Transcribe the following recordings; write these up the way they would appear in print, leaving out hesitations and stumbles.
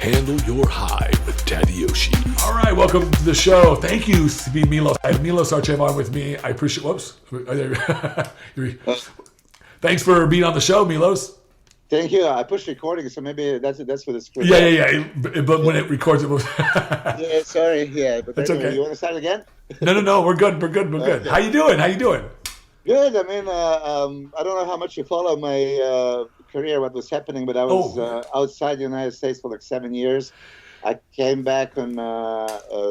Handle your high with Tadayoshi. All right, welcome to the show. Thank you, Milos. I have Milos Sarcev on with me. I appreciate. Whoops. Thanks for being on the show, Milos. Thank you. I pushed recording, so maybe that's for the script. Yeah. But when it records, it will. Yeah, sorry. Yeah, but that's okay. You want to start again? No. We're good. Okay. How you doing? Good. I mean, I don't know how much you follow my career, what was happening, but I was outside the United States for like 7 years. I came back on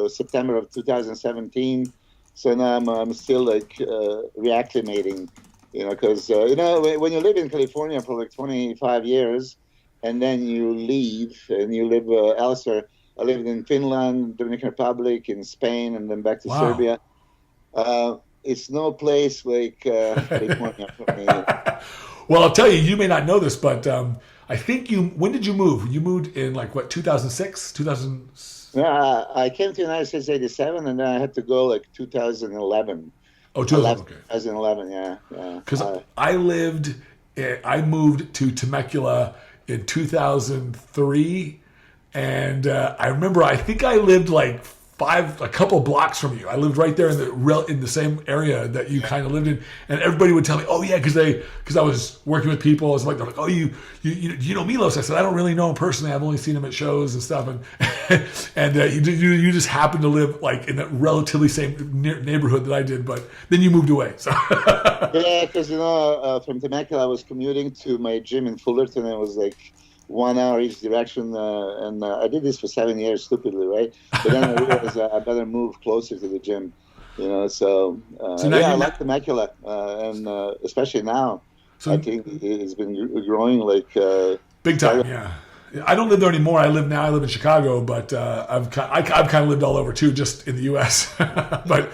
September of 2017, so now I'm still like reacclimating. Because, when you live in California for like 25 years and then you leave and you live elsewhere, I lived in Finland, Dominican Republic, in Spain, and then back to Serbia. It's no place like California for me. Well, I'll tell you, you may not know this, but I think when did you move? You moved in 2006? 2000? Yeah, I came to the United States in 87, and then I had to go like 2011. Oh, 2011, okay. 2011, yeah. Because I moved to Temecula in 2003, and I remember I think I lived like a couple blocks from you. I lived right there in the same area that you kind of lived in, and everybody would tell me, "Oh yeah," because I was working with people. They're like, "Oh, you know Milos?" I said, "I don't really know him personally. I've only seen him at shows and stuff." And you just happened to live like in that relatively same neighborhood that I did, but then you moved away. So yeah, because from Temecula I was commuting to my gym in Fullerton. It was like 1 hour each direction, and I did this for 7 years, stupidly, right? But then I realized I better move closer to the gym, So I like Temecula, and especially now, I think it's been growing like big time. Yeah, I don't live there anymore. I live in Chicago, but I've kind of lived all over too, just in the U.S. but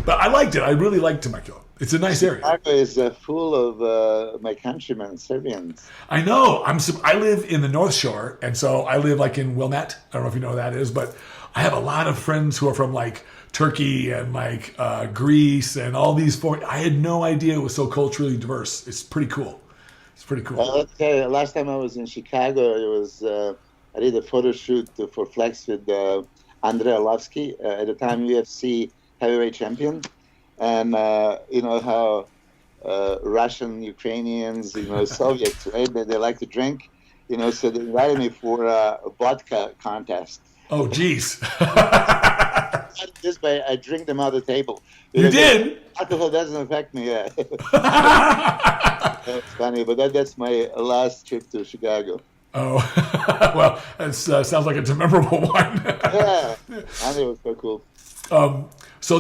I liked it. I really liked Temecula. It's a nice area. Chicago is full of my countrymen, Serbians. I know. I live in the North Shore, and so I live like in Wilmette. I don't know if you know where that is, but I have a lot of friends who are from like Turkey and like Greece and all these foreign. I had no idea it was so culturally diverse. It's pretty cool. Let's tell you, last time I was in Chicago, it was I did a photo shoot for Flex with Andrei Arlovsky, at the time UFC heavyweight champion. And how Russian, Ukrainians, Soviets, right? They like to drink, So they invited me for a vodka contest. Oh, geez! Just I drink them out of the table. You did? Alcohol doesn't affect me. Yeah. That's funny, but that's my last trip to Chicago. Oh, well, it sounds like it's a memorable one. Yeah, and it was so cool. So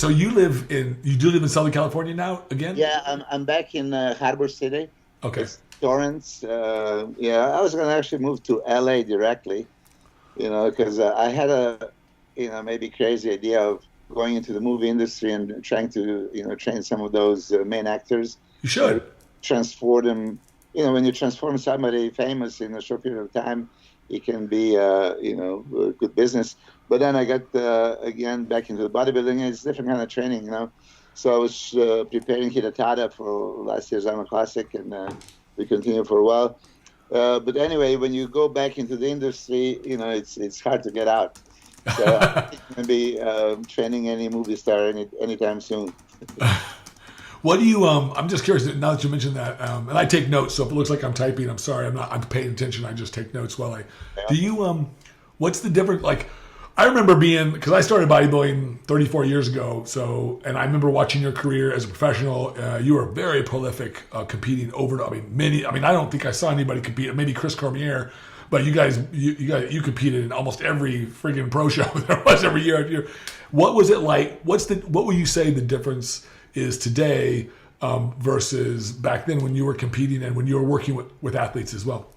you do live in Southern California now again? Yeah, I'm back in Harbor City. Okay. It's Torrance. I was going to actually move to LA directly, because I had a, maybe crazy idea of going into the movie industry and trying to, train some of those main actors. You should. Transform them. When you transform somebody famous in a short period of time, it can be, good business. But then I got, again, back into the bodybuilding. It's a different kind of training, So I was preparing Hidatada for last year's Arnold Classic, and we continued for a while. But anyway, when you go back into the industry, it's hard to get out. So I'm not going to be training any movie star anytime soon. What do you, I'm just curious, now that you mentioned that, and I take notes, so if it looks like I'm typing, I'm sorry, I'm paying attention, I just take notes while do you, what's the difference, like, I remember because I started bodybuilding 34 years ago, and I remember watching your career as a professional. You were very prolific, competing I don't think I saw anybody compete, maybe Chris Cormier, but you guys, you competed in almost every friggin' pro show there was every year after year. What was it like? What would you say the difference is today versus back then when you were competing and when you were working with athletes as well?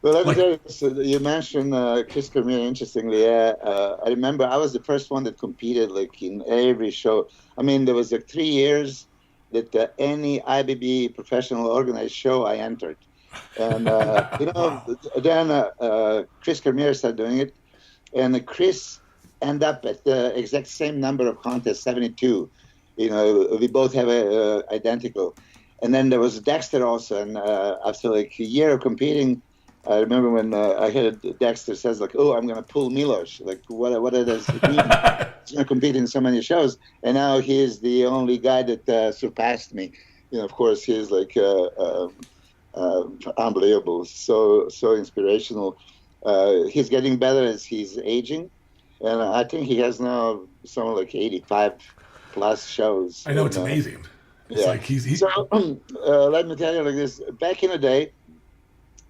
Well, let me tell you, so you mentioned Chris Cormier, interestingly. I remember I was the first one that competed like in every show. I mean, there was like 3 years that any IBB professional organized show I entered. And, then Chris Cormier started doing it. And Chris ended up at the exact same number of contests, 72. We both have identical. And then there was Dexter also. And after like a year of competing, I remember when I heard Dexter says like, "Oh, I'm going to pull Milos." Like, what does it mean? He's going to compete in so many shows, and now he is the only guy that surpassed me. Of course, he's like unbelievable, so inspirational. He's getting better as he's aging, and I think he has now something like 85 plus shows. I know, it's amazing. It's Yeah. like he's So let me tell you like this. Back in the day,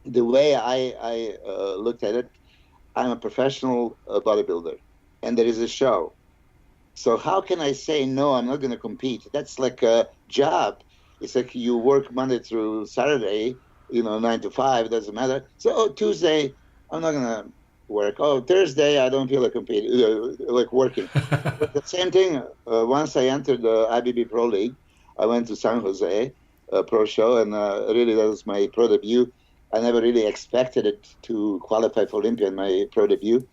the way I looked at it, I'm a professional bodybuilder, and there is a show. So how can I say no? I'm not going to compete. That's like a job. It's like you work Monday through Saturday, 9 to 5. Doesn't matter. So Tuesday, I'm not going to work. Oh, Thursday, I don't feel like competing, like working. But the same thing. Once I entered the IBB Pro League, I went to San Jose Pro Show, and really that was my pro debut. I never really expected it to qualify for Olympia in my pro debut,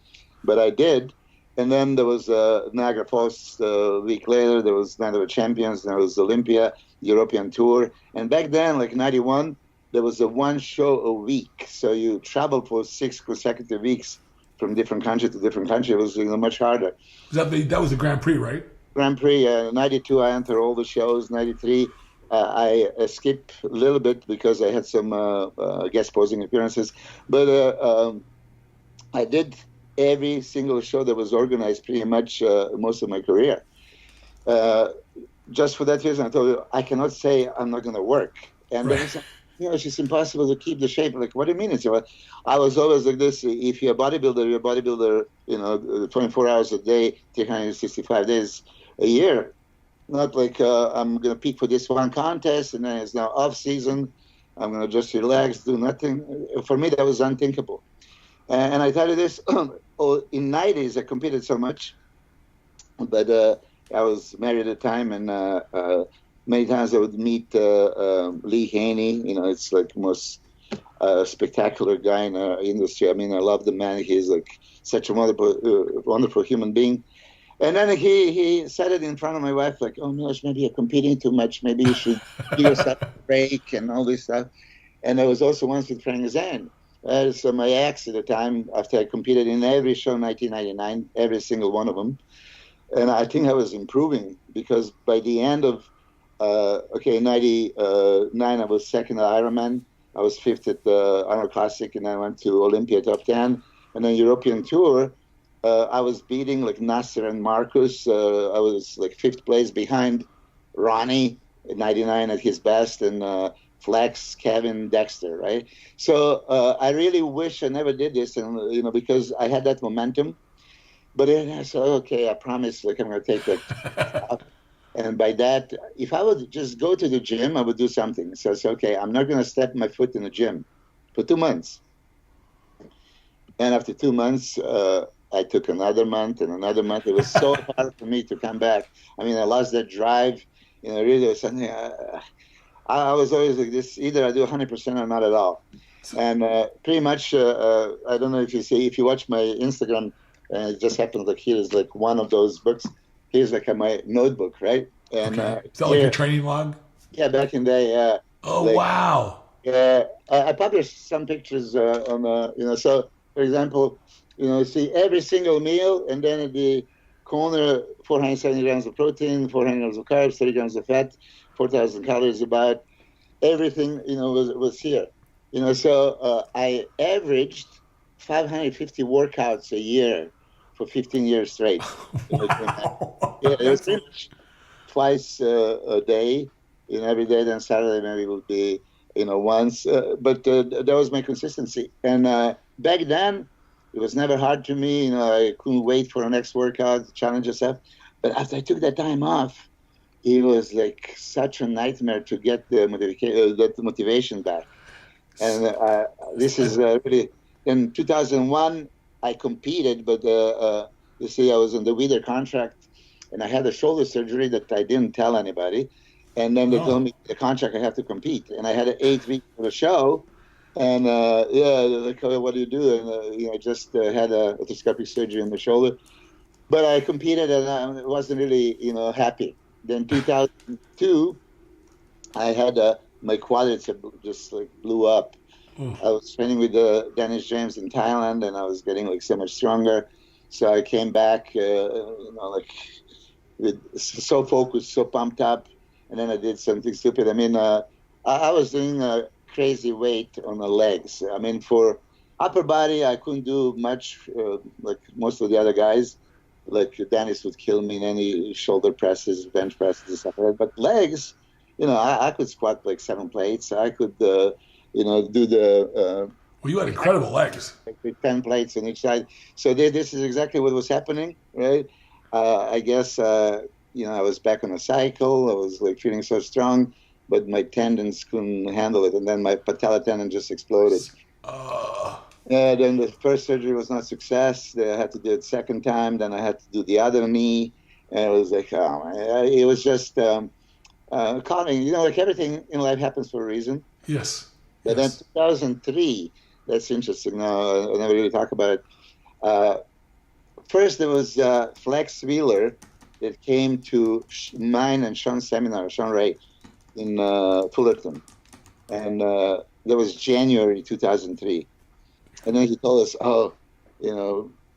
but I did. And then there was Niagara Falls a week later. There was Night of the Champions. There was Olympia, European Tour. And back then, like 91, there was a one show a week. So you traveled for 6 consecutive weeks from different country to different country. It was much harder. that was the Grand Prix, right? Grand Prix, 92, I entered all the shows. 93, I skipped a little bit because I had some guest posing appearances. But I did every single show that was organized pretty much most of my career. Just for that reason, I told you, I cannot say I'm not going to work. And Right. then it's, it's just impossible to keep the shape. Like, what do you mean? I was always like this. If you're a bodybuilder, 24 hours a day, 365 days a year. Not like I'm going to peak for this one contest, and then it's now off season. I'm going to just relax, do nothing. For me, that was unthinkable. And I tell you this, in 90s, I competed so much, but I was married at the time, and many times I would meet Lee Haney. It's like the most spectacular guy in our industry. I mean, I love the man. He's like such a wonderful human being. And then he said it in front of my wife, like, "Oh, Milos, maybe you're competing too much. Maybe you should give yourself a break," and all this stuff. And I was also once with Frank Zane. So my ex at the time, after I competed in every show in 1999, every single one of them. And I think I was improving because by the end of, 99, I was second at Ironman. I was fifth at the Arnold Classic, and I went to Olympia top 10. And then European Tour, I was beating like Nasser and Marcus. I was like fifth place behind Ramy at 99 at his best, and Flex, Kevin, Dexter, right? So I really wish I never did this, and because I had that momentum. But then I said, okay, I promise, like I'm going to take that. And by that, if I would just go to the gym, I would do something. So I said, okay, I'm not going to step my foot in the gym for 2 months. And after 2 months, I took another month and another month. It was so hard for me to come back. I mean, I lost that drive. Really, was something. I was always like this: either I do 100% or not at all. And pretty much, I don't know if you watch my Instagram, it just happened like here is like one of those books. Here's like my notebook, right? And Is that like your training log? Yeah, back in the day. Oh, wow. Yeah, I published some pictures on so for example, see every single meal, and then at the corner, 470 grams of protein, 400 grams of carbs, 30 grams of fat, 4,000 calories about. Everything, was here. So I averaged 550 workouts a year for 15 years straight. Wow. Yeah, it was pretty much twice a day. Every day, then Saturday maybe it would be, once. But that was my consistency. And back then, it was never hard to me. I couldn't wait for the next workout, challenge yourself. But after I took that time off, it was like such a nightmare to get the motivation back. And this is really, in 2001, I competed, but you see, I was on the Weider contract, and I had a shoulder surgery that I didn't tell anybody. And then they told me the contract I have to compete. And I had an 8 week for the show. And they're like, "Oh, what do you do?" And I just had a arthroscopic surgery on the shoulder. But I competed, and I wasn't really, happy. Then 2002, I had my quadriceps just like blew up, I was training with Dennis James in Thailand, and I was getting like so much stronger. So I came back, like so focused, so pumped up, and then I did something stupid. I mean, I was doing a crazy weight on the legs. I mean, for upper body, I couldn't do much like most of the other guys. Like Dennis would kill me in any shoulder presses, bench presses, and stuff like that. But legs, I could squat like 7 plates. I could, do the Well, you had incredible legs. with 10 plates on each side. So this is exactly what was happening, right? I guess, I was back on a cycle. I was like feeling so strong, but my tendons couldn't handle it. And then my patella tendon just exploded. Then the first surgery was not a success. I had to do it second time. Then I had to do the other knee. And it was like, it was just calming. Like everything in life happens for a reason. Yes. But then 2003, that's interesting. No, I never really talk about it. First, there was Flex Wheeler that came to mine and Sean's seminar, Sean Ray, in Fullerton. And that was January 2003. And then he told us, I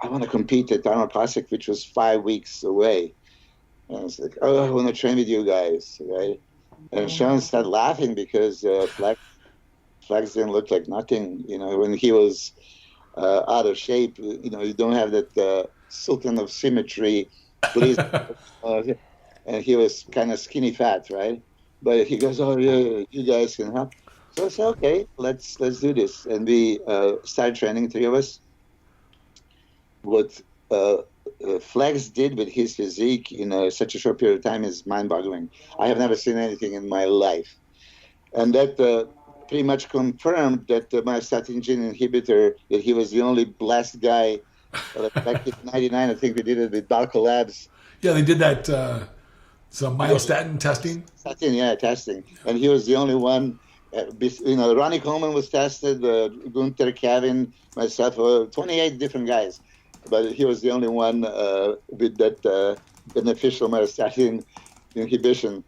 want to compete at Arnold Classic, which was 5 weeks away. And I was like, I want to train with you guys, right? And Sean started laughing because Flex didn't look like nothing, when he was out of shape. You don't have that sultan of symmetry, please. And he was kind of skinny fat, right? But he goes, oh yeah, you guys can help. So I said, okay, let's do this. And we started training, 3 of us. What Flex did with his physique in such a short period of time is mind-boggling. I have never seen anything in my life. And that pretty much confirmed that the myostatin gene inhibitor, that he was the only blessed guy. Back in 99, I think we did it with Balco Labs. Yeah, they did that, some myostatin testing. Testing. And he was the only one. Ronnie Coleman was tested, Gunther, Kevin, myself, 28 different guys. But he was the only one with that beneficial myostatin inhibition.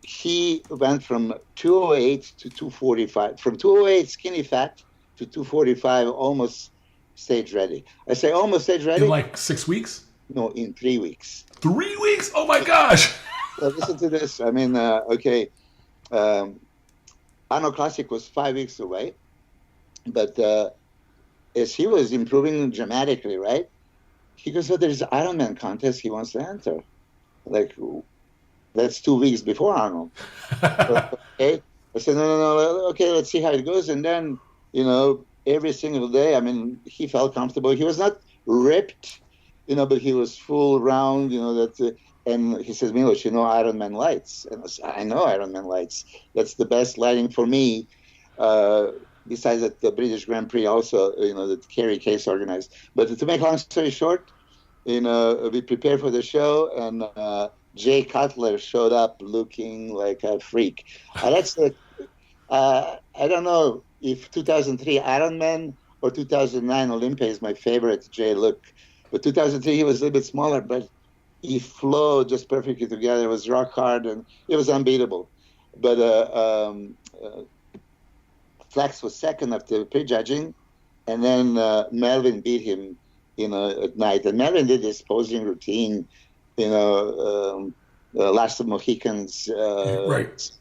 He went from 208 to 245, from 208 skinny fat to 245 almost stage ready. I say almost stage ready. In like 6 weeks? No, in 3 weeks. 3 weeks? Oh my gosh! So listen to this. I mean, Arnold Classic was 5 weeks away, but as he was improving dramatically, right? He goes, so there's an Ironman contest he wants to enter. Like, that's 2 weeks before Arnold. Okay. I said, no. Okay, let's see how it goes. And then, every single day, I mean, he felt comfortable. He was not ripped, but he was full round, and he says, Milos, Ironman lights. And I said, I know Ironman lights. That's the best lighting for me. Besides that, the British Grand Prix also, that Kerry Case organized. But to make long story short, we prepared for the show, and Jay Cutler showed up looking like a freak. That's I don't know if 2003 Ironman or 2009 Olympia is my favorite Jay look. But 2003 he was a little bit smaller, but he flowed just perfectly together. It was rock hard, and it was unbeatable. But Flex was second after prejudging, and then Melvin beat him, at night. And Melvin did this posing routine, Last of Mohicans. Right.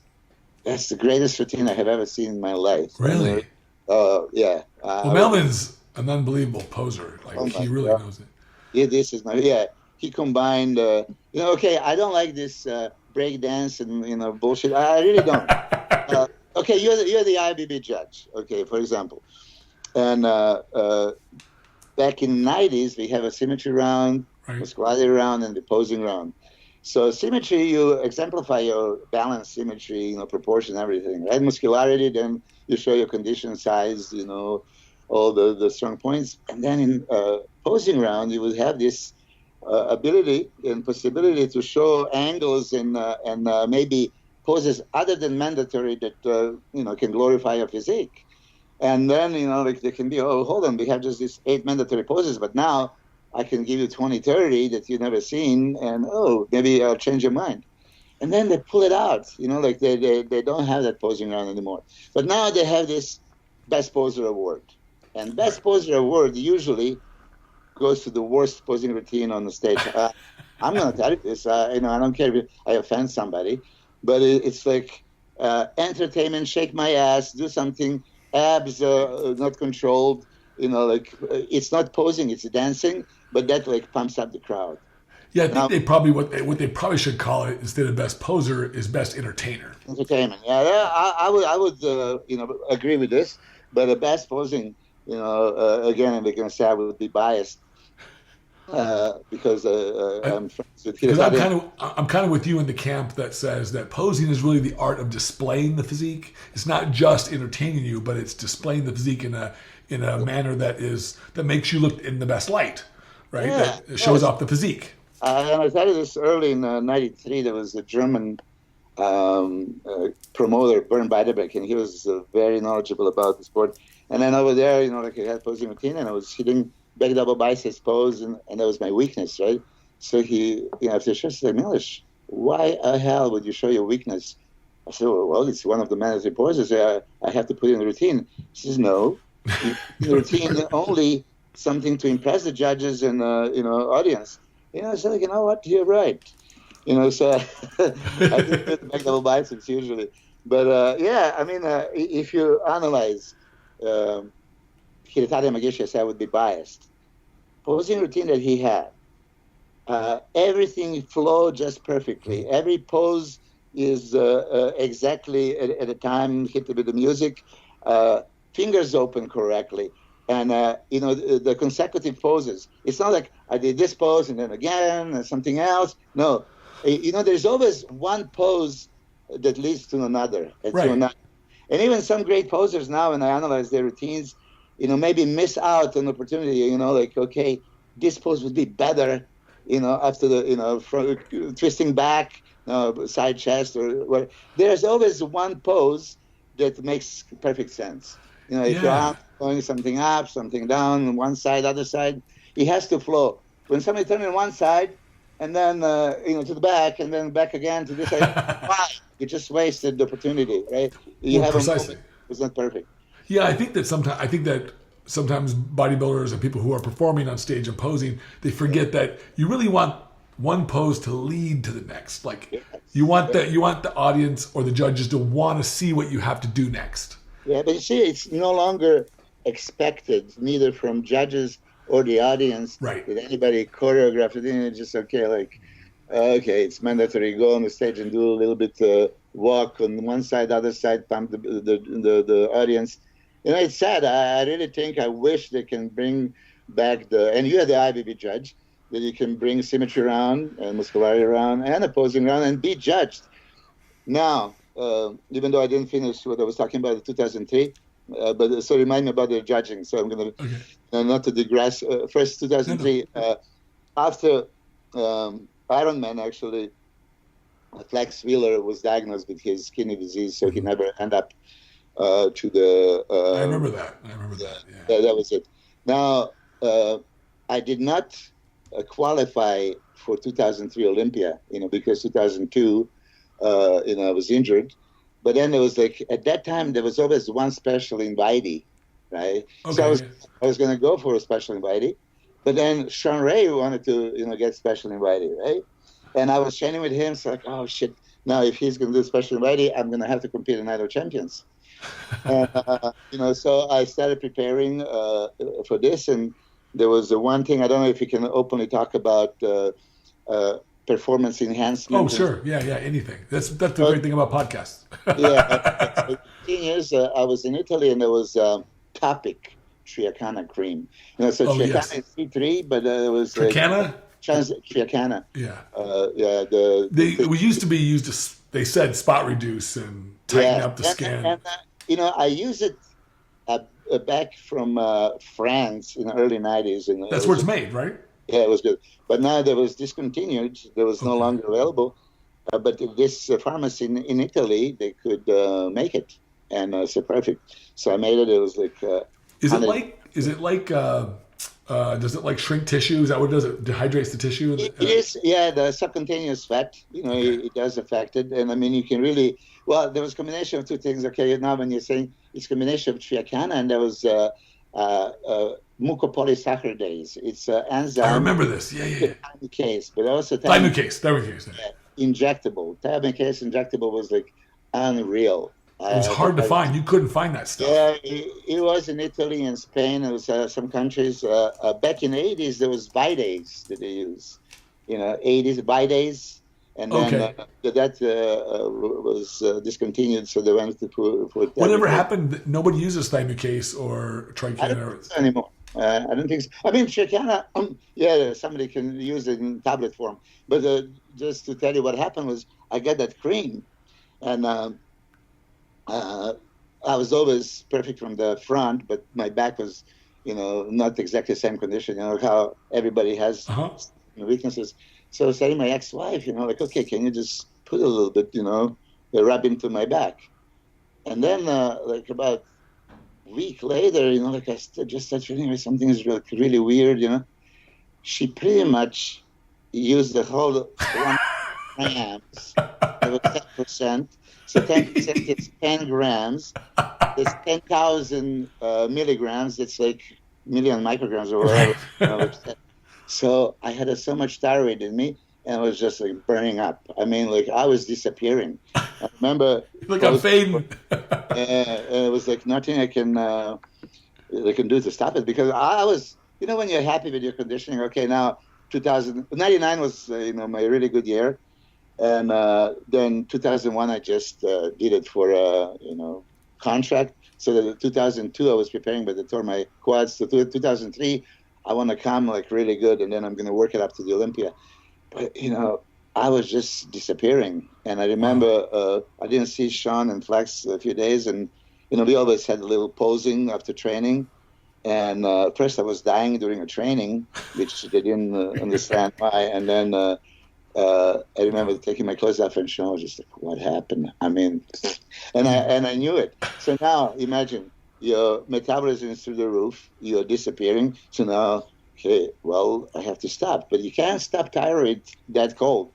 That's the greatest routine I have ever seen in my life. Really? Yeah. Well, Melvin's an unbelievable poser. Like, he really knows it. Yeah, this is he combined, okay, I don't like this break dance and, bullshit. I really don't. Okay, you're the IBB judge, okay, for example. And back in the 90s, we have a symmetry round, right, a squatting round, and the posing round. So symmetry, you exemplify your balance, symmetry, proportion, everything, right? Muscularity, then you show your condition, size, all the strong points. And then in posing round, you would have this ability and possibility to show angles and maybe poses other than mandatory that, can glorify your physique. And then, like there can be, hold on, we have just these 8 mandatory poses, but now I can give you 20, 30 that you've never seen, and maybe I'll change your mind. And then they pull it out, like they don't have that posing round anymore. But now they have this Best Poser Award. And Best Poser Award usually goes to the worst posing routine on the stage. I'm going to tell you this. I don't care if I offend somebody, but it's like entertainment, shake my ass, do something, abs not controlled. It's not posing, it's dancing, but that like pumps up the crowd. Yeah, I think they probably what they probably should call it instead of best poser is best entertainer. Entertainment. Yeah, I would agree with this, but the best posing, again, they're going to say I would be biased because I'm friends with. Because I'm kind of with you in the camp that says that posing is really the art of displaying the physique. It's not just entertaining you, but it's displaying the physique in a manner that makes you look in the best light, right? Yeah, that shows off the physique. And I started this early in '93. There was a German promoter, Bernd Beiderbecke, and he was very knowledgeable about the sport. And then over there, I had posing routine, and I was hitting back double biceps pose, and that was my weakness, right? So he, after the show, said, Milos, why the hell would you show your weakness? I said, well, it's one of the mandatory poses. I have to put it in the routine. He says, no, the routine only something to impress the judges and audience. I said, you know what, you're right. So I do back double biceps usually. But if you analyze Hiratari Magisha, I would be biased. Posing routine that he had, everything flowed just perfectly. Every pose is exactly at a time, hit with the music, fingers open correctly. And, the consecutive poses. It's not like I did this pose and then again and something else. No. There's always one pose that leads to another. Right. And even some great posers now, when I analyze their routines, maybe miss out on opportunity, okay, this pose would be better, after the, twisting back, side chest or what. There's always one pose that makes perfect sense. If you're going something up, something down, one side, other side, it has to flow. When somebody turns on one side and then, to the back and then back again to this side, why? You just wasted the opportunity, right? You have precisely. It's not perfect. Yeah, I think that sometimes bodybuilders and people who are performing on stage and posing, they forget that you really want one pose to lead to the next. Like you want the audience or the judges to want to see what you have to do next. Yeah, but you see, it's no longer expected, neither from judges or the audience, right, that anybody choreograph it in. It's just okay, it's mandatory. Go on the stage and do a little bit walk on one side, other side, pump the audience. It's sad. I really think, I wish they can bring back and you're the IBB judge, that you can bring symmetry around and muscularity around and opposing around and be judged. Now, even though I didn't finish what I was talking about in 2003, but so remind me about the judging. So I'm going to, not to digress. First, 2003, after Ironman, actually, Flex Wheeler was diagnosed with his kidney disease, so he never ended up to the... I remember that. Yeah. That was it. Now, I did not qualify for 2003 Olympia, because 2002, I was injured. But then there was at that time, there was always one special invitee, right? Okay. So I was going to go for a special invitee. But then Sean Ray wanted to, get special invitee, right? And I was training with him, so oh, shit. Now, if he's going to do special invitee, I'm going to have to compete in Night of Champions. And, so I started preparing for this. And there was one thing, I don't know if you can openly talk about performance enhancement. Oh, sure. Yeah, anything. That's the great thing about podcasts. Yeah. 15 years, I was in Italy, and there was Topic Triacana cream. So Triacana is C3, but it was... Triacana? Triacana. Yeah. We used to be used to, they said, spot reduce and tighten up the skin. And I used it back from France in the early 90s. And that's where it's made, right? Yeah, it was good. But now that was discontinued. There was no longer available. But this pharmacy in Italy, they could make it. And it's perfect. So I made it. It was like... Is it like does it shrink tissue? Is that what it does? It dehydrates the tissue? It is, yeah, the subcutaneous fat, it does affect it. And I mean, you can really... Well, there was a combination of two things. Okay, now when you're saying, it's a combination of triacana and there was mucopolysaccharidase. It's an enzyme. I remember this. Yeah. Thymicase, but also Thymicase. Injectable. Thymicase injectable was like unreal. It was hard to find. You couldn't find that stuff. Yeah, it was in Italy and Spain. It was some countries. Back in the 80s, there was Vidase that they used. 80s Vidase. And then that was discontinued, so they went to put whatever happened, nobody uses Thymicase or Tricana. I don't think so anymore. I don't think so. I mean, Tricana, somebody can use it in tablet form. But just to tell you what happened was I got that cream, and I was always perfect from the front, but my back was, not exactly the same condition. How everybody has weaknesses. So I was telling my ex-wife, okay, can you just put a little bit, rub into my back? And then, about a week later, I just started feeling like something is really weird, She pretty much used the whole 1 grams. It was 10%. So 10% is 10 grams. There's 10,000 milligrams. It's like million micrograms or whatever. So I had so much thyroid in me, and it was just like burning up. I mean, like I was disappearing. I remember. I'm fading. It was like nothing I can do to stop it, because I was, when you're happy with your conditioning. Okay, now 99 was my really good year, and then 2001 I just did it for contract. So that 2002 I was preparing, but they tore my quads. So 2003. I want to come like really good, and then I'm going to work it up to the Olympia. But, I was just disappearing. And I remember I didn't see Sean and Flex a few days, and, we always had a little posing after training. And first I was dying during a training, which they didn't understand why. And then I remember taking my clothes off, and Sean was just like, what happened? I mean, and I knew it. So now imagine, your metabolism is through the roof. You're disappearing. So now, okay, well, I have to stop. But you can't stop thyroid that cold.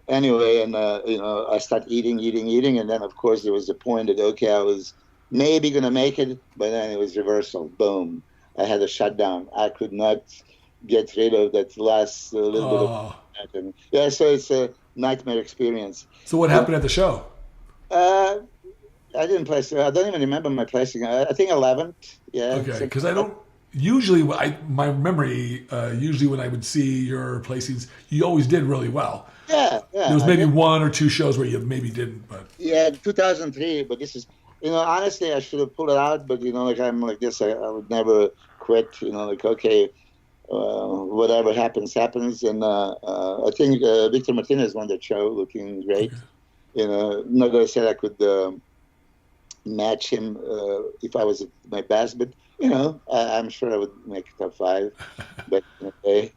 Anyway, and, I started eating. And then, of course, there was the point that, okay, I was maybe going to make it. But then it was reversal. Boom. I had a shutdown. I could not get rid of that last little bit of that. And, so it's a nightmare experience. So what happened at the show? I didn't place. I don't even remember my placing. I think 11th. Yeah. Okay, because I don't. Usually, my memory. Usually, when I would see your placings, you always did really well. Yeah. There was maybe 1 or 2 shows where you maybe didn't, but. Yeah, 2003. But this is, honestly, I should have pulled it out. But I'm like this. I would never quit. Okay, whatever happens. And I think Victor Martinez won that show, looking great. Okay. Not that I said I could. Match him if I was at my best, but I'm sure I would make top 5. But okay.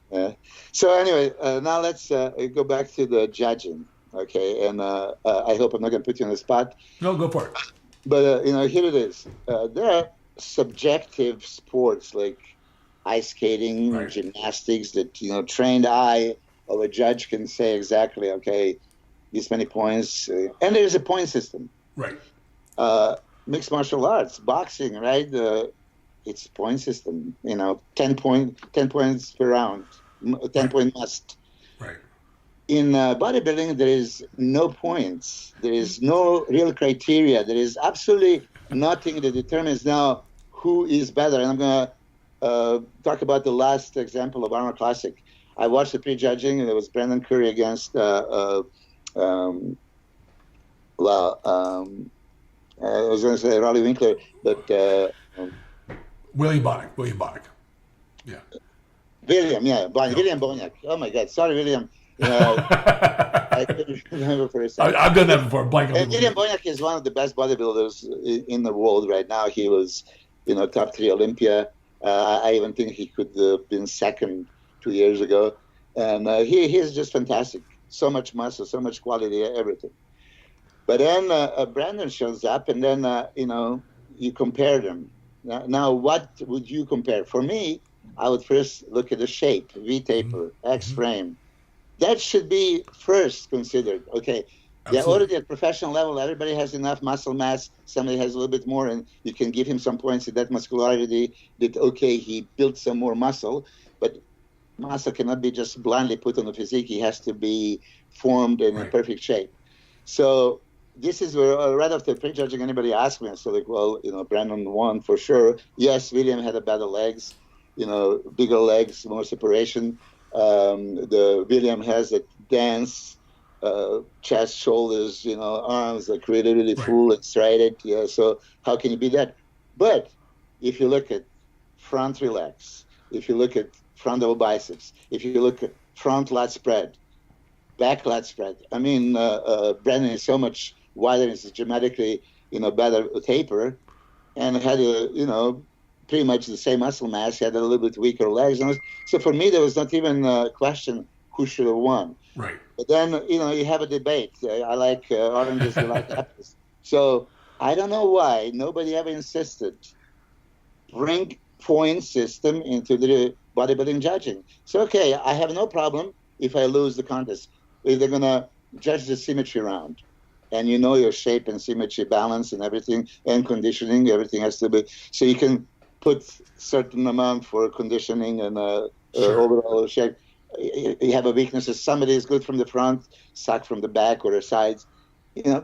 So anyway, now let's go back to the judging. Okay, and I hope I'm not going to put you on the spot. No, go for it. But here it is. There are subjective sports like ice skating, gymnastics that trained eye of a judge can say exactly, okay, this many points, and there's a point system. Right. Mixed martial arts, boxing, right? It's point system. 10 points per round, 10-point must. Right. In bodybuilding, there is no points. There is no real criteria. There is absolutely nothing that determines now who is better. And I'm going to talk about the last example of Arnold Classic. I watched the pre-judging, and it was Brendan Curry against I was going to say Raleigh Winkler, but William Bonnick. Yeah. William Bonnick. Oh my God, sorry, William. I couldn't remember for a second. I've done that before. William Bonnick is one of the best bodybuilders in the world right now. He was, top 3 Olympia. I even think he could have been second 2 years ago, and he is just fantastic. So much muscle, so much quality, everything. But then Brandon shows up, and then, you compare them. Now, what would you compare? For me, I would first look at the shape, V-taper, X-frame. That should be first considered. Okay, Yeah, Absolutely. already at professional level, everybody has enough muscle mass. Somebody has a little bit more, and you can give him some points in that muscularity that, okay, he built some more muscle, but muscle cannot be just blindly put on the physique. He has to be formed and in Right. perfect shape. So this is where, right after prejudging, anybody asked me, I said, like, well, Brandon won for sure. Yes, William had a better legs, bigger legs, more separation. The William has a dense chest, shoulders, arms, like really, really Right. full and striated. Yeah. So how can you be that? But if you look at front relax, if you look at front double biceps, if you look at front lat spread, back lat spread, I mean, Brandon is so much wider and is dramatically, better taper, and had pretty much the same muscle mass. He had a little bit weaker legs. So for me, there was not even a question who should have won. Right. But then, you have a debate. I like oranges, you like apples. So I don't know why nobody ever insisted bring point system into the bodybuilding judging. So, okay, I have no problem if I lose the contest. If they're going to judge the symmetry round, and your shape and symmetry, balance and everything, and conditioning, everything has to be. So you can put certain amount for conditioning and Sure. overall shape. You have a weakness. Somebody is good from the front, suck from the back or the sides.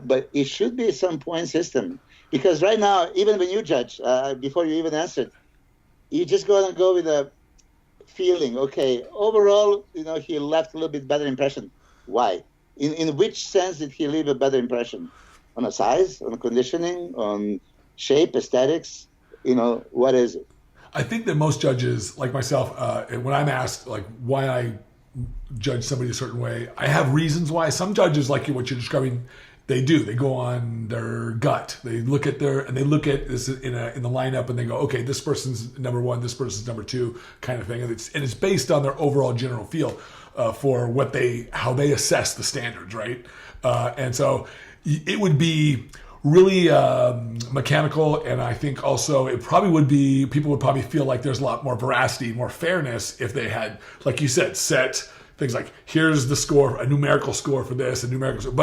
But it should be some point system. Because right now, even when you judge, before you even answered, you just go with a feeling. Okay, overall, he left a little bit better impression. Why? In which sense did he leave a better impression? On a size, on conditioning, on shape, aesthetics? What is it? I think that most judges, like myself, when I'm asked like why I judge somebody a certain way, I have reasons why. Some judges, like what you're describing, they do. They go on their gut. They look at this in the lineup, and they go, okay, this person's number one, this person's number two, kind of thing, and it's based on their overall general feel for how they assess the standards, right? And so it would be really mechanical, and I think also it probably would be, people would probably feel like there's a lot more veracity, more fairness if they had, like you said, set things like, here's the score, a numerical score for this, a numerical score.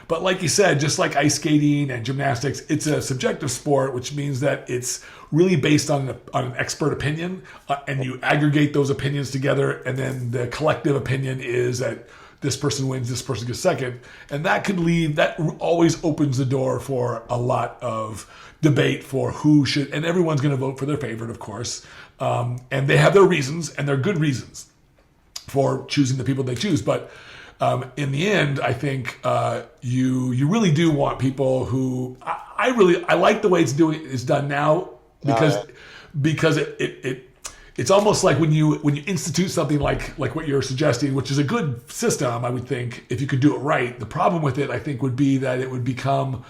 But like you said, just like ice skating and gymnastics, it's a subjective sport, which means that it's really based on an expert opinion, and you aggregate those opinions together, and then the collective opinion is that this person wins, this person gets second. And that always opens the door for a lot of debate for who should, and everyone's going to vote for their favorite, of course. And they have their reasons, and they're good reasons for choosing the people they choose. But in the end, I think you really do want people who, I like the way it's done now, because it's almost like when you institute something like what you're suggesting, which is a good system, I would think, if you could do it right. The problem with it, I think, would be that it would become,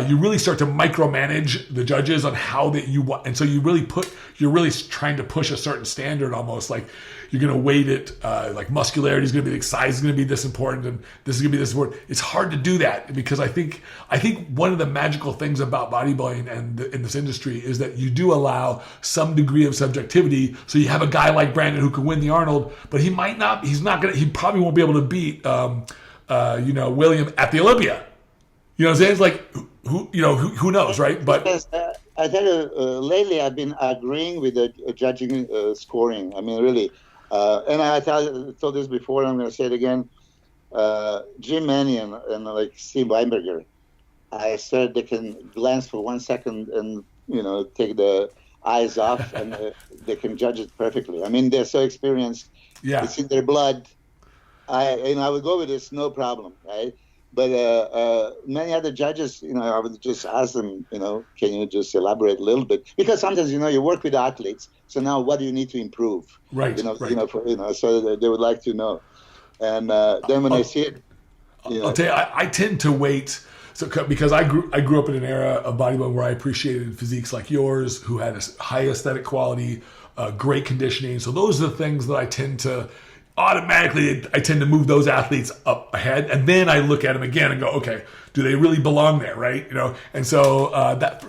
you really start to micromanage the judges on how that you want, and so you're really trying to push a certain standard, almost like you're going to weight it, like muscularity is going to be, size is going to be this important, and this is going to be this important. It's hard to do that, because I think one of the magical things about bodybuilding and in this industry is that you do allow some degree of subjectivity. So you have a guy like Brandon who can win the Arnold, but he probably won't be able to beat, William at the Olympia. You know what I'm saying? It's like, who knows, right? But because, I tell you, lately I've been agreeing with the judging scoring. I mean, really. And I told this before, and I'm going to say it again. Jim Mannion and like Steve Weinberger, I said they can glance for 1 second and, take the eyes off, and they can judge it perfectly. I mean, they're so experienced. yeah, It's in their blood. I would go with this, no problem, right? But many other judges, I would just ask them, can you just elaborate a little bit? Because sometimes, you work with athletes. So now, what do you need to improve? right, right. So they would like to know. And then when I see it, I'll tell you, I tend to wait. So, because I grew up in an era of bodybuilding where I appreciated physiques like yours, who had a high aesthetic quality, great conditioning. So those are the things that I tend to move those athletes up ahead, and then I look at them again and go, okay, do they really belong there, right? And so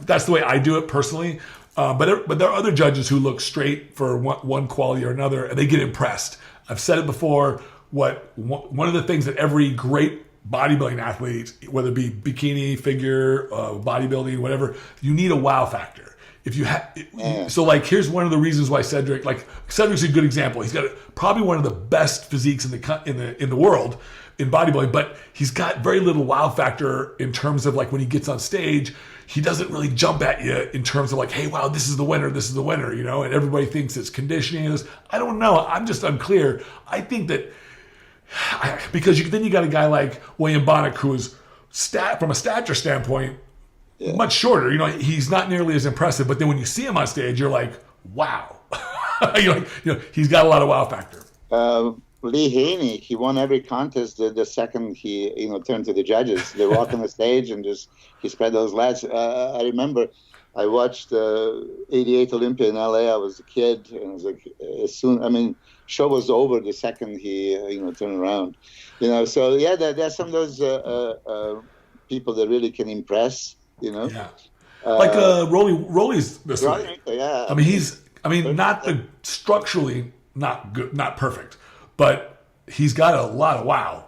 that's the way I do it personally. But there are other judges who look straight for one quality or another, and they get impressed. I've said it before. One of the things that every great bodybuilding athletes, whether it be bikini, figure, bodybuilding, whatever, you need a wow factor. If you have, so like, here's one of the reasons why Cedric's a good example. He's got probably one of the best physiques in the world in bodybuilding, but he's got very little wow factor in terms of like when he gets on stage, he doesn't really jump at you in terms of like, hey, wow, this is the winner, you know, and everybody thinks it's conditioning. I don't know. I'm just unclear. I think that because then you got a guy like William Bonnick who's from a stature standpoint, much shorter. You know, he's not nearly as impressive, but then when you see him on stage, you're like, wow. you know, he's got a lot of wow factor. Lee Haney, he won every contest the second he, you know, turned to the judges. They walked on the stage and he spread those lats. I remember I watched 88 Olympia in LA. I was a kid, and I was like, show was over the second he, you know, turned around. You know, so yeah, there's some of those people that really can impress, you know. Yeah. Like Rolly's this way. Yeah. I mean, not structurally not good, not perfect, but he's got a lot of wow.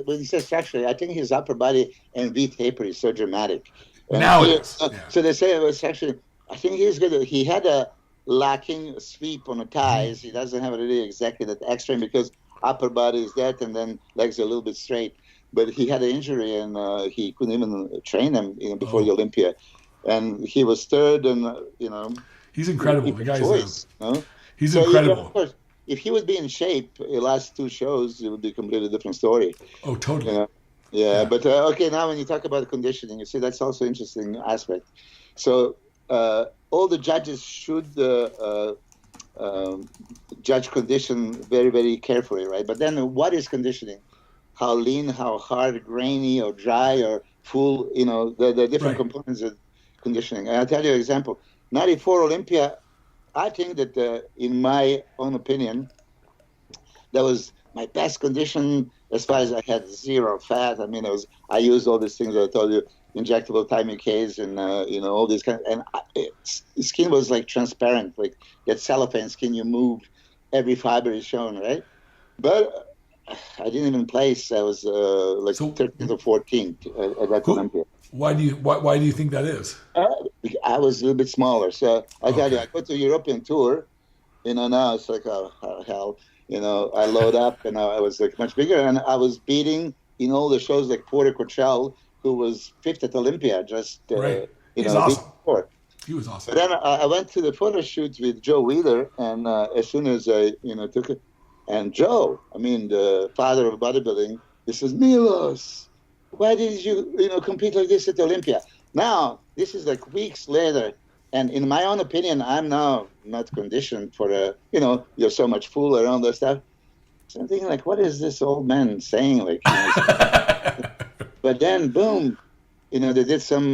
When he says structurally, I think his upper body and V-taper is so dramatic. Now it is. So they say it was actually, I think he's good. He had a lacking sweep on the thighs. He doesn't have really exactly that extreme because upper body is that and then legs are a little bit straight. But he had an injury and he couldn't even train him, you know, before the Olympia. And he was third and, you know. He's incredible. The guy's choice, no? He's incredible. Of course, if he would be in shape, the last two shows, it would be a completely different story. Oh, totally. You know? Yeah, but okay, now when you talk about conditioning, you see that's also an interesting aspect. So all the judges should judge condition very, very carefully, right? But then what is conditioning? How lean, how hard, grainy, or dry, or full, you know, the different components of conditioning. And I'll tell you an example. 94 Olympia, I think that, in my own opinion, that was my best condition as far as I had zero fat. I mean, I used all these things that I told you, injectable Thymic and, you know, all this kind of, and skin was like transparent, like that cellophane skin, you moved, every fiber is shown, right? But I didn't even place. I was 13th or 14th at that Olympia. Why do you think that is? I was a little bit smaller. So I tell you, I go to a European tour, you know, now it's like, oh, hell, you know, I load up and I was like much bigger and I was beating in all the shows like Porter Cochelle, who was fifth at Olympia, just, you know, awesome. Before. He was awesome. But then I went to the photo shoot with Joe Wheeler and as soon as I, you know, took it, and Joe, I mean, the father of bodybuilding, he says, Milos, why did you, you know, compete like this at Olympia? Now, this is like weeks later, and in my own opinion, I'm now not conditioned for you know, you're so much fuller and all that stuff. So I'm thinking, like, what is this old man saying? Like, you know, but then, boom, you know, they did some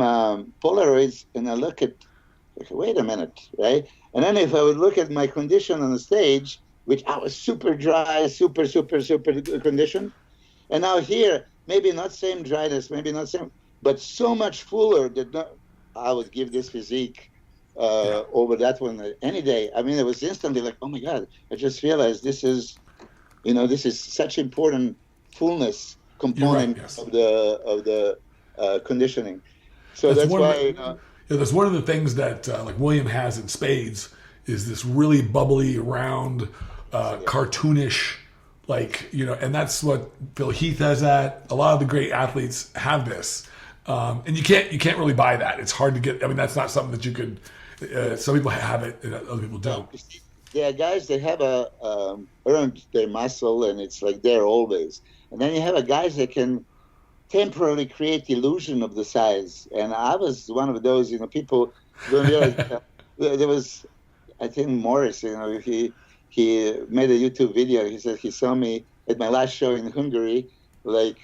Polaroids, and I look at, like, wait a minute, right? And then if I would look at my condition on the stage, which I was super dry, super conditioned, and now here, maybe not same dryness, maybe not same, but so much fuller that I would give this physique over that one any day. I mean, it was instantly like, oh my God, I just realized this is, you know, this is such important fullness component of the conditioning. So that's why, you know. Yeah, that's one of the things that like William has in spades is this really bubbly, round, cartoonish, like, you know, and that's what Phil Heath has that. A lot of the great athletes have this. And you can't really buy that. It's hard to get. I mean, that's not something that you could. Some people have it, and other people don't. Yeah, guys, they have earned their muscle, and it's like there always. And then you have a guys that can temporarily create the illusion of the size. And I was one of those. You know, people don't realize there was. I think Morris. You know, he made a YouTube video. He said he saw me at my last show in Hungary, like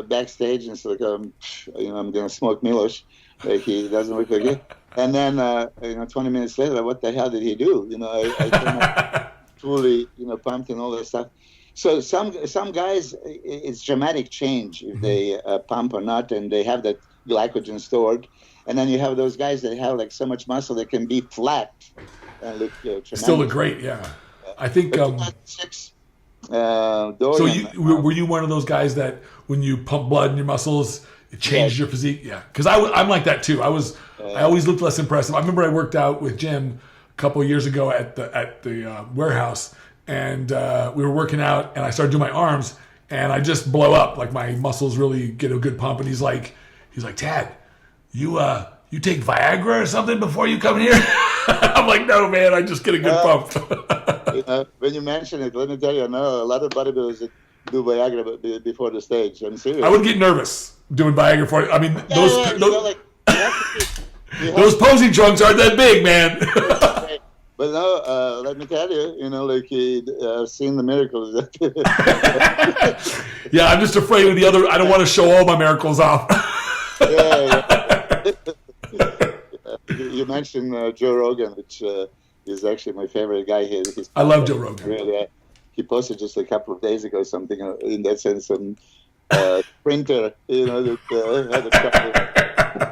backstage, and so like, you know, I'm gonna smoke Milos. Like, he doesn't look like it. And then, you know, 20 minutes later, what the hell did he do? You know, I came up fully, you know, pumped and all that stuff. So some guys, it's dramatic change if they pump or not, and they have that glycogen stored. And then you have those guys that have like so much muscle that can be flat and look tremendous. Still look great, yeah. I think So were you one of those guys that when you pump blood in your muscles, it changed your physique? Yeah, because I'm like that too. I always looked less impressive. I remember I worked out with Jim a couple of years ago at the warehouse, and we were working out, and I started doing my arms, and I just blow up. Like my muscles really get a good pump, and he's like, Tad, you take Viagra or something before you come here? I'm like, no, man, I just get a good pump. When you mention it, let me tell you, I know a lot of bodybuilders that do Viagra before the stage. I'm serious. I would get nervous doing Viagra for it. I mean, those posing trunks aren't that big, man. But no, let me tell you, I've seen the miracles. Yeah, I'm just afraid of the other. I don't want to show all my miracles off. Yeah. You mentioned Joe Rogan, which is actually my favorite guy here. I love Joe Rogan. Really, he posted just a couple of days ago something in that sense, some printer, that had a couple.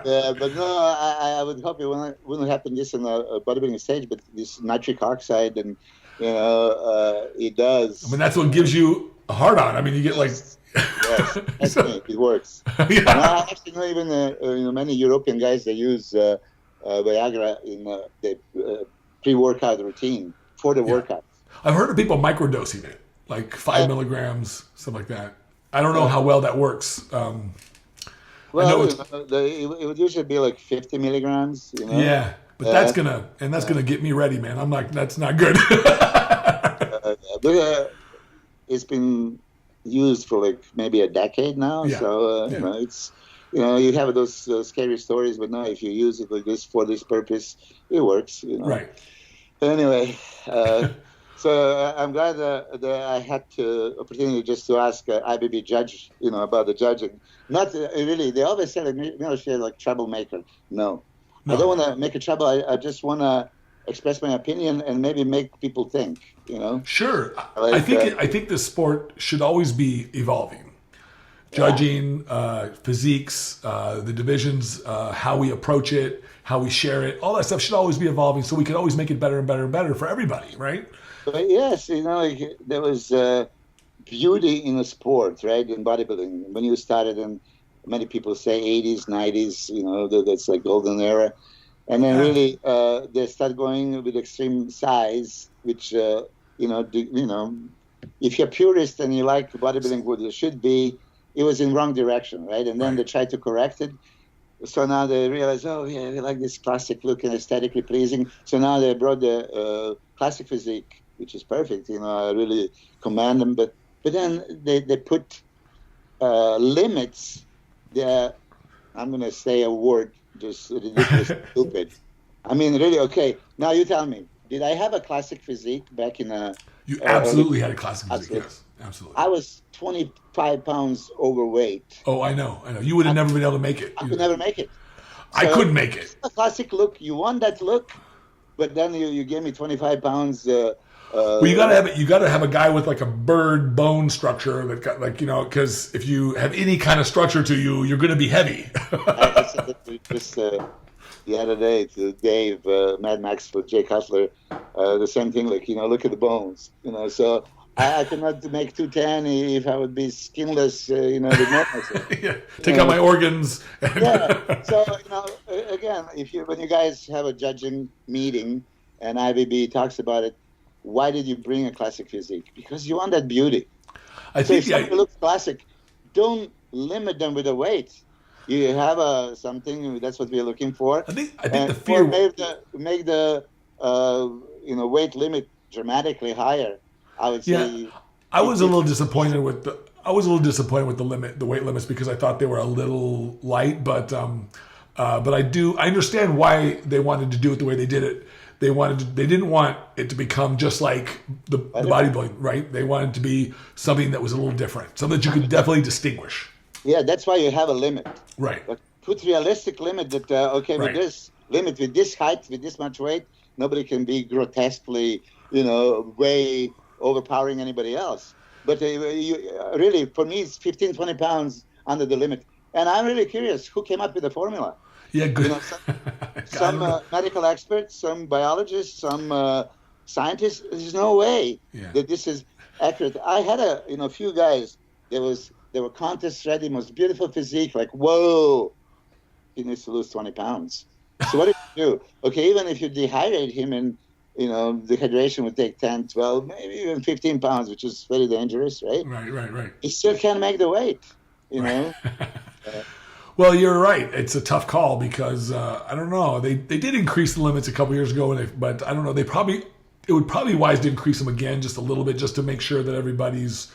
Yeah, but no, I would hope it wouldn't happen this in a bodybuilding stage, but this nitric oxide, and it does. I mean, that's what gives you a hard on. I mean, you get like. Yes, it works. Yeah. And I actually know even many European guys that use Viagra in the pre-workout routine for the workout. I've heard of people microdosing it, like 5 milligrams, something like that. I don't know how well that works. Well, it would usually be like 50 milligrams. Yeah, but that's gonna get me ready, man. I'm like, that's not good. But it's been used for like maybe a decade now, so it's you have those scary stories, but no, if you use it like this for this purpose, it works. Right. Anyway, so I'm glad that I had the opportunity just to ask IBB judge, about the judging. Not really. They always say like Milos, like troublemaker. No, I don't want to make a trouble. I just want to express my opinion and maybe make people think. Sure. I think the sport should always be evolving. Judging, physiques, the divisions, how we approach it, how we share it, all that stuff should always be evolving, so we can always make it better and better and better for everybody, right? But yes, there was beauty in the sport, right? In bodybuilding, when you started, and many people say 80s, 90s, that's like golden era, and then really they start going with extreme size, which if you're purist and you like bodybuilding what it should be, it was in wrong direction, right? And then they tried to correct it. So now they realize, we like this classic look and aesthetically pleasing. So now they brought the classic physique, which is perfect. I really commend them. But then they put limits. I'm going to say a word, just ridiculous, stupid. I mean, really, okay. Now you tell me, did I have a classic physique back in a... You absolutely had a classic physique, yes. Absolutely. I was 25 pounds overweight. Oh, I know. You would have never been able to make it. I could never make it. So I couldn't make it. A classic look. You want that look, but then you gave me 25 pounds. Well, you gotta have a guy with like a bird bone structure that got because if you have any kind of structure to you, you're going to be heavy. I said that just the other day to Dave, Mad Max with Jay Cutler, the same thing. Like look at the bones. So. I could not make 210 if I would be skinless, with no Take out my organs. Yeah. So, again, when you guys have a judging meeting and IBB talks about it, why did you bring a classic physique? Because you want that beauty. If somebody looks classic, don't limit them with the weight. You have something, that's what we're looking for. I think the fear... Make the weight limit dramatically higher. I would say I was a little disappointed with the weight limits because I thought they were a little light, but I understand why they wanted to do it the way they did it. They didn't want it to become just like the bodybuilding, right? They wanted it to be something that was a little different, something that you could definitely distinguish. Yeah, that's why you have a limit. Right. But put realistic limit that with this limit, with this height, with this much weight, nobody can be grotesquely, way overpowering anybody else. But really, for me, it's 15, 20 pounds under the limit. And I'm really curious, who came up with the formula? Yeah, good. Some medical experts, some biologists, some scientists. There's no way that this is... accurate. I had a few guys. They were contest ready, most beautiful physique. Like, whoa, he needs to lose 20 pounds. So what do you do? Okay, even if you dehydrate him, and dehydration would take 10, 12, maybe even 15 pounds, which is very dangerous, right? Right. He still can't make the weight, Well, you're right. It's a tough call because I don't know. They did increase the limits a couple years ago, but I don't know. It would probably be wise to increase them again just a little bit, just to make sure that everybody's.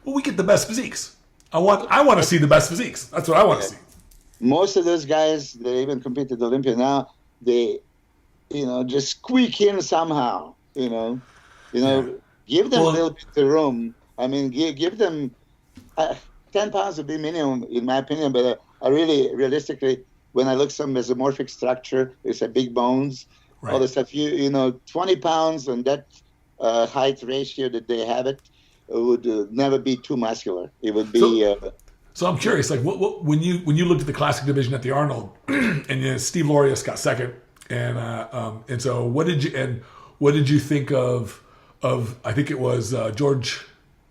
Well, we get the best physiques. I want to see the best physiques. That's what I want to see. Most of those guys, they even compete at Olympia now. They, just squeak in somehow. Give them a little bit of room. I mean, give them 10 pounds would be minimum, in my opinion. But I really, realistically, when I look at some mesomorphic structure, it's a big bones, all the stuff. 20 pounds and that height ratio that they have it would never be too muscular. It would be. So I'm curious, like, what when you looked at the classic division at the Arnold, and Steve Lorius got second, and so what did you think of I think it was George.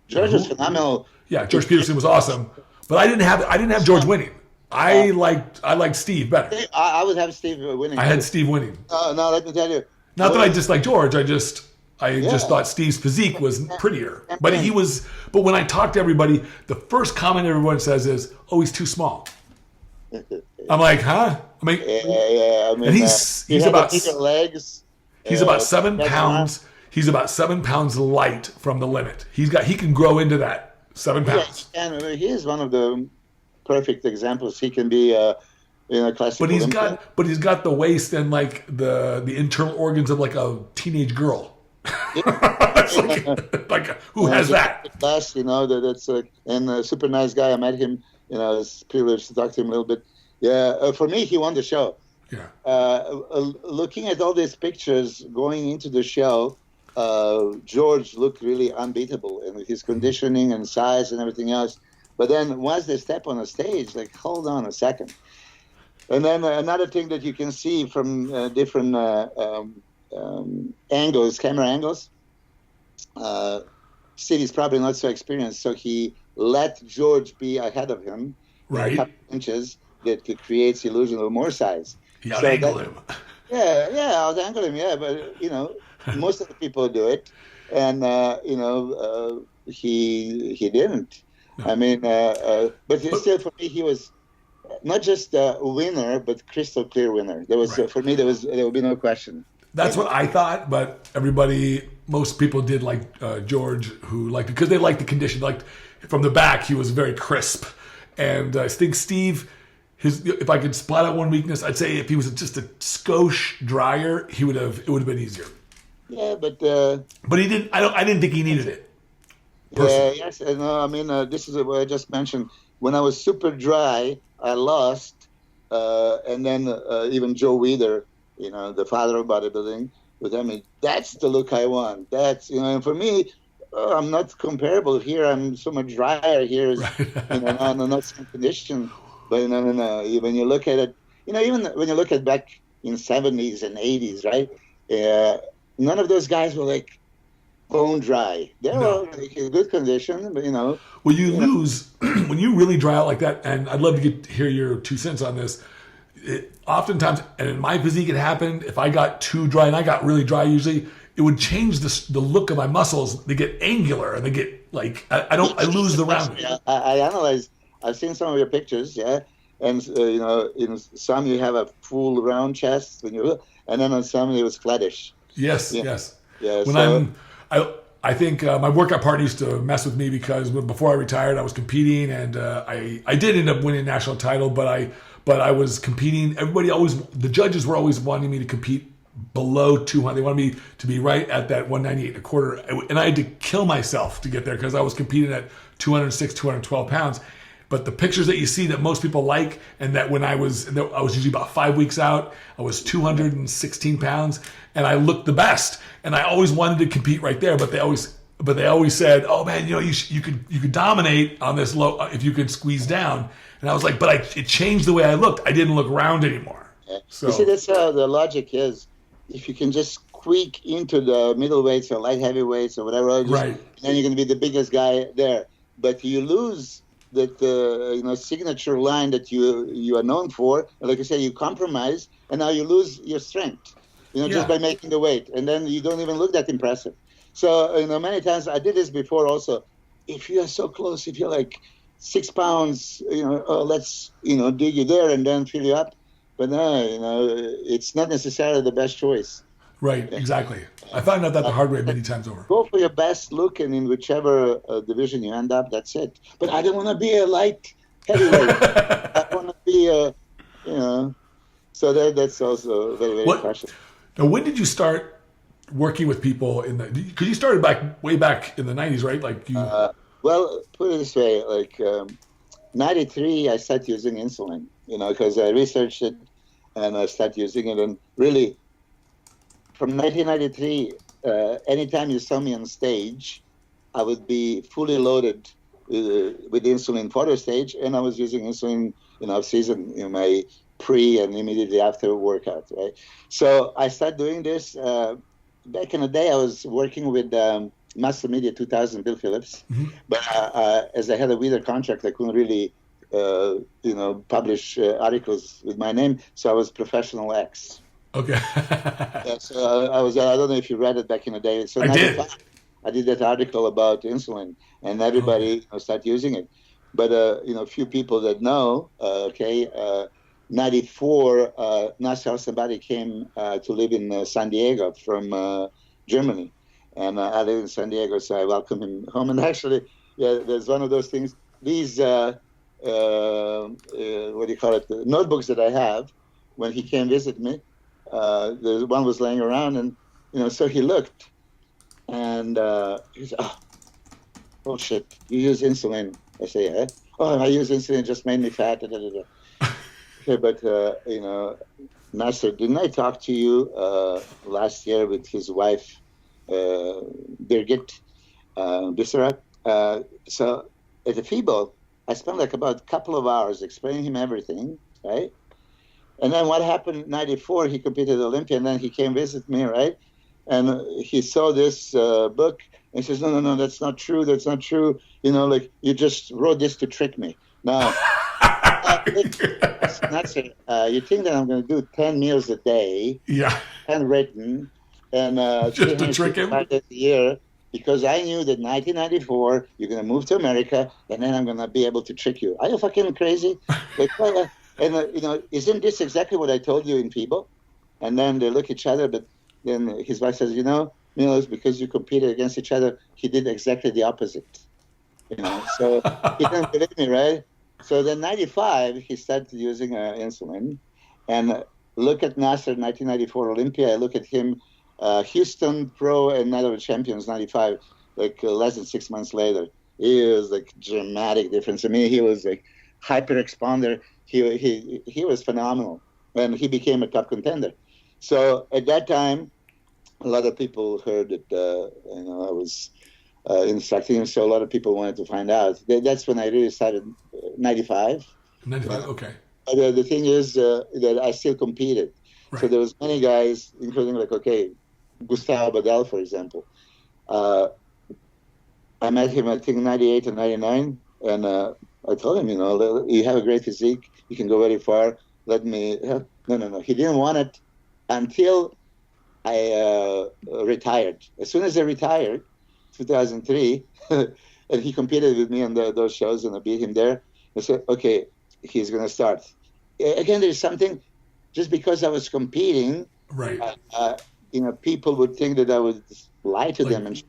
George was phenomenal. Yeah, George Peterson was awesome, but I didn't have George winning. I liked Steve better. I would have Steve winning. I had Steve winning. No, let me tell you. Not that I dislike George. I just thought Steve's physique was prettier. But but when I talk to everybody, the first comment everyone says is, "Oh, he's too small." I'm like, huh? I mean, I mean, and he's about bigger legs. He's about 7 pounds. He's about 7 pounds light from the limit. He can grow into that 7 pounds. And he is one of the perfect examples. He can be classic. But he's got the waist and like the internal organs of like a teenage girl. like who has that? That's and a super nice guy. I met him. It's privileged to talk to him a little bit. Yeah, for me, he won the show. Yeah. Looking at all these pictures going into the show, George looked really unbeatable in his conditioning and size and everything else. But then once they step on the stage, like, hold on a second. And then another thing that you can see from different angles, camera angles, Steve is probably not so experienced, so he let George be ahead of him, right, a couple inches, that creates illusion of more size. He out-angled him. Yeah, out-angled him, yeah, but, most of the people do it, and, he didn't. No. I mean, but still, for me, he was not just a winner, but crystal clear winner. There was, for me, there would be no question. That's what I thought, but most people did like George, because they liked the condition. Like from the back, he was very crisp, and I think Steve, if I could spot out one weakness, I'd say if he was just a skosh drier, it would have been easier. Yeah, but he didn't. I didn't think he needed it. Personally. Yeah, yes, no. I mean, this is what I just mentioned. When I was super dry, I lost, and then even Joe Weider, the father of bodybuilding, would tell me, that's the look I want. That's, and for me, I'm not comparable here. I'm so much drier here. Not some condition. But no. When you look at it, even when you look at back in 70s and 80s, right? None of those guys were like bone dry. They were in good condition, but When you lose, when you really dry out like that, and I'd love to hear your 2 cents on this. Oftentimes, and in my physique, it happened. If I got too dry, and I got really dry, usually it would change the look of my muscles. They get angular, and they get like I lose the rounding. I analyze. I've seen some of your pictures, yeah, and in some you have a full round chest and then on some it was flattish. Yes. Yeah. When I think my workout partner used to mess with me because before I retired, I was competing, and I did end up winning a national title, but I was competing. The judges were always wanting me to compete below 200. They wanted me to be right at that 198 and a quarter, and I had to kill myself to get there because I was competing at 206, 212 pounds. But the pictures that you see that most people like, and that when I was usually about 5 weeks out, I was 216 pounds, and I looked the best. And I always wanted to compete right there, but they always said, "Oh man, you could dominate on this low if you could squeeze down." And I was like, "But it changed the way I looked. I didn't look round anymore." So you see, that's how the logic is. If you can just squeak into the middleweights or light heavyweights or whatever. Right. Then you're going to be the biggest guy there. But you lose that signature line that you are known for. Like I said, you compromise, and now you lose your strength. Just by making the weight, and then you don't even look that impressive. So many times I did this before also. If you are so close, if you're like 6 pounds, let's dig you there and then fill you up. But no, it's not necessarily the best choice. Right, exactly. I found out that the hard way many times over. Go for your best look, and in whichever division you end up, that's it. But I don't want to be a light heavyweight. I want to be So that's also very, very precious. Now, when did you start working with people because you started way back in the 90s, right? Like you. Well, put it this way, like 93, I started using insulin, because I researched it and I started using it. And really, from 1993, anytime you saw me on stage, I would be fully loaded with insulin for the stage, and I was using insulin off season in my pre and immediately after workout, right? So I started doing this. Back in the day, I was working with Master Media 2000, Bill Phillips. Mm-hmm. But as I had a weather contract, I couldn't really, publish articles with my name. So I was Professional X. Okay. So I don't know if you read it back in the day. So I did. I did that article about insulin, and everybody started using it. But, a few people that know, 94, Nasser somebody came to live in San Diego from Germany. And I live in San Diego, so I welcome him home. And actually, there's one of those things. These, what do you call it, the notebooks that I have, when he came visit me, the one was laying around, and, so he looked, and he said, oh, shit, you use insulin. I say, yeah. Oh, I use insulin, it just made me fat. Okay, but, Nasser, didn't I talk to you last year with his wife, Birgit Bissarat? So at the FIBO, I spent like about a couple of hours explaining him everything, right? And then what happened in 94, he competed at Olympia, and then he came visit me, right? And he saw this book, and he says, no, that's not true, that's not true. Like, you just wrote this to trick me. Now, Nasser, you think that I'm going to do 10 meals a day, handwritten, and just to trick him? A year, because I knew that 1994, you're going to move to America, and then I'm going to be able to trick you. Are you fucking crazy? Like, isn't this exactly what I told you in FIBO? And then they look at each other, but then his wife says, Milos, because you competed against each other, he did exactly the opposite. So he didn't believe me, right? So then 95, he started using insulin. And look at Nasser, 1994 Olympia. I look at him, Houston Pro and Night of the Champions, 95, like less than 6 months later. He was like dramatic difference. I mean, he was like hyper expander. He was phenomenal. And he became a top contender. So at that time, a lot of people heard that, I was instructing him, so a lot of people wanted to find out. That's when I really started, 95. 95, okay. But the thing is that I still competed. Right. So there was many guys, including Gustavo Badal, for example. I met him, I think, 98 and 99, and I told him, you have a great physique, you can go very far, let me help. No. He didn't want it until I retired. As soon as I retired, 2003, and he competed with me on those shows, and I beat him there. I said, okay, he's going to start. Again, there's something, just because I was competing, right? People would think that I would lie to them and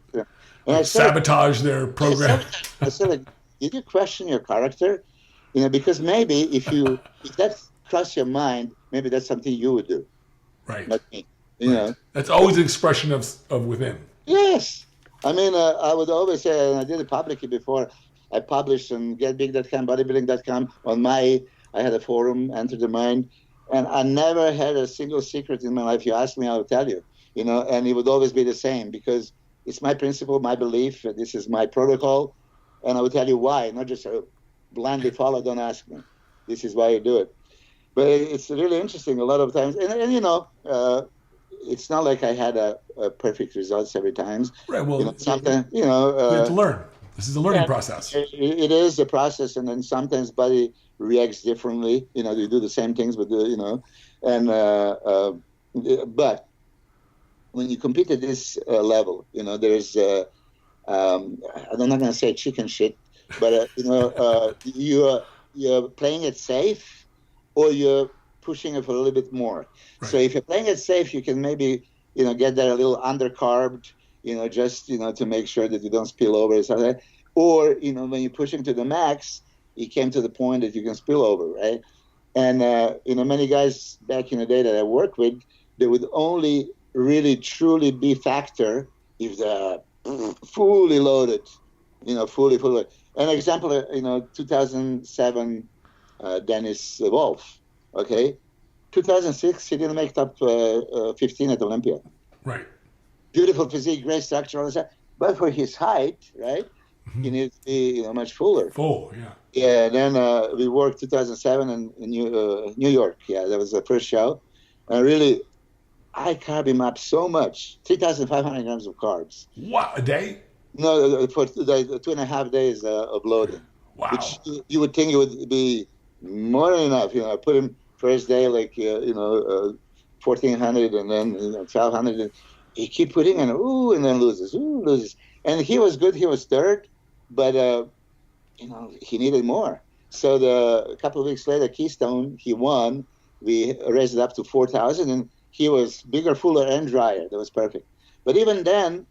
I sabotage their program. I said, did you question your character? Because maybe if that crossed your mind, maybe that's something you would do. Right. Not me. That's always an expression of within. Yes. I mean, I would always say, and I did it publicly before, I published on getbig.com, bodybuilding.com, I had a forum, Enter the Mind, and I never had a single secret in my life. You ask me, I'll tell you, and it would always be the same, because it's my principle, my belief, this is my protocol, and I would tell you why, not just blindly follow, don't ask me. This is why you do it. But it's really interesting a lot of times. And it's not like I had a perfect results every time. Right. Well, sometimes, we have to learn. This is a learning process. It is a process, and then sometimes body reacts differently. They do the same things, but but when you compete at this level, there's I'm not going to say chicken shit, but you're playing it safe, or you're pushing it for a little bit more. Right. So if you're playing it safe, you can maybe get there a little undercarbed, just to make sure that you don't spill over or something. Or when you're pushing to the max, you came to the point that you can spill over, right? And many guys back in the day that I worked with, they would only really truly be factor if they're fully loaded, fully loaded. An example, 2007, Dennis Wolf, okay? 2006, he didn't make top 15 at Olympia. Right. Beautiful physique, great structure, all this stuff. But for his height, right, he needs to be much fuller. Full, yeah. Yeah, then we worked 2007 in New York. Yeah, that was the first show. And really, I carb him up so much, 3,500 grams of carbs. Wow, a day? No, for the 2.5 days of loading. Wow. Which you would think it would be more than enough. I put him first day 1,400 and then 1,200. And he keep putting in, and then loses. And he was good. He was third, but he needed more. So a couple of weeks later, Keystone, he won. We raised it up to 4,000, and he was bigger, fuller, and drier. That was perfect. But even then,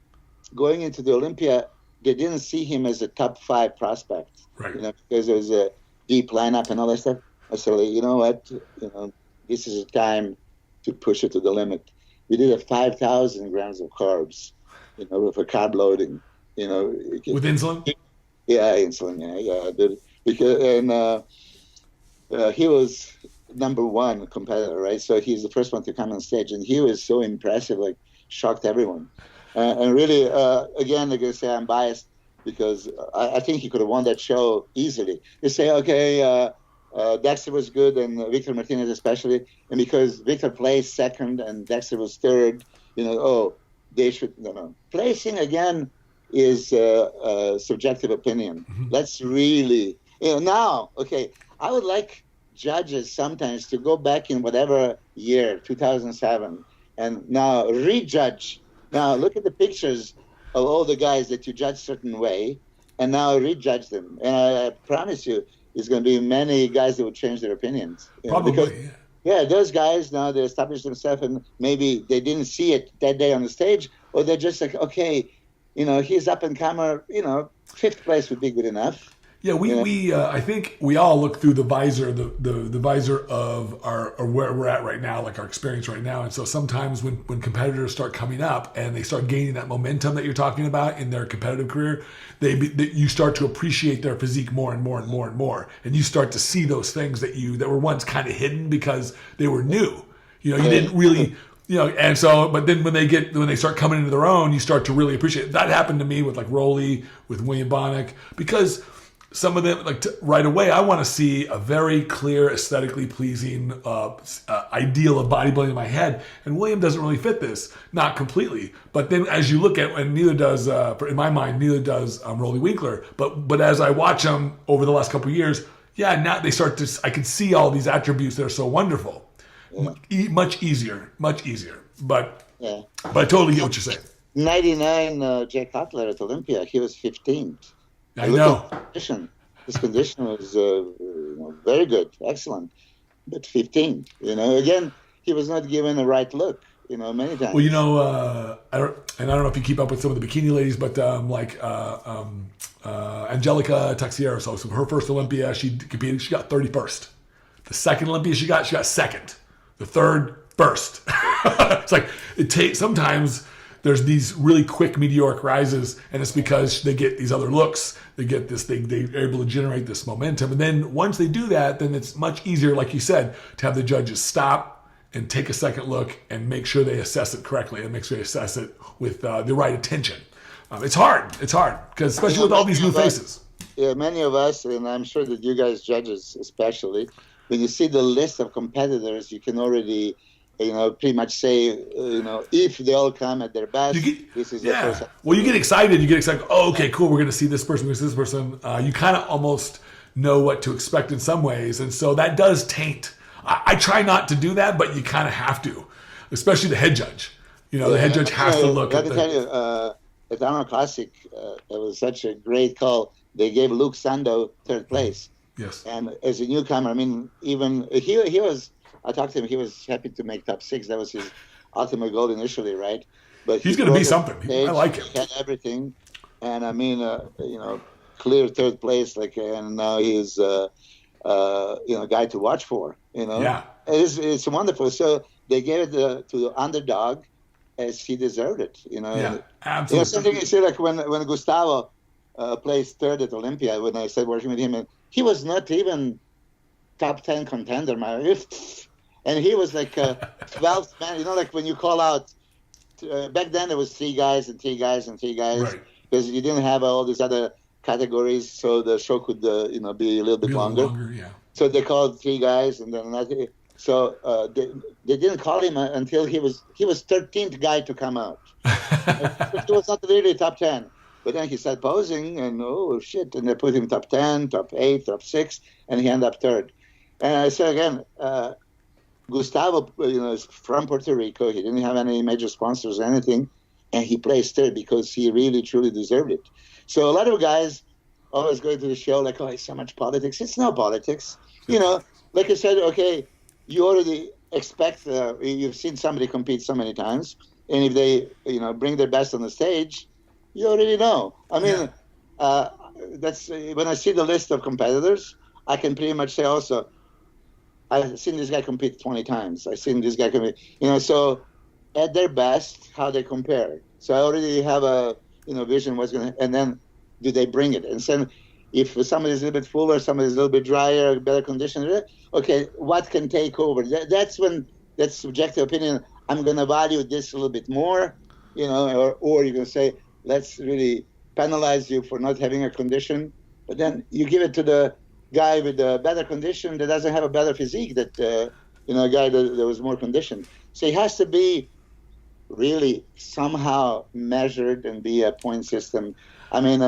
going into the Olympia, they didn't see him as a top 5 prospect. Right. Because there was a deep lineup and all that stuff. I said, you know what? This is a time to push it to the limit. We did a 5,000 grams of carbs, for carb loading. With insulin? Yeah, insulin. Yeah. Because he was number 1 competitor, right? So he's the first one to come on stage, and he was so impressive, shocked everyone. And really, again, they're going to say I'm biased because I think he could have won that show easily. They say, okay, Dexter was good, and Victor Martinez especially, and because Victor placed second and Dexter was third, they should. No. Placing again is subjective opinion. Mm-hmm. Let's really, now, okay, I would like judges sometimes to go back in whatever year, 2007, and now rejudge. Now look at the pictures of all the guys that you judge certain way, and now rejudge them. And I promise you, there's going to be many guys that will change their opinions. Probably, because, those guys now they established themselves, and maybe they didn't see it that day on the stage, or they're just like, okay, he's up and comer. 5th place would be good enough. Yeah, we I think we all look through the visor, the visor of our or where we're at right now, like our experience right now. And so sometimes when competitors start coming up and they start gaining that momentum that you're talking about in their competitive career, you start to appreciate their physique more and more and more and more, and you start to see those things that were once kind of hidden because they were new. You didn't really. And so, but then when they start coming into their own, you start to really appreciate it. That happened to me with Rolly, with William Bonnick, because some of them, right away, I want to see a very clear, aesthetically pleasing ideal of bodybuilding in my head. And William doesn't really fit this, not completely. But then as you look at, and neither does, in my mind, Rolly Winkler. But as I watch them over the last couple of years, now they start to, I can see all these attributes that are so wonderful. Yeah. Much easier. But I totally get what you're saying. 99, Jay Cutler at Olympia, he was 15th. I know. His condition was very good, excellent. But 15, again, he was not given the right look, many times. Well, I don't know if you keep up with some of the bikini ladies, but Angelica Taxiero, so her first Olympia, she competed, she got 31st. The second Olympia she got second. The third, first. It's sometimes there's these really quick meteoric rises, and it's because they get these other looks. They get this thing, they're able to generate this momentum. And then once they do that, then it's much easier, like you said, to have the judges stop and take a second look and make sure they assess it correctly and make sure they assess it with the right attention. It's hard, because especially with all these new faces. Yeah, many of us, and I'm sure that you guys judges especially, when you see the list of competitors, you can already pretty much say, if they all come at their best, this is the first. Well, you get excited. Oh, okay, cool. We're going to see this person. We're going to see this person. You kind of almost know what to expect in some ways. And so that does taint. I try not to do that, but you kind of have to, especially the head judge. The head judge has to look at tell you, at Arnold Classic, it was such a great call. They gave Luke Sando third place. Yes. And as a newcomer, I mean, even he was, I talked to him, he was happy to make top 6. That was his ultimate goal initially, right? But he's going to be something. I like him. He had everything. And I mean, clear third place, and now he's, a guy to watch for, Yeah. It's wonderful. So they gave it to the underdog as he deserved it, Yeah, absolutely. Something you see, like when Gustavo placed third at Olympia, when I started working with him, and he was not even top 10 contender, man. And he was like 12th man, like when you call out, back then there was 3 guys and 3 guys and 3 guys, right, because you didn't have all these other categories, so the show could, be a little bit longer. Yeah. So they called 3 guys, and then another. So they didn't call him until he was 13th guy to come out. He was not really top 10. But then he started posing, and oh shit! And they put him top 10, top 8, top 6, and he ended up third. And I said again, Gustavo, is from Puerto Rico. He didn't have any major sponsors or anything, and he placed third because he really truly deserved it. So a lot of guys always go to the show like, oh, it's so much politics. It's no politics. Like I said, okay, you already expect. You've seen somebody compete so many times, and if they, bring their best on the stage, you already know. I mean, that's when I see the list of competitors, I can pretty much say also, I've seen this guy compete 20 times. I've seen this guy compete, so at their best, how they compare. So I already have a, vision what's going to, and then do they bring it? And then if somebody's a little bit fuller, somebody's a little bit drier, better conditioned, okay, what can take over? That's when, that's subjective opinion. I'm going to value this a little bit more, or you're going to say, let's really penalize you for not having a condition. But then you give it to the guy with a better condition that doesn't have a better physique, that, a guy that was more conditioned. So it has to be really somehow measured and be a point system. I mean,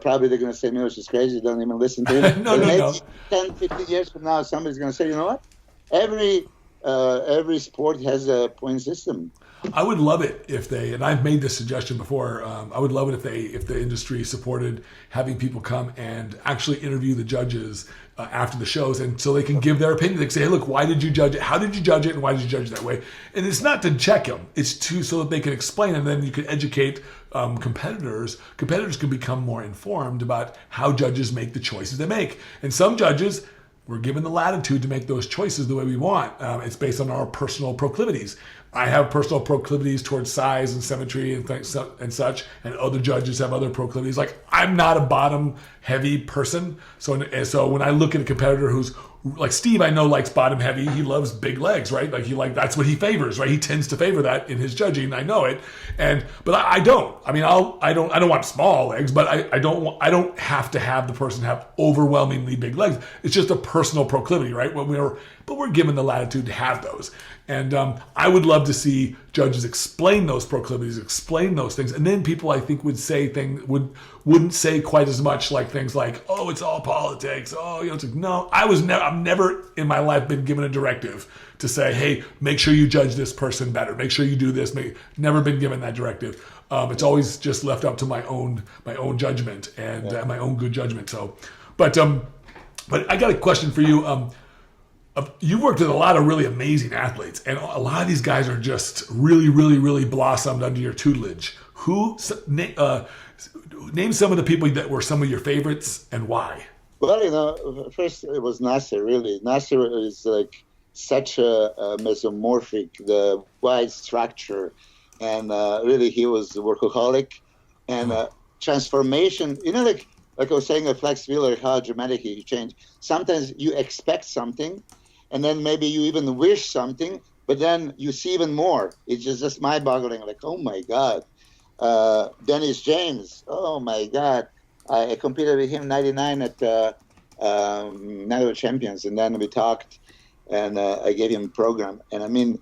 probably they're going to say, Milos is crazy, don't even listen to him. No. 10, 15 years from now, somebody's going to say, you know what? Every sport has a point system. I would love it if they, and I've made this suggestion before, I would love it if the industry supported having people come and actually interview the judges after the shows, and so they can give their opinion. They can say, hey, look, why did you judge it? How did you judge it? And why did you judge it that way? And it's not to check them. It's so that they can explain, and then you can educate competitors. Competitors can become more informed about how judges make the choices they make. And some judges, we're given the latitude to make those choices the way we want. It's based on our personal proclivities. I have personal proclivities towards size and symmetry and such, and other judges have other proclivities. Like, I'm not a bottom heavy person, so when I look at a competitor who's like Steve, I know likes bottom heavy. He loves big legs, right? That's what he favors, right? He tends to favor that in his judging. I know it, but I don't. I mean, I don't want small legs, but I don't have to have the person have overwhelmingly big legs. It's just a personal proclivity, right? But we're given the latitude to have those. And I would love to see judges explain those proclivities, explain those things, and then people, I think, would say wouldn't say quite as much like things like, "Oh, it's all politics." Oh, it's like, no, I've never in my life been given a directive to say, "Hey, make sure you judge this person better. Make sure you do this." Never been given that directive. It's always just left up to my own judgment and my own good judgment. So, but I got a question for you. You've worked with a lot of really amazing athletes, and a lot of these guys are just really, really, really blossomed under your tutelage. Name some of the people that were some of your favorites and why. Well, first it was Nasser, really. Nasser is like such a mesomorphic, the wide structure, and really he was a workaholic, and transformation, like I was saying of Flex Wheeler, how dramatic he changed. Sometimes you expect something, and then maybe you even wish something, but then you see even more. It's just mind-boggling, like, oh my God. Dennis James, oh my God. I competed with him in 99 at Night of Champions, and then we talked, and I gave him a program. And I mean,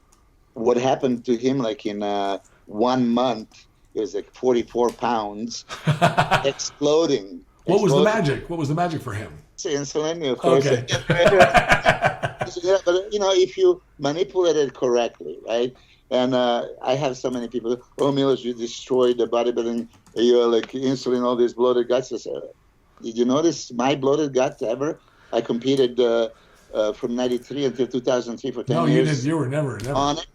what happened to him, like in 1 month, it was like 44 pounds, exploding. What was the magic? What was the magic for him? It's insulin, of course. Okay. Yeah, but if you manipulate it correctly, right? And I have so many people, oh, Milos, you destroyed the bodybuilding, you're like insulin, all these bloated guts. I said, did you notice my bloated gut ever? I competed from 93 until 2003 for 10 years. No, you were never. On it.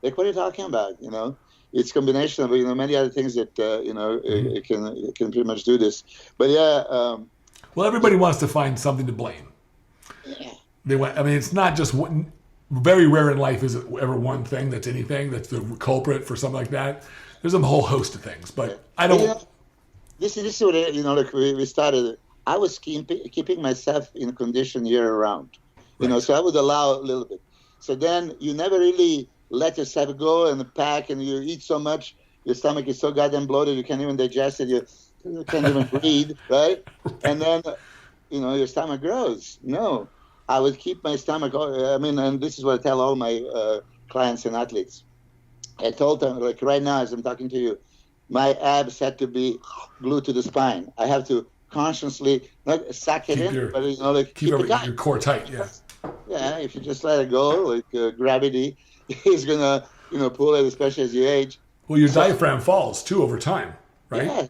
Like, what are you talking about? It's a combination of many other things that it can pretty much do this. But yeah. Well, everybody wants to find something to blame. Yeah. It's not just one. Very rare in life is it ever one thing that's anything that's the culprit for something like that. There's a whole host of things, but I don't. This is what like we started. I was keeping myself in condition year round, so I would allow a little bit. So then you never really let yourself go and pack, and you eat so much, your stomach is so goddamn bloated you can't even digest it. You can't even breathe, right? And then your stomach grows. No, I would keep my stomach. And this is what I tell all my clients and athletes. I told them, like right now as I'm talking to you, my abs had to be glued to the spine. I have to consciously not suck it in, but keep it tight. Your core tight. Yeah. Yeah, if you just let it go, like gravity is gonna pull it, especially as you age. Well, your diaphragm falls too over time, right?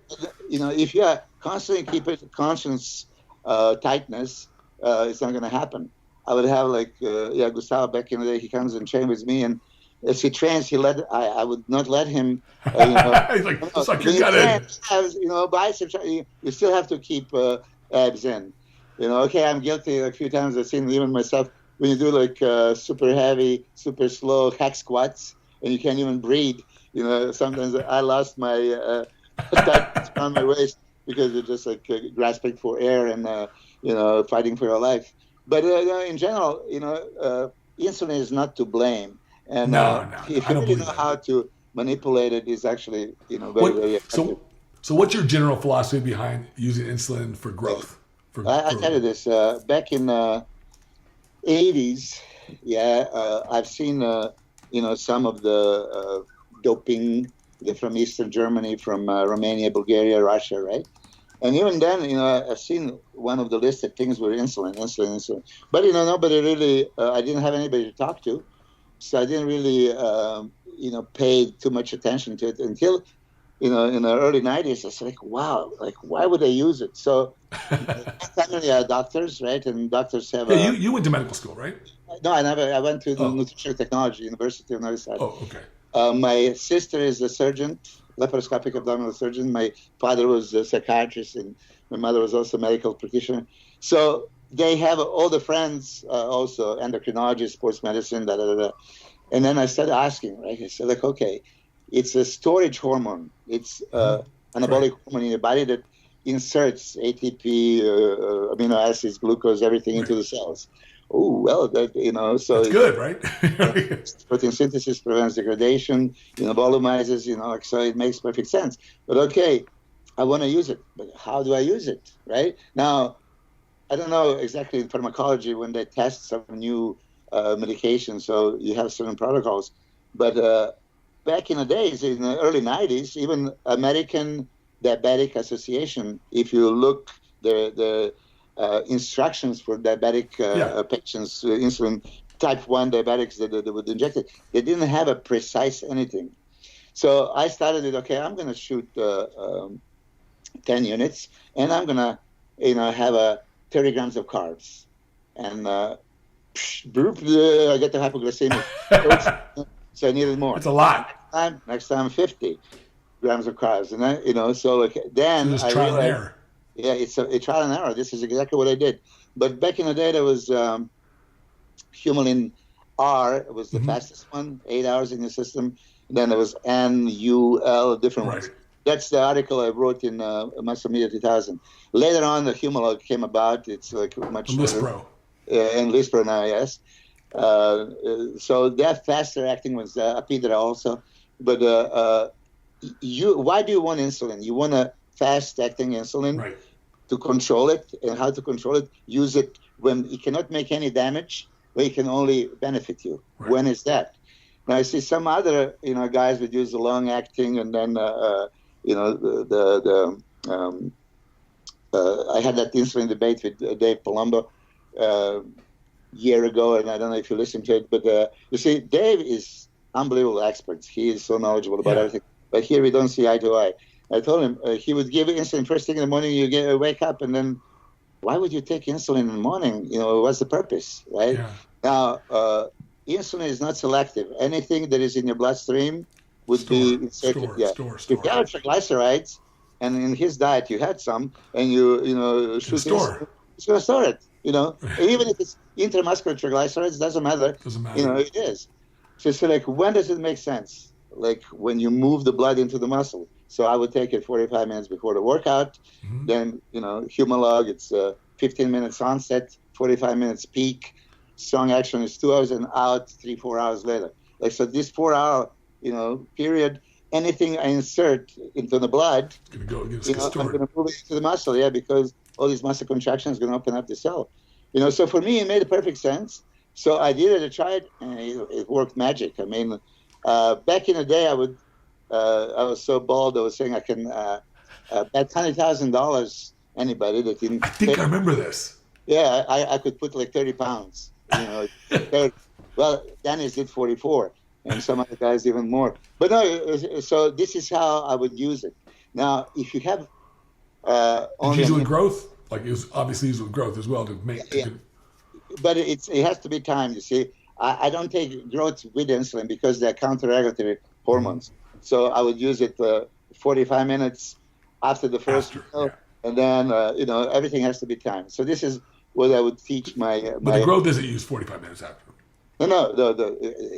Yeah, if you constantly keep it conscious tightness, it's not gonna happen. I would have Gustavo back in the day. He comes and trains with me, and as he trains, I would not let him. He's like, suck your gut in. Biceps. You still have to keep abs in. Okay, I'm guilty. A few times I've seen even myself when you do like super heavy, super slow hack squats, and you can't even breathe. Sometimes I lost my tightness around my waist because you're just like grasping for air and fighting for your life. But in general, insulin is not to blame. And if you really know how to manipulate it, it's actually very effective. So what's your general philosophy behind using insulin for growth? I tell you this, back in the 80s, I've seen, some of the doping from Eastern Germany, from Romania, Bulgaria, Russia, right? And even then, I've seen one of the listed things were insulin. But, nobody really, I didn't have anybody to talk to. So I didn't really, pay too much attention to it until, in the early 90s, I was like, wow, like, why would I use it? So family are doctors, right? And doctors have you went to medical school, right? No, I never. I went to the Nutritional Technology, University of Nasser. Oh, okay. My sister is a surgeon, laparoscopic abdominal surgeon. My father was a psychiatrist, and my mother was also a medical practitioner. So they have all the friends, also endocrinologists, sports medicine, And then I started asking, right? I said, like, okay, it's a storage hormone. It's anabolic hormone in the body that inserts ATP, amino acids, glucose, everything into the cells. Oh, well, so it's good, right? Protein synthesis prevents degradation, volumizes, so it makes perfect sense. But okay, I want to use it, but how do I use it, right? Now, I don't know exactly in pharmacology when they test some new medication, so you have certain protocols. But back in the days, in the early 90s, even American Diabetic Association, if you look the instructions for diabetic patients, insulin type 1 diabetics that would inject it, they didn't have a precise anything. So I started it, okay, I'm going to shoot 10 units, and I'm going to, have 30 grams of carbs. And I get the hypoglycemic. So I needed more. It's a lot. Next time 50 grams of carbs. And then, so then I trial and error. Yeah, it's a trial and error. This is exactly what I did. But back in the day, there was Humulin R. It was the fastest one, 8 hours in the system. And then there was NUL, different ones. That's the article I wrote in Muscle Media 2000. Later on, the Humulin came about. It's like much Lispro. And Lispro now, yes. So that faster acting was Apidra also. But why do you want insulin? You want a fast-acting insulin to control it, and how to control it? Use it when it cannot make any damage, but it can only benefit you. Right. When is that? Now I see some other, guys would use the long acting, and then, I had that insulin debate with Dave Palumbo year ago, and I don't know if you listened to it, but you see, Dave is unbelievable expert. He is so knowledgeable about everything. But here we don't see eye to eye. I told him he would give insulin first thing in the morning. You wake up, and then why would you take insulin in the morning? What's the purpose, right? Yeah. Now, insulin is not selective. Anything that is in your bloodstream would be inserted. Store. If you have triglycerides, and in his diet you had some, and you shoot store. It's going to store it. Even if it's intramuscular triglycerides, doesn't matter. Doesn't matter. It is. So it's like, when does it make sense? Like when you move the blood into the muscle. So I would take it 45 minutes before the workout. Mm-hmm. Then, Humalog, it's 15 minutes onset, 45 minutes peak. Strong action is 2 hours and out 3-4 hours later. Like, so this 4 hour, period, anything I insert into the blood, I'm going to move it into the muscle, because all these muscle contractions are going to open up the cell. So for me, it made perfect sense. So I did it, I tried, and it worked magic. I mean, back in the day, I was so bold, I was saying I can bet $100,000 anybody that didn't. I think I remember this. Yeah, I could put like 30 pounds. 30. Well, Dennis did 44, and some other guys even more. But no, so this is how I would use it. Now, if you have only use it with growth, like it was obviously used with growth as well to make. But it has to be timed. You see, I don't take growth with insulin because they're counter-regulatory hormones. So I would use it 45 minutes after the first meal, and then everything has to be timed. So this is what I would teach my. But the growth isn't used 45 minutes after. No.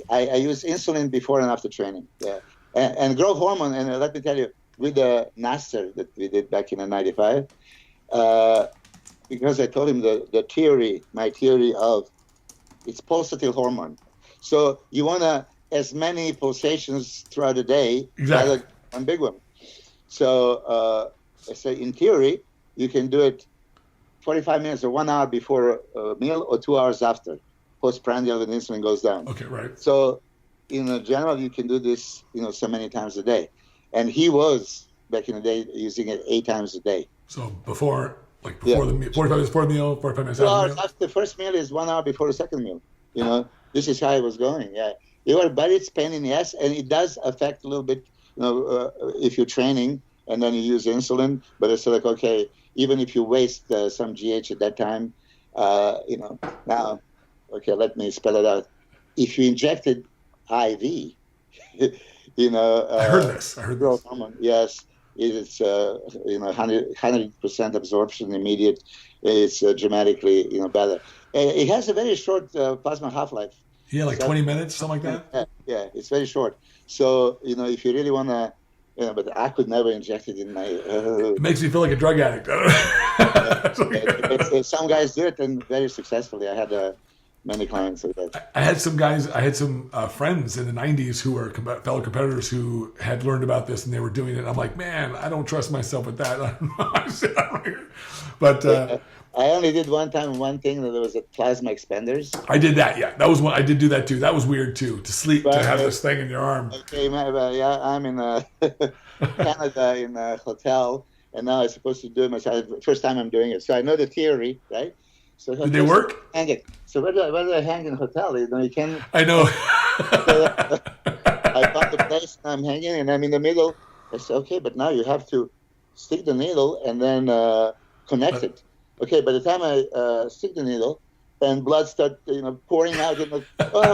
I use insulin before and after training. Yeah, and growth hormone. And let me tell you, with the Nasser that we did back in '95, because I told him my theory of it's pulsatil hormone. So you want as many pulsations throughout the day, rather than one big one. So I say, in theory, you can do it 45 minutes or 1 hour before a meal or 2 hours after, postprandial when insulin goes down. Okay, right. So in general, you can do this, so many times a day. And he was, back in the day, using it 8 times a day. So before the meal, 45 minutes before the meal, 45 minutes after the meal? After the first meal is 1 hour before the second meal. This is how it was going, but it's pain in the ass, and it does affect a little bit, if you're training and then you use insulin. But it's like, okay, even if you waste some GH at that time, now, okay, let me spell it out. If you injected IV, I heard this. Growth hormone, yes, it's 100% absorption immediate. It's dramatically better. It has a very short plasma half-life. Yeah, like 20 minutes, something like that? Yeah, it's very short. So, if you really want to, but I could never inject it in my... it makes me feel like a drug addict. Some guys do it, and very successfully. I had many clients with that. I had some friends in the 90s who were fellow competitors who had learned about this, and they were doing it. I'm like, man, I don't trust myself with that. But... I only did one thing, that there was a plasma expanders. I did that, yeah. That was one. I did do that too. That was weird too, to have this thing in your arm. Okay, I'm in Canada in a hotel, and now I'm supposed to do it myself. First time I'm doing it. So I know the theory, right? So did they work? Hang it. So where do I hang in a hotel? You can. I know. I found the place, and I'm hanging, and I'm in the middle. I said, okay, but now you have to stick the needle and then connect it. Okay, by the time I stick the needle and blood start, pouring out, oh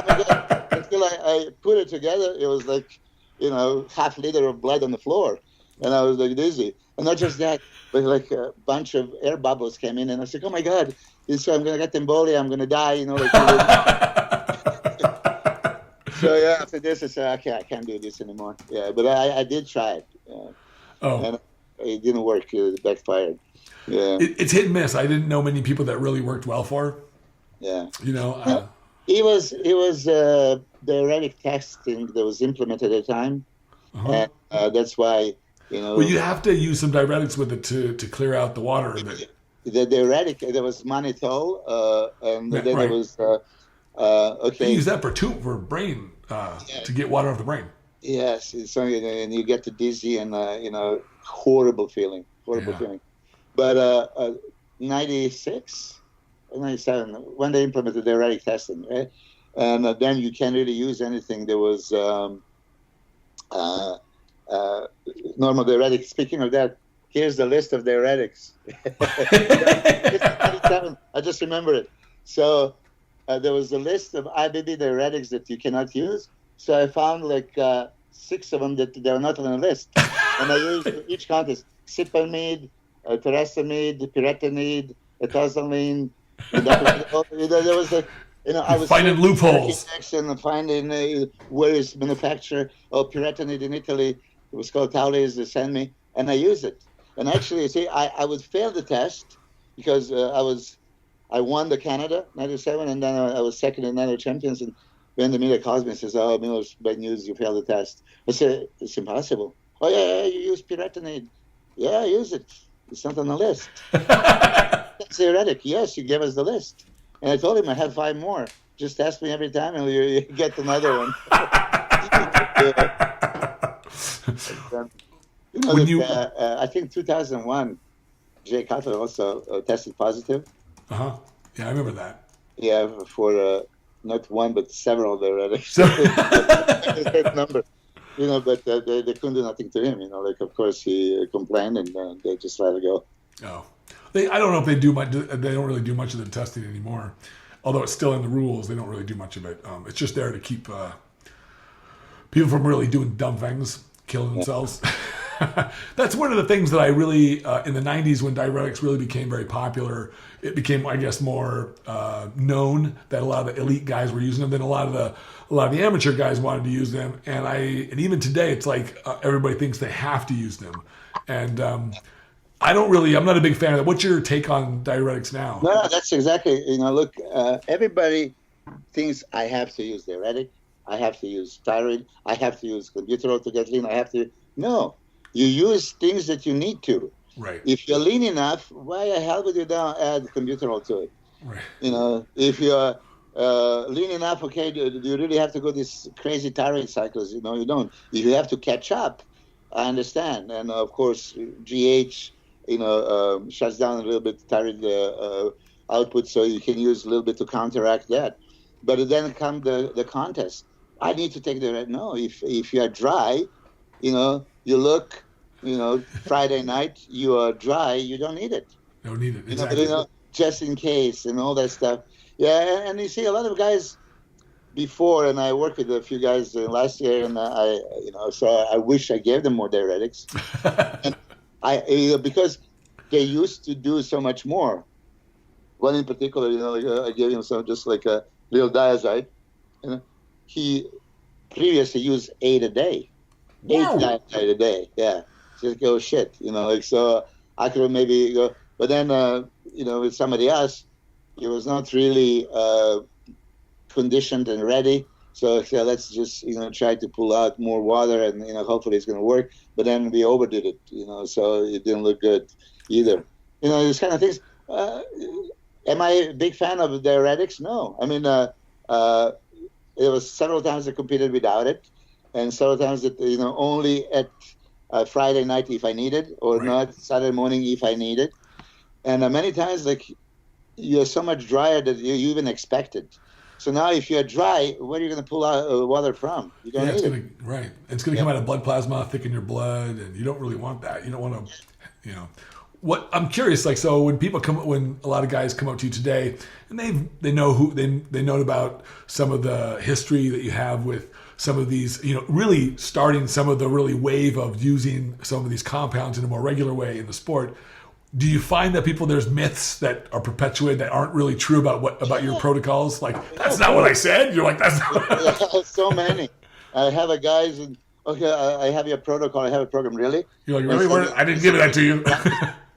my God! Until I put it together, it was like, half liter of blood on the floor, and I was like dizzy. And not just that, but like a bunch of air bubbles came in, and I was like, oh my God! And so I'm gonna get embolia, I'm gonna die, So yeah, after this, I said, okay, I can't do this anymore. Yeah, but I did try it, and it didn't work. It backfired. Yeah, it's hit and miss. I didn't know many people that really worked well for. Yeah, it was diuretic testing that was implemented at the time, and that's why Well, you have to use some diuretics with it to clear out the water. The diuretic, there was mannitol, and then there was They use that for brain to get water off the brain. Yes, so, and you get the dizzy and horrible feeling. But 96, 97, when they implemented diuretic testing, right? And then you can't really use anything. There was normal diuretics. Speaking of that, here's the list of diuretics. I just remember it. So there was a list of IBD diuretics that you cannot use. So I found like 6 of them that they were not on the list. And I used each contest: cypamide, toracimide, pyretinide, etozoline. There was a, I was finding loopholes. And finding where is manufacturer. Pyretinide in Italy. It was called Taules. They sent me, and I use it. And actually, you see, I would fail the test because I won the Canada 97, and then I was second in another champions. And when the media calls me and says, "Oh, Milos, bad news, you failed the test," I say, "It's impossible." "Oh yeah, you use pyretinide." "Yeah, I use it. It's not on the list." "That's diuretic." "Yes, you gave us the list." And I told him I have 5 more. Just ask me every time, and you get another one. I think 2001, Jay Cutler also tested positive. Yeah, I remember that. Yeah, for not one but several diuretics. Number, but they couldn't do nothing to him. Like of course he complained and they just let it go. Oh, I don't know if they do much. They don't really do much of the testing anymore. Although it's still in the rules, they don't really do much of it. It's just there to keep people from really doing dumb things, killing themselves. That's one of the things that I really, in the 90s when diuretics really became very popular, it became, I guess, more known that a lot of the elite guys were using them. Then a lot of the amateur guys wanted to use them. And even today, it's like everybody thinks they have to use them. And I'm not a big fan of that. What's your take on diuretics now? No, that's exactly, look, everybody thinks I have to use diuretic, I have to use thyroid, I have to use clenbuterol to get lean, No. You use things that you need to. Right. If you're lean enough, why the hell would you now add clenbuterol to it? Right. If you're lean enough, okay, do you really have to go these crazy thyroid cycles? You don't. If you have to catch up, I understand. And of course, GH, shuts down a little bit thyroid output, so you can use a little bit to counteract that. But then come the contest. I need to take no. If you are dry, you look, Friday night, you are dry, you don't need it. Don't need it, exactly. Just in case and all that stuff. Yeah, and you see a lot of guys before, and I worked with a few guys last year, and so I wish I gave them more diuretics. And because they used to do so much more. One in particular, I gave him just like a little diazide. He previously used 8 a day. Wow. 8 diazide a day, yeah. Just go shit, so I could maybe go, but then, with somebody else, he was not really conditioned and ready. So let's just, try to pull out more water and, hopefully it's going to work. But then we overdid it, so it didn't look good either. These kind of things. Am I a big fan of diuretics? No. I mean, there was several times I competed without it. And several times that, only at Friday night if I need it, or not Saturday morning if I need it. And many times, like, you're so much drier that you even expect it. So now if you're dry, where are you going to pull out water from? You don't need it. Right. It's going to come out of blood plasma, thicken your blood, and you don't really want that. You don't want to, What I'm curious, like, so when a lot of guys come up to you today, and they know about some of the history that you have with some of these, really starting some of the really wave of using some of these compounds in a more regular way in the sport. Do you find that there's myths that are perpetuated that aren't really true about your protocols? Like, that's not what I said. You're like, that's not. So many. I have a guys, okay, I have your protocol. I have a program. Really? You're like, really? I didn't give that to you.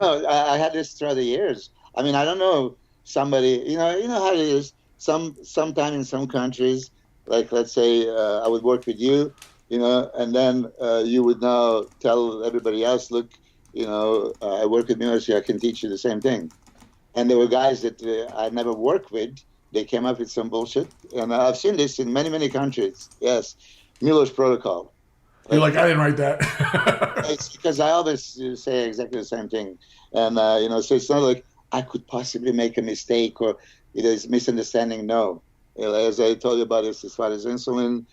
No, I had this throughout the years. I mean, I don't know somebody. You know how it is. Sometime in some countries, like let's say I would work with you, and then you would now tell everybody else, look, I work with Milos, I can teach you the same thing. And there were guys that I never worked with, they came up with some bullshit. And I've seen this in many, many countries. Yes, Milos protocol. You're like, I didn't write that. It's because I always say exactly the same thing. And, so it's not like I could possibly make a mistake or it's misunderstanding. No. As I told you about this, as far as insulin,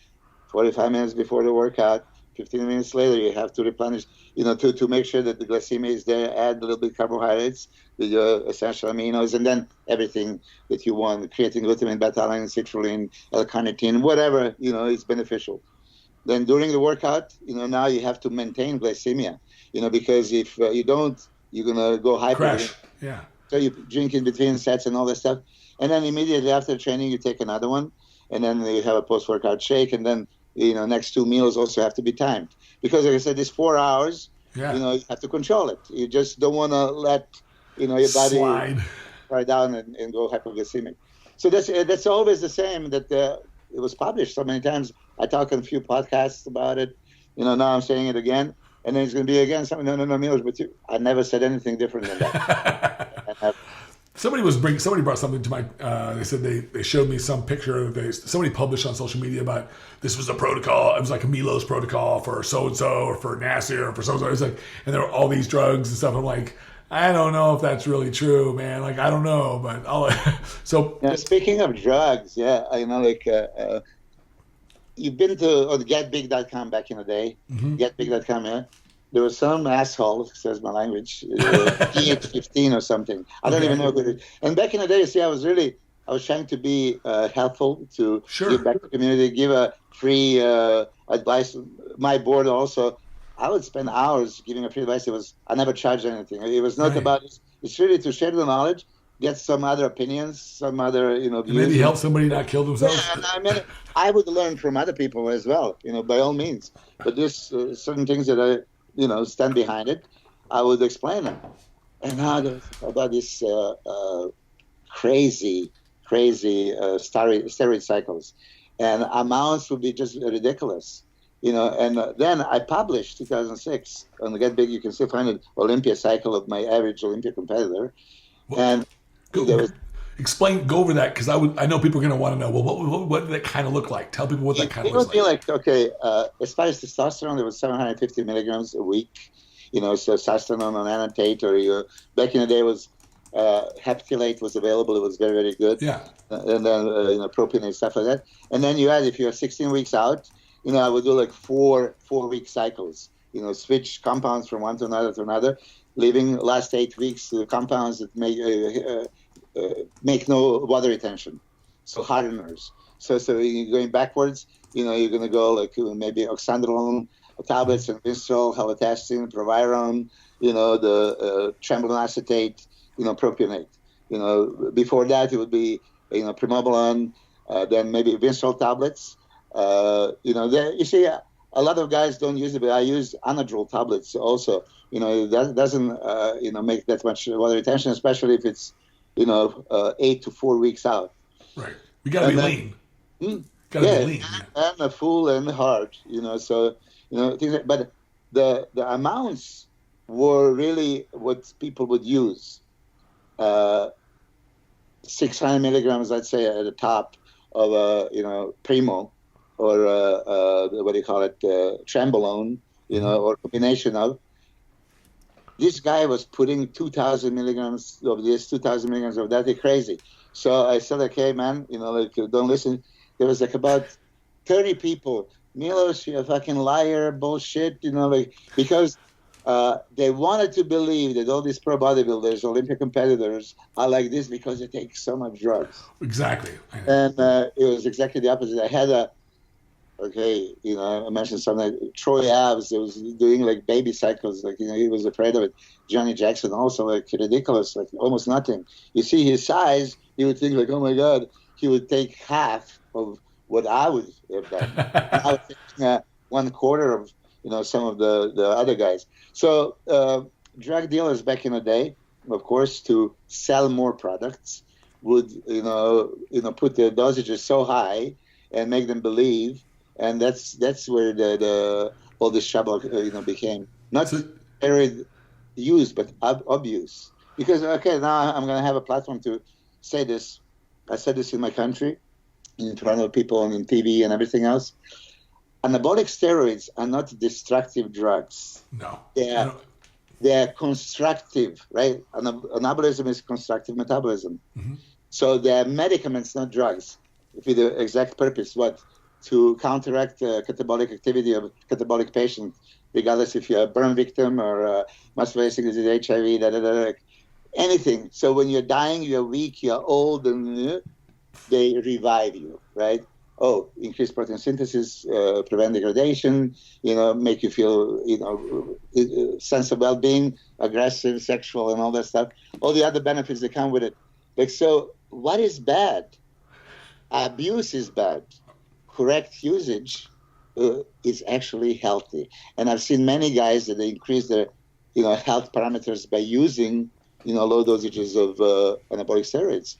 45 minutes before the workout, 15 minutes later, you have to replenish, to make sure that the glycemia is there, add a little bit of carbohydrates with your essential aminos, and then everything that you want, creatine, glutamine, beta-alanine, citrulline, L-carnitine, whatever, is beneficial. Then during the workout, now you have to maintain glycemia, because if you don't, you're going to go hyper. Crash, yeah. So you drink in between sets and all that stuff. And then immediately after training, you take another one. And then you have a post-workout shake. And then, next 2 meals also have to be timed. Because, like I said, it's 4 hours. Yeah. You have to control it. You just don't want to let, your body slide right down and go hypoglycemic. So that's always the same that it was published so many times. I talk on a few podcasts about it. Now I'm saying it again. And then it's going to be again something. No, Milos, but I never said anything different than that. Somebody brought something to my. They said they showed me some picture somebody published on social media about this was a protocol. It was like a Milos protocol for so and so or for Nasser or for so and so. It's like, and there were all these drugs and stuff. I'm like, I don't know if that's really true, man. Like, I don't know, but so. Yeah, speaking of drugs, you've been to on getbig.com back in the day. Mm-hmm. Getbig.com, yeah. There was some asshole, says my language, PH15 or something. I don't even know who it is. And back in the day, I was trying to be helpful to give back to the community, give a free advice. My board also, I would spend hours giving a free advice. I never charged anything. It was not about it. It's really to share the knowledge, get some other opinions, some other, views. Maybe help somebody not kill themselves. Yeah, I would learn from other people as well, by all means. But there's certain things that I, stand behind it, I would explain them. And now about this crazy steroid cycles. And amounts would be just ridiculous. And then I published 2006 on the Get Big. You can still find it, Olympia cycle of my average Olympia competitor. And go over that, because I know people are going to want to know, well, what did that kind of look like? Tell people what that kind of looks like. It would be like, as far as testosterone, there was 750 milligrams a week, so testosterone on annotate, or back in the day was heptylate was available. It was very, very good. Yeah. And then, propionate, stuff like that. And then you had, if you're 16 weeks out, I would do like 4-week cycles, switch compounds from one to another, leaving last 8 weeks compounds that make no water retention, so hardeners. So you're going backwards. You're going to go like maybe oxandrolone tablets and Vinstrol, halotastine, proviron. The trembolone acetate. Propionate. Before that it would be primobolan, then maybe Vinstrol tablets. You see, a lot of guys don't use it, but I use anadrol tablets also. That doesn't make that much water retention, especially if it's 8 to 4 weeks out. Right. We gotta be lean. Gotta be lean. And full and hard. So things like, but the amounts were really what people would use. 600 milligrams, let's say, at the top of Primo, or what do you call it, Trembolone, or combination of. This guy was putting 2,000 milligrams of this, 2,000 milligrams of that. They're crazy. So I said, okay, man, don't listen. There was about 30 people. Milos, you're a fucking liar, bullshit, because they wanted to believe that all these pro bodybuilders, Olympia competitors, are like this because they take so much drugs. Exactly. And it was exactly the opposite. I had I mentioned something like Troy Abs. It was doing like baby cycles, he was afraid of it. Johnny Jackson also, ridiculous, almost nothing. You see his size, you would think oh my God, he would take half of what I would have done. I was thinking 1/4 of some of the other guys. So drug dealers back in the day, of course, to sell more products, would put the dosages so high and make them believe, and that's where the all this trouble became not steroid use but abuse. Because now I'm going to have a platform to say this. I said this in my country, in front of people on TV and everything else. Anabolic steroids are not destructive drugs. No. They're constructive, right? Anabolism is constructive metabolism. Mm-hmm. So they're medicaments, not drugs, with the exact purpose, what? To counteract catabolic activity of catabolic patient, regardless if you're a burn victim or muscle wasting disease, HIV, anything. So when you're dying, you're weak, you're old, and they revive you, right? Oh, increase protein synthesis, prevent degradation, make you feel, sense of well-being, aggressive, sexual, and all that stuff. All the other benefits that come with it. Like, so what is bad? Abuse is bad. Correct usage is actually healthy. And I've seen many guys that they increase their, health parameters by using, low dosages of anabolic steroids.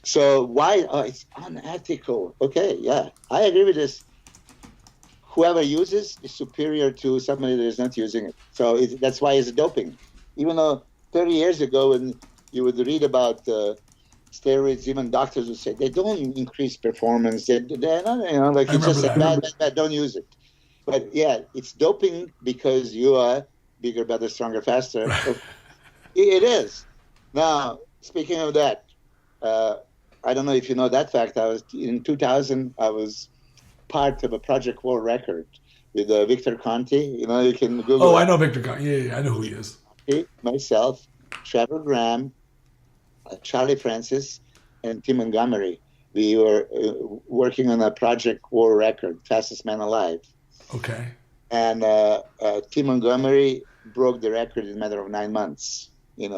So why? It's unethical. Okay, yeah, I agree with this. Whoever uses is superior to somebody that is not using it. So that's why it's doping. Even though 30 years ago, when you would read about steroids, even doctors would say they don't increase performance. They're not, it's just bad. Don't use it. But yeah, it's doping because you are bigger, better, stronger, faster. It is. Now, speaking of that, I don't know if you know that fact. In 2000, I was part of a Project World Record with Victor Conti. You can Google. Oh, I know Victor Conti. Yeah, I know who he is. Myself, Trevor Graham, Charlie Francis, and Tim Montgomery. We were working on a Project World Record, fastest man alive. Okay. And Tim Montgomery broke the record in a matter of 9 months.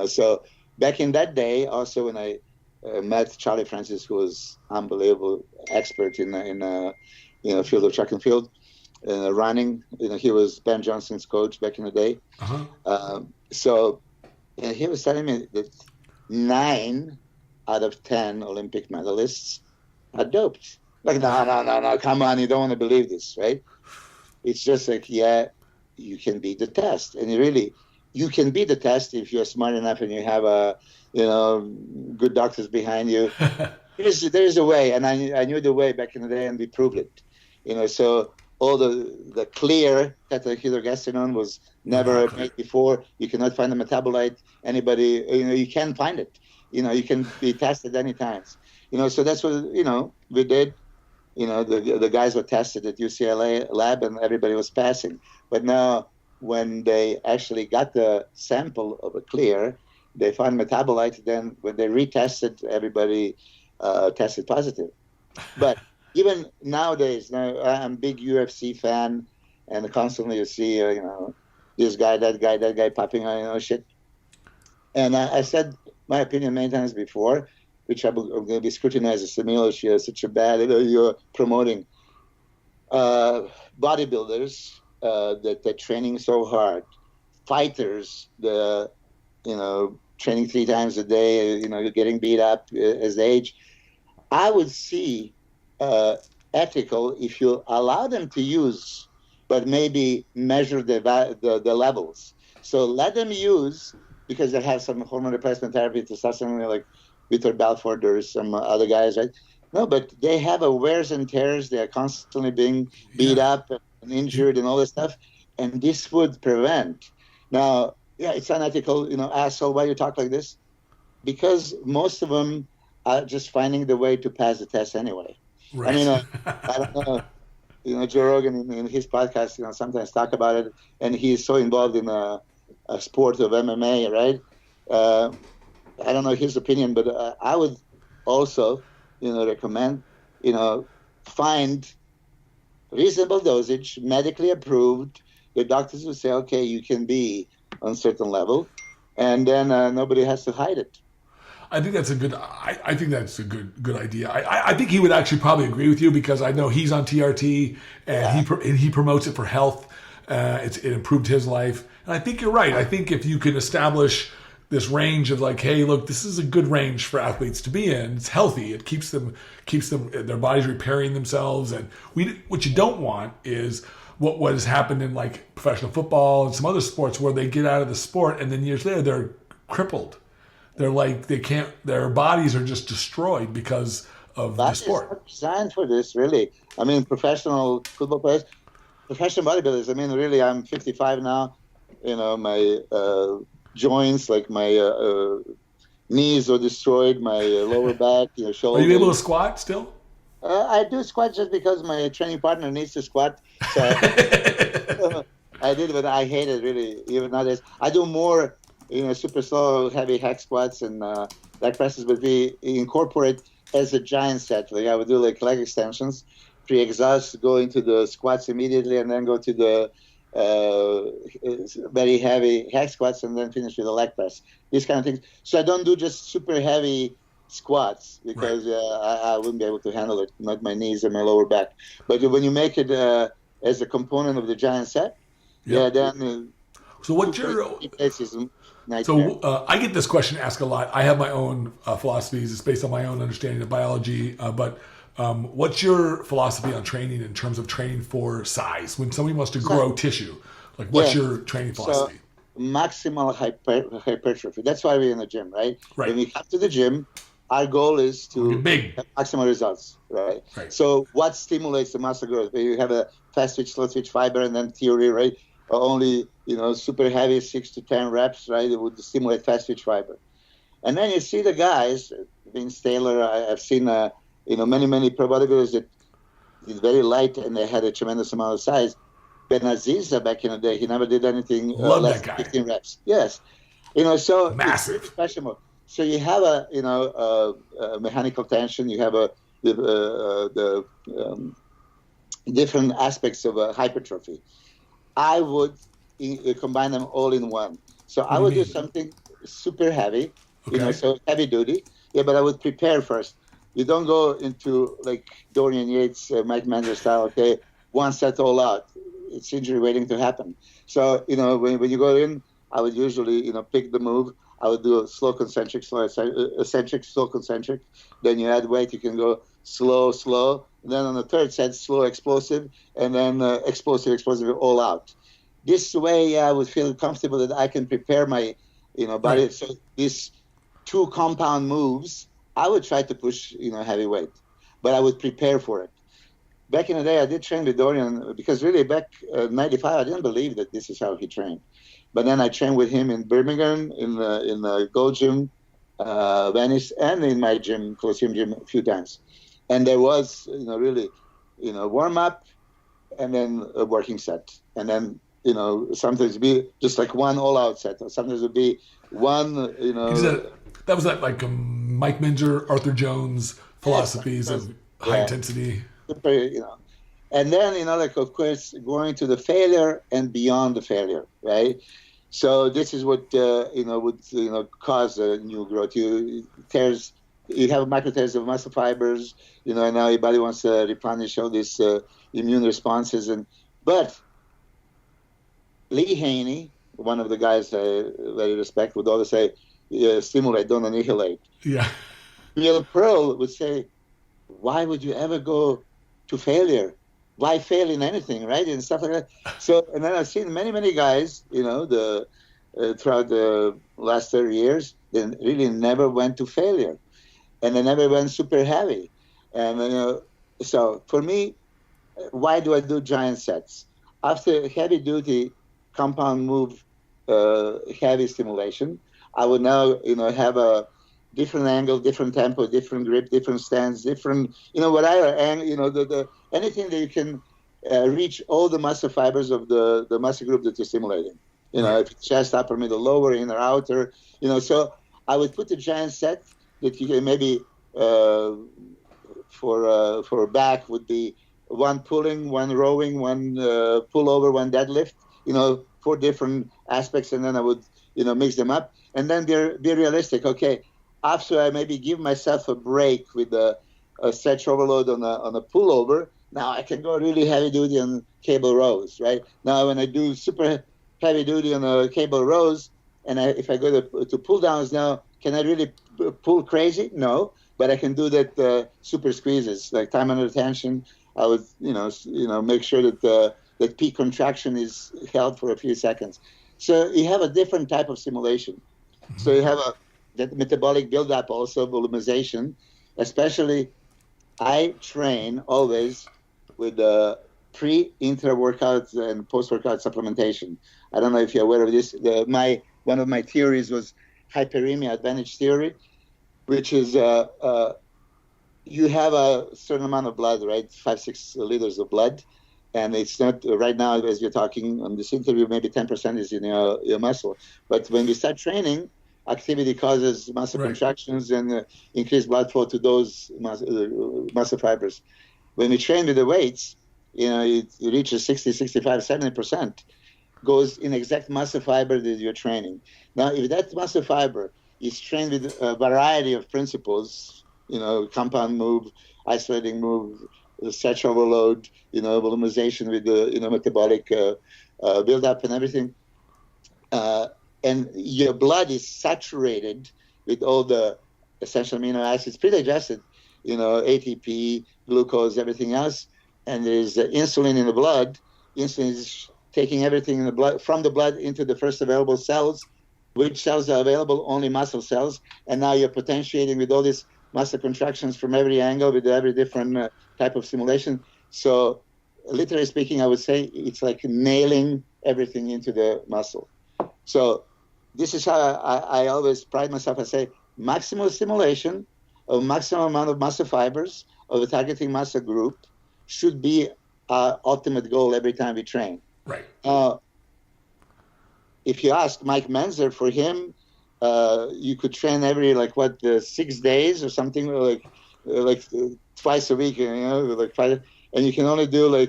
So back in that day, also when I met Charlie Francis, who was unbelievable expert in field of track and field, running. He was Ben Johnson's coach back in the day. Uh-huh. So he was telling me that 9 out of 10 Olympic medalists are doped. Like, no, come on, you don't want to believe this, right? It's just like, yeah, you can beat the test. And you can beat the test if you're smart enough and you have good doctors behind you. There's a way, and I knew the way back in the day, and we proved it. So all the clear tetrahydrogesterone was never made before. You cannot find a metabolite. Anybody, you can find it. You can be tested any times. So that's what we did. The guys were tested at UCLA lab, and everybody was passing. But now, when they actually got the sample of a clear, they found metabolite. Then when they retested, everybody tested positive. But even nowadays, I'm a big UFC fan, and constantly you see, this guy, that guy popping on, shit. And I said my opinion many times before, which I'm going to be scrutinized as Milos, you're such a bad, you're promoting bodybuilders that they're training so hard, fighters, training 3 times a day, you're getting beat up as they age. I would see ethical if you allow them to use, but maybe measure the levels. So let them use, because they have some hormone replacement therapy, testosterone, like Vitor Belfort or some other guys, right? No, but they have a wears and tears. They are constantly being beat up and injured and all this stuff. And this would prevent. Now, yeah, it's unethical, asshole, why you talk like this? Because most of them are just finding the way to pass the test anyway. Right. I mean, I don't know, Joe Rogan in his podcast, sometimes talk about it, and he's so involved in a sport of MMA, right? I don't know his opinion, but I would also, recommend, find reasonable dosage, medically approved. The doctors will say, okay, you can be on certain level, and then nobody has to hide it. I think that's a good. I think that's a good idea. I think he would actually probably agree with you, because I know he's on TRT and he promotes it for health. It improved his life, and I think you're right. I think if you can establish this range of like, hey, look, this is a good range for athletes to be in. It's healthy. It keeps them their bodies repairing themselves. And what you don't want is what has happened in like professional football and some other sports, where they get out of the sport and then years later they're crippled. they're like they can't. Their bodies are just destroyed because of the Body is sport. not designed for this, really. I mean, professional football players, professional bodybuilders. I mean, really, I'm 55 now. You know, my joints, like my knees are destroyed, my lower back, Are shoulders. you able to squat still? I do squat just because my training partner needs to squat. So I did, but I hate it really. Even nowadays, I do more, super slow, heavy hack squats and leg presses. But we incorporate as a giant set. Like I would do like leg extensions, pre-exhaust, go into the squats immediately, and then go to the very heavy hack squats, and then finish with a leg press. These kind of things. So I don't do just super heavy squats because I wouldn't be able to handle it, not my knees and my lower back. But when you make it as a component of the giant set, then. So what's your? So I get this question asked a lot. I have my own philosophies. It's based on my own understanding of biology. But what's your philosophy on training in terms of training for size? When somebody wants to grow tissue, like what's your training philosophy? So maximal hypertrophy. That's why we're in the gym, right? When we come to the gym, our goal is to have maximal results, right? So what stimulates the muscle growth? You have a fast twitch, slow twitch fiber, and then theory, right? Only, super heavy 6 to 10 reps, right? It would stimulate fast twitch fiber. And then you see the guys, Vince Taylor, I've seen, many pro bodybuilders that did very light and they had a tremendous amount of size. Benaziza back in the day, he never did anything less than 15 reps. Yes. So massive. So you have a mechanical tension, you have the different aspects of hypertrophy. I would combine them all in one. So I would do something super heavy, so heavy duty. Yeah, but I would prepare first. You don't go into like Dorian Yates, Mike Mander style, one set all out. It's injury waiting to happen. So, when you go in, I would usually, pick the move. I would do a slow concentric, slow eccentric, slow concentric. Then you add weight, you can go slow, slow. And then on the third set, slow explosive, and then explosive all out. This way, I would feel comfortable that I can prepare my, body. Right. So these two compound moves, I would try to push, heavy weight, but I would prepare for it. Back in the day, I did train with Dorian because really back in 95, I didn't believe that this is how he trained. But then I trained with him in Birmingham, in the Gold Gym, Venice, and in my gym, Colosseum Gym, a few times. And there was, really, warm up and then a working set. And then, sometimes it'd be just like one all-out set. Or sometimes it would be one, That was like Mike Minger, Arthur Jones philosophies of high intensity. Super, And then, of course, going to the failure and beyond the failure, right? So this is what, would, cause a new growth. You have micro tears of muscle fibers, and now your body wants to replenish all these immune responses. But Lee Haney, one of the guys I very respect, would always say, stimulate, don't annihilate. Yeah. Neil Pearl would say, why would you ever go to failure? Why fail in anything, right? And stuff like that. So, and then I've seen many, many guys, throughout the last 30 years, they really never went to failure. And they never went super heavy. And, so for me, why do I do giant sets? After heavy duty compound move, heavy stimulation, I would now, have a different angle, different tempo, different grip, different stance, different, whatever, and, anything that you can reach all the muscle fibers of the muscle group that you're stimulating. If it's chest, upper, middle, lower, inner, outer, so I would put a giant set that you can maybe for back would be one pulling, one rowing, one pull over, one deadlift, 4 different aspects, and then I would, mix them up, and then be realistic. Okay, after I maybe give myself a break with a stretch overload on a pullover, now I can go really heavy duty on cable rows, right? Now when I do super heavy duty on a cable rows, and if I go to pull downs now, can I really pull crazy? No, but I can do that super squeezes, like time under tension. I would, make sure that that peak contraction is held for a few seconds. So you have a different type of simulation. Mm-hmm. So you have that metabolic buildup, also volumization, especially I train always with pre-intra-workout and post-workout supplementation. I don't know if you're aware of this. One of my theories was hyperemia advantage theory, which is you have a certain amount of blood, right? 5-6 liters of blood. And it's not right now, as you're talking on this interview, maybe 10% is in your muscle. But when you start training, activity causes muscle contractions and increased blood flow to those muscle fibers. When we train with the weights, it reaches 60, 65, 70%, goes in exact muscle fiber that you're training. Now, if that muscle fiber is trained with a variety of principles, compound move, isolating move, stretch overload, volumization with the metabolic buildup and everything, and your blood is saturated with all the essential amino acids, pre-digested, ATP, glucose, everything else, and there's insulin in the blood. Insulin is taking everything in the blood from the blood into the first available cells. Which cells are available? Only muscle cells. And now you're potentiating with all these muscle contractions from every angle with every different type of stimulation. So literally speaking, I would say it's like nailing everything into the muscle. So this is how I always pride myself. I say maximal stimulation of maximum amount of muscle fibers of a targeting muscle group should be our ultimate goal every time we train. Right. If you ask Mike Menzer, for him, you could train every 6 days or something, like twice a week, like 5, and you can only do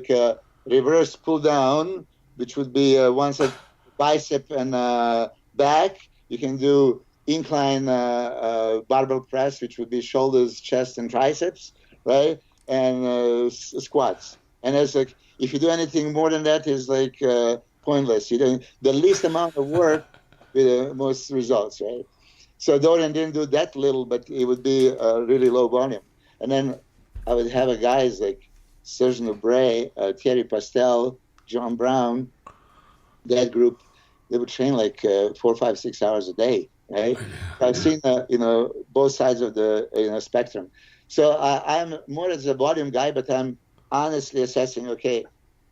reverse pull down, which would be one set bicep and back. You can do incline barbell press, which would be shoulders, chest, and triceps, right? And squats. And it's if you do anything more than that, is pointless. You do the least amount of work with the most results, right? So Dorian didn't do that little, but it would be a really low volume. And then I would have guys like Serge Nubret, Thierry Pastel, John Brown, that group. They would train 4, 5, 6 hours a day, right? I've seen both sides of the spectrum. So I'm more as a volume guy, but I'm honestly assessing. Okay,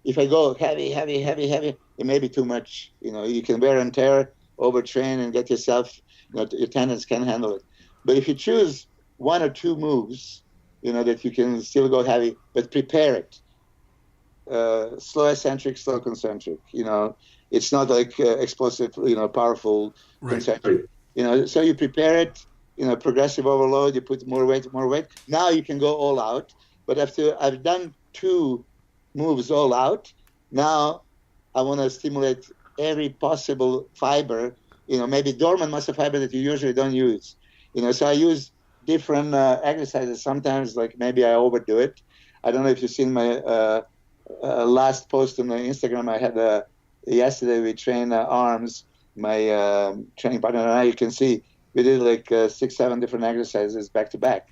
if I go heavy, it may be too much. You can wear and tear, overtrain, and get yourself. Your tendons can't handle it. But if you choose 1 or 2 moves, that you can still go heavy, but prepare it. Slow eccentric, slow concentric. It's not explosive, powerful concentric. So you prepare it. Progressive overload. You put more weight. Now you can go all out. But after I've done 2 moves all out, now I want to stimulate every possible fiber. Maybe dormant muscle fiber that you usually don't use. So I use different exercises. Sometimes, maybe I overdo it. I don't know if you've seen my last post on the Instagram. I had yesterday. We trained arms. My training partner and I. You can see we did 6, 7 different exercises back to back.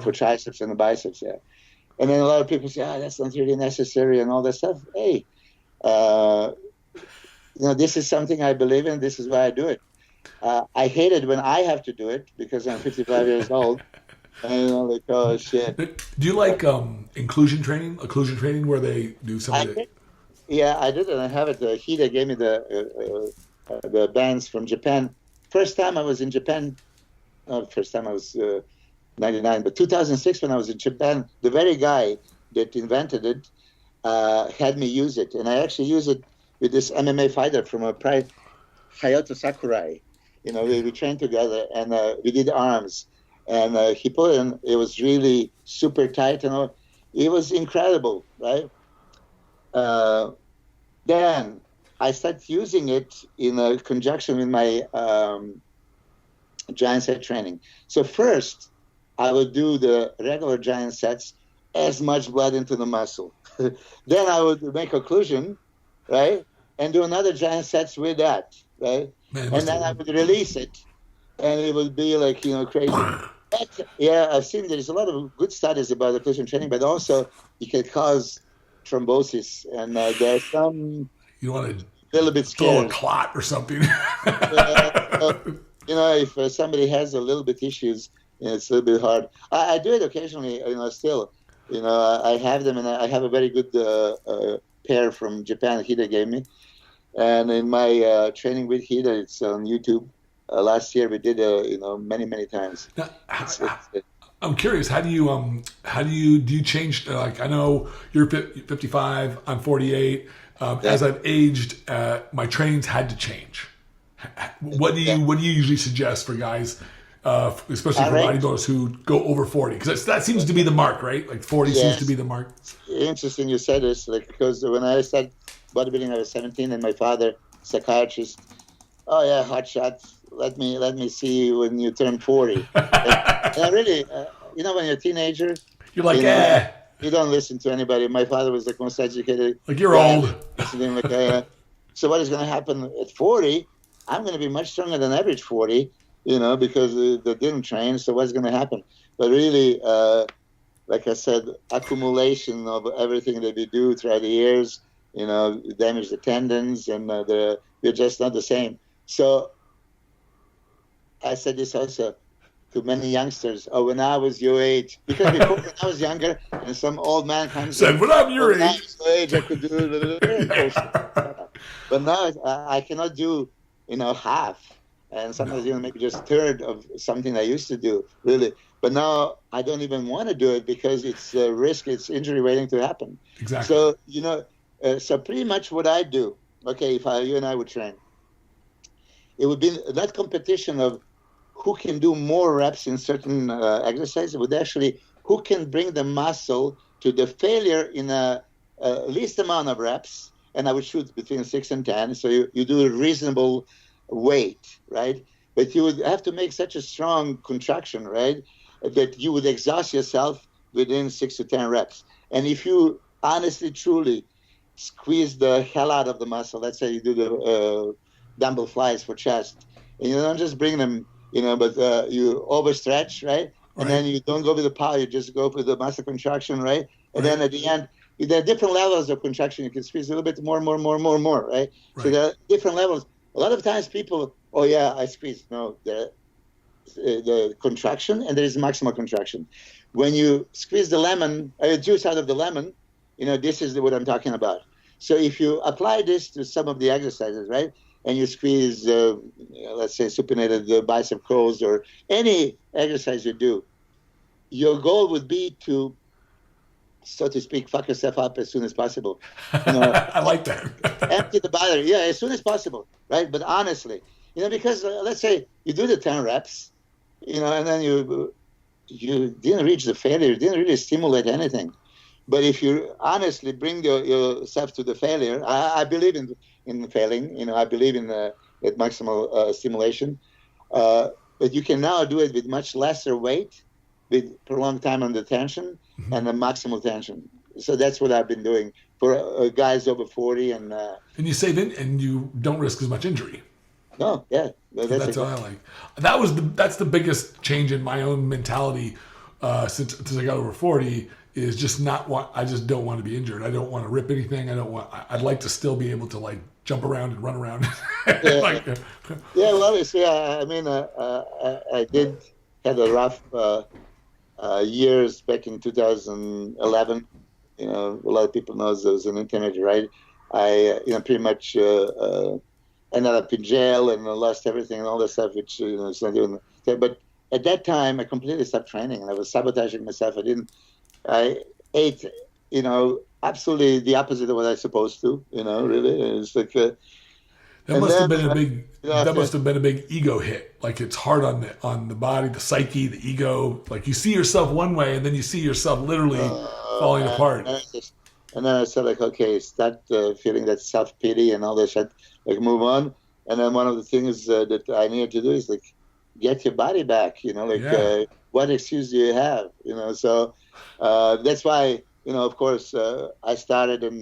For triceps and the biceps. Yeah. And then a lot of people say, that's not really necessary and all that stuff. Hey, this is something I believe in. This is why I do it. I hate it when I have to do it because I'm 55 years old. And oh, shit. Do you like occlusion training where they do some of it? Yeah, I did it. I have it. Hida gave me the bands from Japan. First time I was in Japan, first time I was 99, but 2006 when I was in Japan, the very guy that invented it had me use it. And I actually used it with this MMA fighter from Hayato Sakurai. We trained together and we did arms. And he put it in, it was really super tight and all. It was incredible, right? Then I started using it in conjunction with my giant set training. So first, I would do the regular giant sets, as much blood into the muscle. Then I would make occlusion, right? And do another giant sets with that, right? Man, and then I would release it, and it would be crazy. Yeah, I've seen there's a lot of good studies about occlusion training, but also it can cause thrombosis, and there's some you want to little bit throw scary. A clot or something. if somebody has a little bit issues, it's a little bit hard. I do it occasionally, still. I have them, and I have a very good pair from Japan Hida gave me. And in my training with Hida, it's on YouTube. Last year we did, many, many times. Now, I'm curious, do you change, like, I know you're 55, I'm 48. As I've aged, my training's had to change. What do you usually suggest for guys, especially for bodybuilders who go over 40? Because that seems to be the mark, right? Like 40 seems to be the mark. Interesting you said this, because when I started bodybuilding, I was 17, and my father, psychiatrist, oh yeah, hot shot. Let me see you when you turn 40. and I really, when you're a teenager, you're like, you don't listen to anybody. My father was the most educated. Like, you're old. So what is going to happen at 40? I'm going to be much stronger than average 40, because they didn't train. So what's going to happen? But really, like I said, accumulation of everything that we do throughout the years, damage the tendons, and they're just not the same. So I said this also to many youngsters. Oh, when I was your age, because before when I was younger, and some old man comes said, "When I'm your age, I could do." But now I cannot do, half, and sometimes maybe just a third of something I used to do, really. But now I don't even want to do it because it's a risk, it's injury waiting to happen. Exactly. So so pretty much what I do. Okay, if you and I would train, it would be that competition of who can do more reps in certain exercises, would actually who can bring the muscle to the failure in a least amount of reps. And I would shoot between 6 and 10. So you do a reasonable weight, right? But you would have to make such a strong contraction, right, that you would exhaust yourself within 6 to 10 reps. And if you honestly, truly squeeze the hell out of the muscle, let's say you do the dumbbell flies for chest, and you don't just bring them, but you overstretch, right? And then you don't go with the power, you just go with the muscle contraction, right? And then at the end, there are different levels of contraction. You can squeeze a little bit more, right? So there are different levels. A lot of times people, oh yeah, I squeeze. No, the contraction, and there is maximal contraction. When you squeeze the lemon, juice out of the lemon, this is what I'm talking about. So if you apply this to some of the exercises, right, and you squeeze, let's say, supinated bicep curls or any exercise you do, your goal would be to, so to speak, fuck yourself up as soon as possible. I like that. Empty the battery, as soon as possible, right? But honestly, because let's say you do the 10 reps, and then you didn't reach the failure, you didn't really stimulate anything. But if you honestly bring yourself to the failure, I believe in failing. I believe in that maximal stimulation. But you can now do it with much lesser weight, with prolonged time under tension, and a maximal tension. So that's what I've been doing for guys over 40. And you save it, and you don't risk as much injury. No, yeah. That's what I like. That's the biggest change in my own mentality since I got over 40. Is just I just don't want to be injured. I don't want to rip anything. I'd like to still be able to like jump around and run around. Well, obviously, I mean, I did had a rough years back in 2011. A lot of people know there was an internet, right? I, pretty much ended up in jail and lost everything and all that stuff, which, it's not even, but at that time, I completely stopped training and I was sabotaging myself. I ate, absolutely the opposite of what I was supposed to, really. It's like, that must have been a big ego hit. Like it's hard on the body, the psyche, the ego. Like you see yourself one way and then you see yourself literally falling apart. And then I said, okay, start feeling that self-pity and all that shit, move on. And then one of the things that I needed to do is get your body back, what excuse do you have, so that's why, of course, I started and,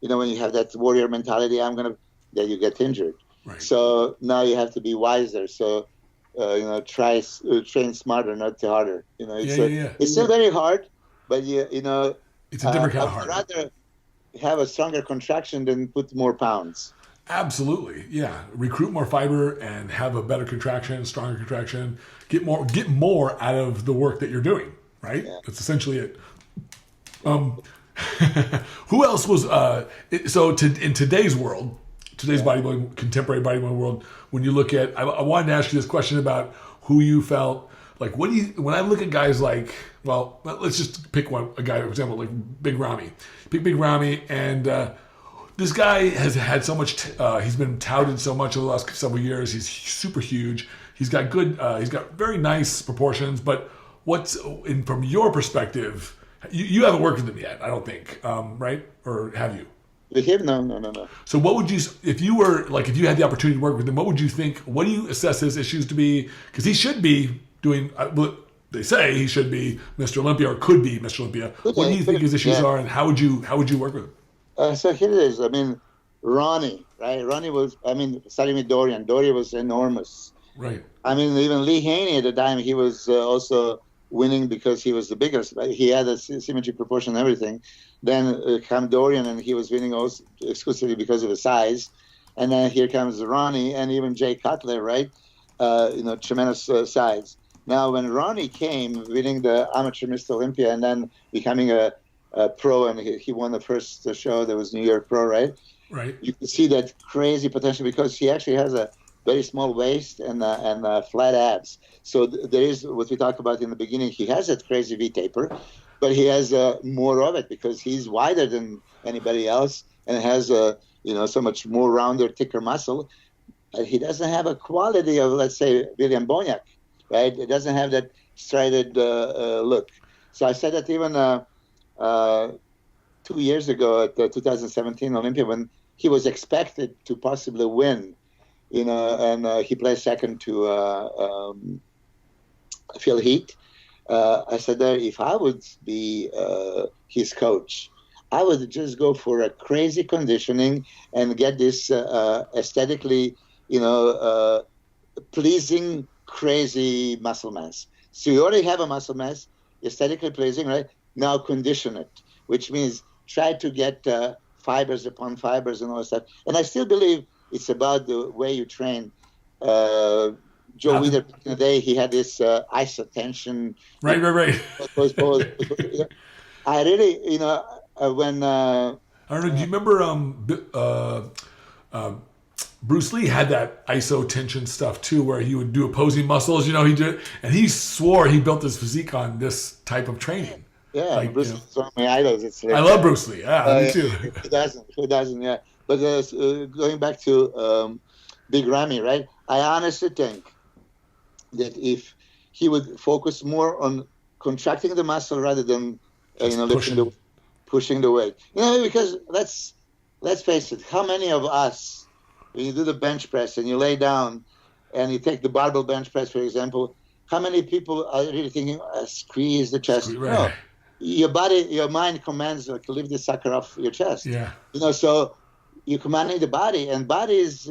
when you have that warrior mentality, then you get injured. Right. So now you have to be wiser. So, train smarter, not harder. It's still very hard, but it's a different kind of hard. I'd rather have a stronger contraction than put more pounds. Absolutely, yeah. Recruit more fiber and have a better contraction, stronger contraction. Get more out of the work that you're doing. Right. Yeah. That's essentially it. Who else was in today's world, bodybuilding, contemporary bodybuilding world? When you look at, I wanted to ask you this question about who you felt like. What do you when I look at guys like? Well, let's just pick a guy for example, like Big Ramy. Big Ramy, and this guy has had so much. He's been touted so much over the last several years. He's super huge. He's got good. He's got very nice proportions. But from your perspective? You haven't worked with him yet, I don't think, right? Or have you? With him? No. So what would you, if you had the opportunity to work with him, what would you think, what do you assess his issues to be? Because he should be doing, they say he should be Mr. Olympia or could be Mr. Olympia. What do you think his issues are, and how would you work with him? So here it is. I mean, Ronnie, right? Ronnie was, starting with Dorian. Dorian was enormous. Right. I mean, even Lee Haney at the time, he was also winning because he was the biggest. Right? He had a symmetry, proportion, and everything. Then come Dorian, and he was winning also exclusively because of his size. And then here comes Ronnie and even Jay Cutler, right? Tremendous size. Now, when Ronnie came, winning the amateur Mr. Olympia and then becoming a pro, and he won the first show, that was New York Pro, right? Right. You can see that crazy potential because he actually has a very small waist and flat abs. So there is what we talked about in the beginning. He has that crazy V taper, but he has more of it because he's wider than anybody else and has so much more rounder, thicker muscle. He doesn't have a quality of, let's say, William Boniak, right? It doesn't have that striated look. So I said that even 2 years ago at the 2017 Olympia when he was expected to possibly win. And he placed second to Phil Heath. I said that if I would be his coach, I would just go for a crazy conditioning and get this aesthetically, pleasing, crazy muscle mass. So you already have a muscle mass, aesthetically pleasing, right? Now condition it, which means try to get fibers upon fibers and all that stuff. And I still believe it's about the way you train. Joe Weider, back in the day, he had this isotension. Right. I really, when... I don't know, do you remember Bruce Lee had that isotension stuff too, where he would do opposing muscles, he did, and he swore he built his physique on this type of training. Yeah, Bruce Lee's one of my idols. I love Bruce Lee. Yeah, me too. Who doesn't? Yeah. But going back to Big Ramy, right? I honestly think that if he would focus more on contracting the muscle rather than pushing the weight, because let's face it, how many of us, when you do the bench press and you lay down and you take the barbell bench press, for example, how many people are really thinking, squeeze the chest? Right. No. Your mind commands to lift the sucker off your chest. Yeah. So you're commanding the body, and body is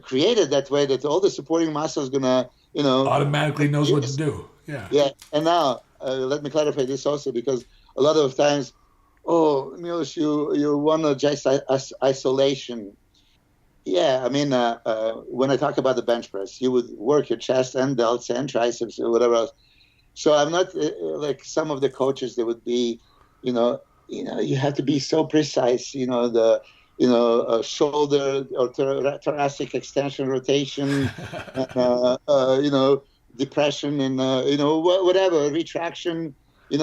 created that way that all the supporting muscle is gonna, automatically knows what to do. Yeah. Yeah. And now let me clarify this also, because a lot of times, Milos, you want to just isolation. Yeah, I mean, when I talk about the bench press, you would work your chest and delts and triceps or whatever else. So I'm not like some of the coaches that would be, you have to be so precise, the shoulder or thoracic extension, rotation, depression and, whatever, retraction,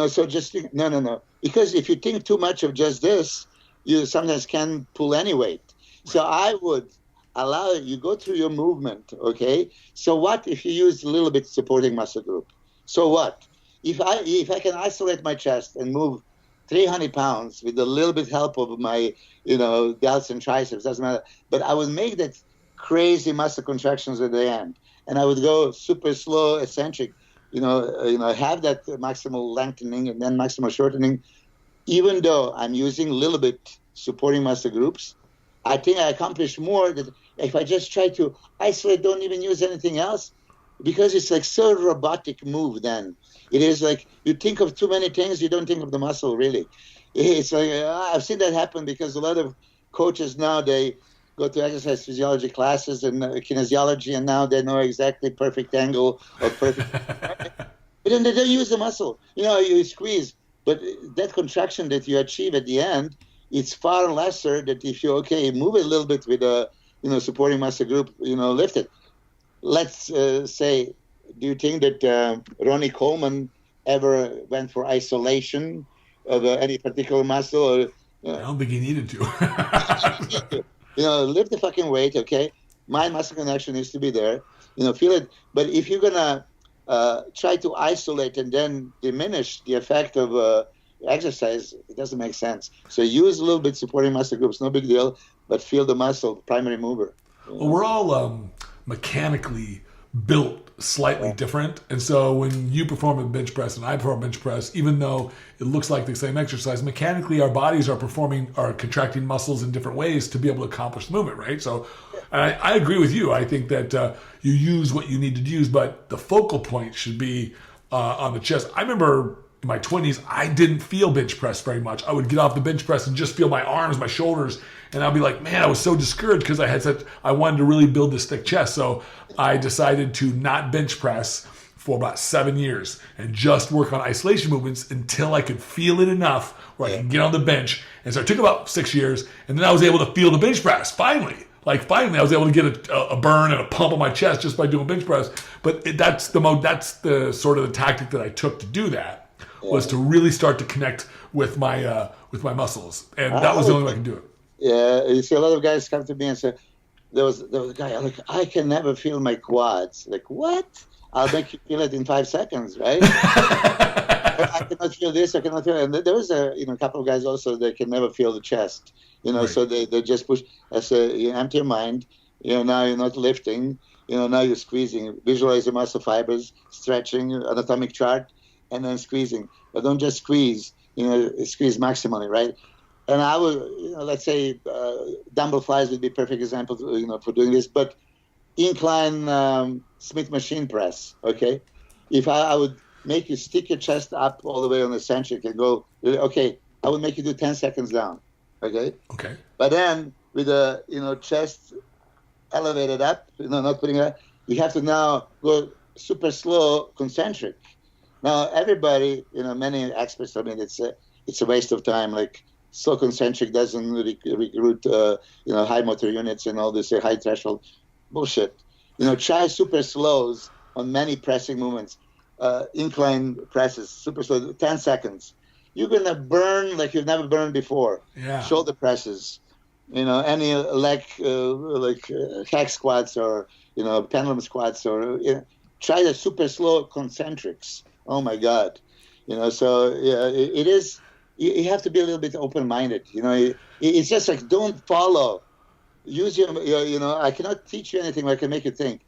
so just think, no. Because if you think too much of just this, you sometimes can't pull any weight. So I would allow you go through your movement, okay? So what if you use a little bit supporting muscle group? So what? If I can isolate my chest and move 300 pounds with a little bit help of my, delts and triceps, doesn't matter. But I would make that crazy muscle contractions at the end. And I would go super slow, eccentric, have that maximal lengthening and then maximal shortening. Even though I'm using a little bit supporting muscle groups, I think I accomplish more than if I just try to isolate, don't even use anything else, because it's like so robotic move then. It is like you think of too many things, you don't think of the muscle really. It's like I've seen that happen because a lot of coaches now, they go to exercise physiology classes and kinesiology, and now they know exactly perfect angle or perfect. But then they don't use the muscle. You squeeze, but that contraction that you achieve at the end, it's far lesser than if you move it a little bit with a supporting muscle group, lift it. Let's say, do you think that Ronnie Coleman ever went for isolation of any particular muscle? Or, I don't think he needed to. Lift the fucking weight, okay? Mind muscle connection needs to be there. Feel it. But if you're gonna try to isolate and then diminish the effect of exercise, it doesn't make sense. So use a little bit supporting muscle groups, no big deal, but feel the muscle, primary mover. Well, we're all mechanically built slightly different. And so when you perform a bench press and I perform a bench press, even though it looks like the same exercise, mechanically our bodies are contracting muscles in different ways to be able to accomplish the movement, right? So I agree with you. I think that you use what you need to use, but the focal point should be on the chest. I remember in my 20s, I didn't feel bench press very much. I would get off the bench press and just feel my arms, my shoulders, and I'd be like, man, I was so discouraged because I wanted to really build this thick chest. So I decided to not bench press for about 7 years and just work on isolation movements until I could feel it enough where I can get on the bench. And so it took about 6 years, and then I was able to feel the bench press finally. Finally, I was able to get a burn and a pump on my chest just by doing bench press. But that's the sort of the tactic that I took to do that, was to really start to connect with my muscles, and that was the only way I could do it. Yeah, you see a lot of guys come to me and say, there was a guy, like, I can never feel my quads. Like, what? I'll make you feel it in 5 seconds, right? I cannot feel this, I cannot feel it. And there was a couple of guys also that can never feel the chest. Right. So they just push. I say, you empty your mind. Now you're not lifting. Now you're squeezing. Visualize the muscle fibers, stretching, anatomic chart, and then squeezing. But don't just squeeze. Squeeze maximally, right? And I would, let's say, dumbbell flies would be a perfect example, for doing this. But incline Smith machine press, okay? If I would make you stick your chest up all the way on the eccentric and go, okay, I would make you do 10 seconds down, okay? Okay. But then with the, chest elevated up, not putting it up, you have to now go super slow concentric. Now, everybody, many experts, it's a waste of time. Like, slow concentric doesn't recruit, high motor units and all this high threshold bullshit. Try super slows on many pressing movements. Incline presses, super slow, 10 seconds. You're going to burn like you've never burned before. Yeah. Shoulder presses, any leg, hack squats or, pendulum squats, or try the super slow concentrics. Oh my God. So yeah, it is, you have to be a little bit open-minded. It's just like, don't follow. Use your, I cannot teach you anything, but I can make you think.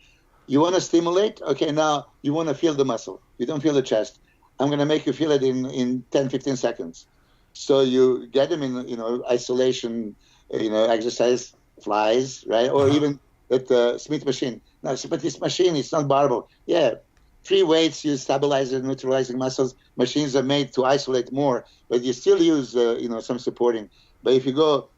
You want to stimulate? Okay, now you want to feel the muscle. You don't feel the chest. I'm going to make you feel it in 10, 15 seconds. So you get them in, isolation, exercise, flies, right? Or even at the Smith machine. Now, but this machine, it's not barbell. Yeah, 3 weights, you stabilize and neutralizing muscles. Machines are made to isolate more, but you still use, some supporting. But if you go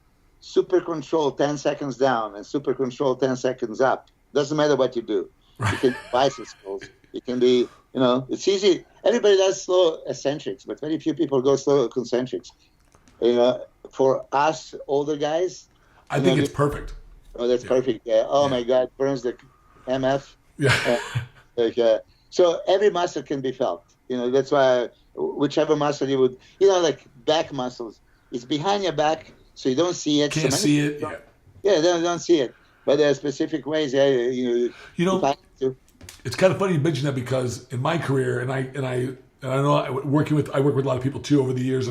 super control 10 seconds down and super control 10 seconds up, doesn't matter what you do. Right. You can do bicycles. It can be, it's easy. Everybody does slow eccentrics, but very few people go slow concentrics. For us older guys, I think it's perfect. Oh, that's perfect. Yeah. Oh my God, burns the MF. Yeah. So every muscle can be felt. That's why whichever muscle you would, like back muscles, it's behind your back, so you don't see it. Can't see it. Yeah, don't see it. But there are specific ways. It's kind of funny you mention that, because in my career, and I know I work with a lot of people too over the years,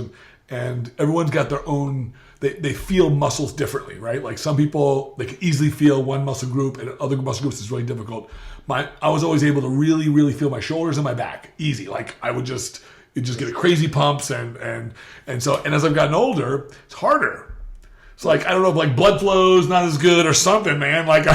and everyone's got their own. They feel muscles differently, right? Like some people, they can easily feel one muscle group, and other muscle groups is really difficult. I was always able to really, really feel my shoulders and my back easy. Like I would just get crazy pumps, and as I've gotten older, it's harder. It's like, I don't know, like blood flow's not as good or something, man. Like,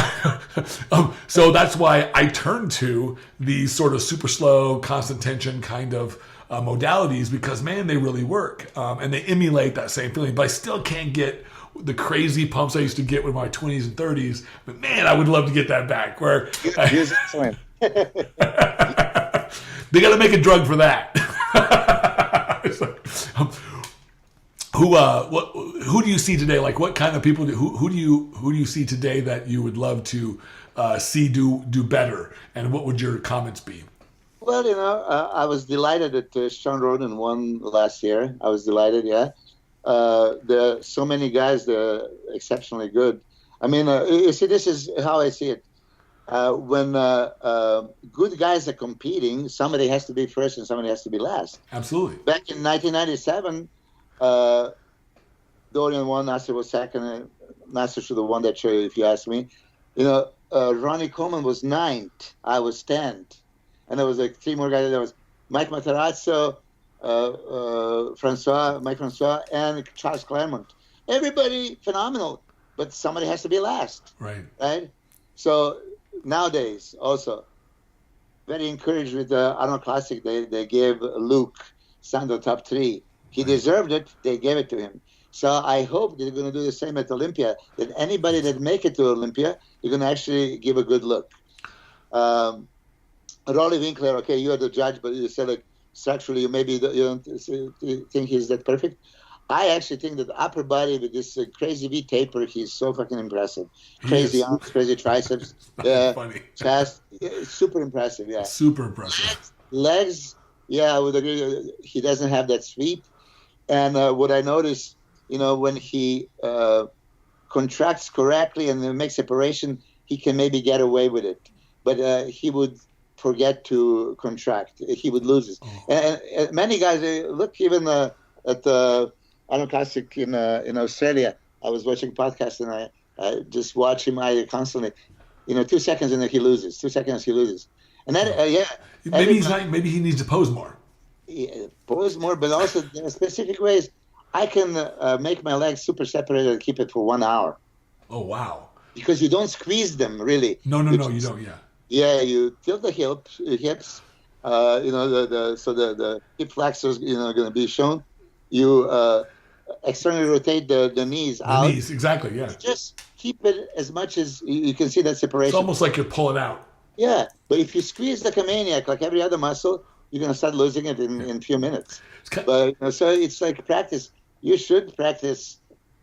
so that's why I turn to these sort of super slow, constant tension kind of modalities, because, man, they really work. And they emulate that same feeling. But I still can't get the crazy pumps I used to get with my 20s and 30s. But man, I would love to get that back. Where Use insulin. they got to make a drug for that. Who do you see today? Like, what kind of people who do you see today that you would love to see do better? And what would your comments be? Well, I was delighted that Sean Roden won last year. I was delighted. Yeah, there are so many guys that are exceptionally good. I mean, you see, this is how I see it. When good guys are competing, somebody has to be first and somebody has to be last. Absolutely. Back in 1997, Dorian won, Nasser was second. Nasser should have won that show, if you ask me. Ronnie Coleman was 9th. I was 10th. And there was like 3 more guys. There was Mike Matarazzo, Mike Francois, and Charles Claremont. Everybody phenomenal, but somebody has to be last. Right? So nowadays, also, very encouraged with the Arnold Classic. They gave Luke Sando top 3. He deserved it. They gave it to him. So I hope they're going to do the same at Olympia, that anybody that make it to Olympia, you're going to actually give a good look. Rolly Winkler, okay, you are the judge, but you said, like, structurally, maybe you don't think he's that perfect. I actually think that the upper body with this crazy V taper, he's so fucking impressive. Crazy arms, crazy triceps, funny. chest, super impressive, yeah. Super impressive. Legs, yeah, I would agree. He doesn't have that sweep. And what I noticed, when he contracts correctly and then makes separation, he can maybe get away with it. But he would forget to contract. He would lose it. And many guys, look even at the Arnold Classic in Australia. I was watching podcasts and I just watch him constantly. 2 seconds and then he loses. 2 seconds he loses. And then, Maybe he needs to pose more. Yeah, pose more, but also there are specific ways. I can make my legs super separated and keep it for 1 hour. Oh, wow. Because you don't squeeze them, really. No, you don't, yeah. Yeah, you tilt the hips, so the hip flexors, going to be shown. You externally rotate the knees out. The knees, exactly, yeah. You just keep it as much as you can see that separation. It's almost like you're pulling out. Yeah, but if you squeeze like a maniac, like every other muscle, you're going to start losing it in a few minutes. But so it's like practice. You should practice,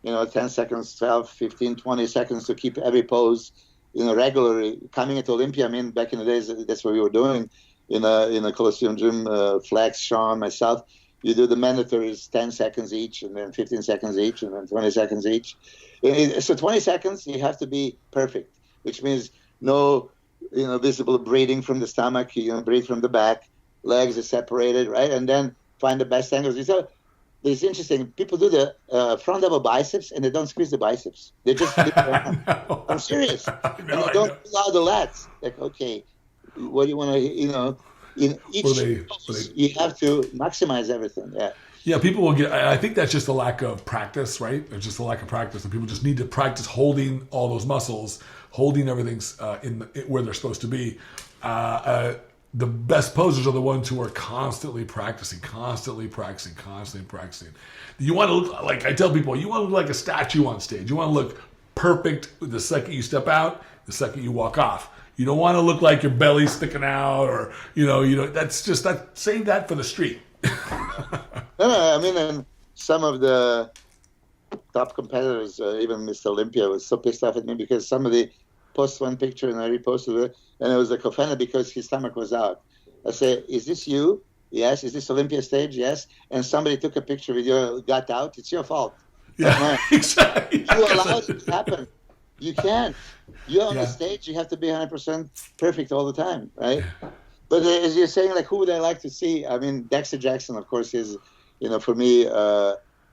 10 seconds, 12, 15, 20 seconds to keep every pose, regularly. Coming at Olympia, I mean, back in the days, that's what we were doing in a Colosseum gym, Flex, Sean, myself. You do the mandatories 10 seconds each, and then 15 seconds each, and then 20 seconds each. So 20 seconds, you have to be perfect, which means no, visible breathing from the stomach. Breathe from the back. Legs are separated, right? And then find the best angles. So it's interesting. People do the front double biceps, and they don't squeeze the biceps. They just flip around. No. I'm serious. And they don't pull out the lats. Like, okay, what do you want to, in each pose, you have to maximize everything. Yeah. Yeah, people will get. I think that's just a lack of practice, right? It's just a lack of practice, and people just need to practice holding all those muscles, holding everything where they're supposed to be. The best posers are the ones who are constantly practicing. You want to look like, I tell people, you want to look like a statue on stage. You want to look perfect the second you step out, the second you walk off. You don't want to look like your belly's sticking out, or that's just save that for the street. I mean, and some of the top competitors, even Mr. Olympia, was so pissed off at me because somebody posted one picture and I reposted it, and it was like offended because his stomach was out. I say, is this you? Yes. Is this Olympia stage? Yes. And somebody took a picture with your gut out. It's your fault. Yeah, exactly. You allowed it to happen. You can't. You're on the stage. You have to be 100% perfect all the time, right? But as you're saying, like, who would I like to see? I mean, Dexter Jackson, of course, is, for me,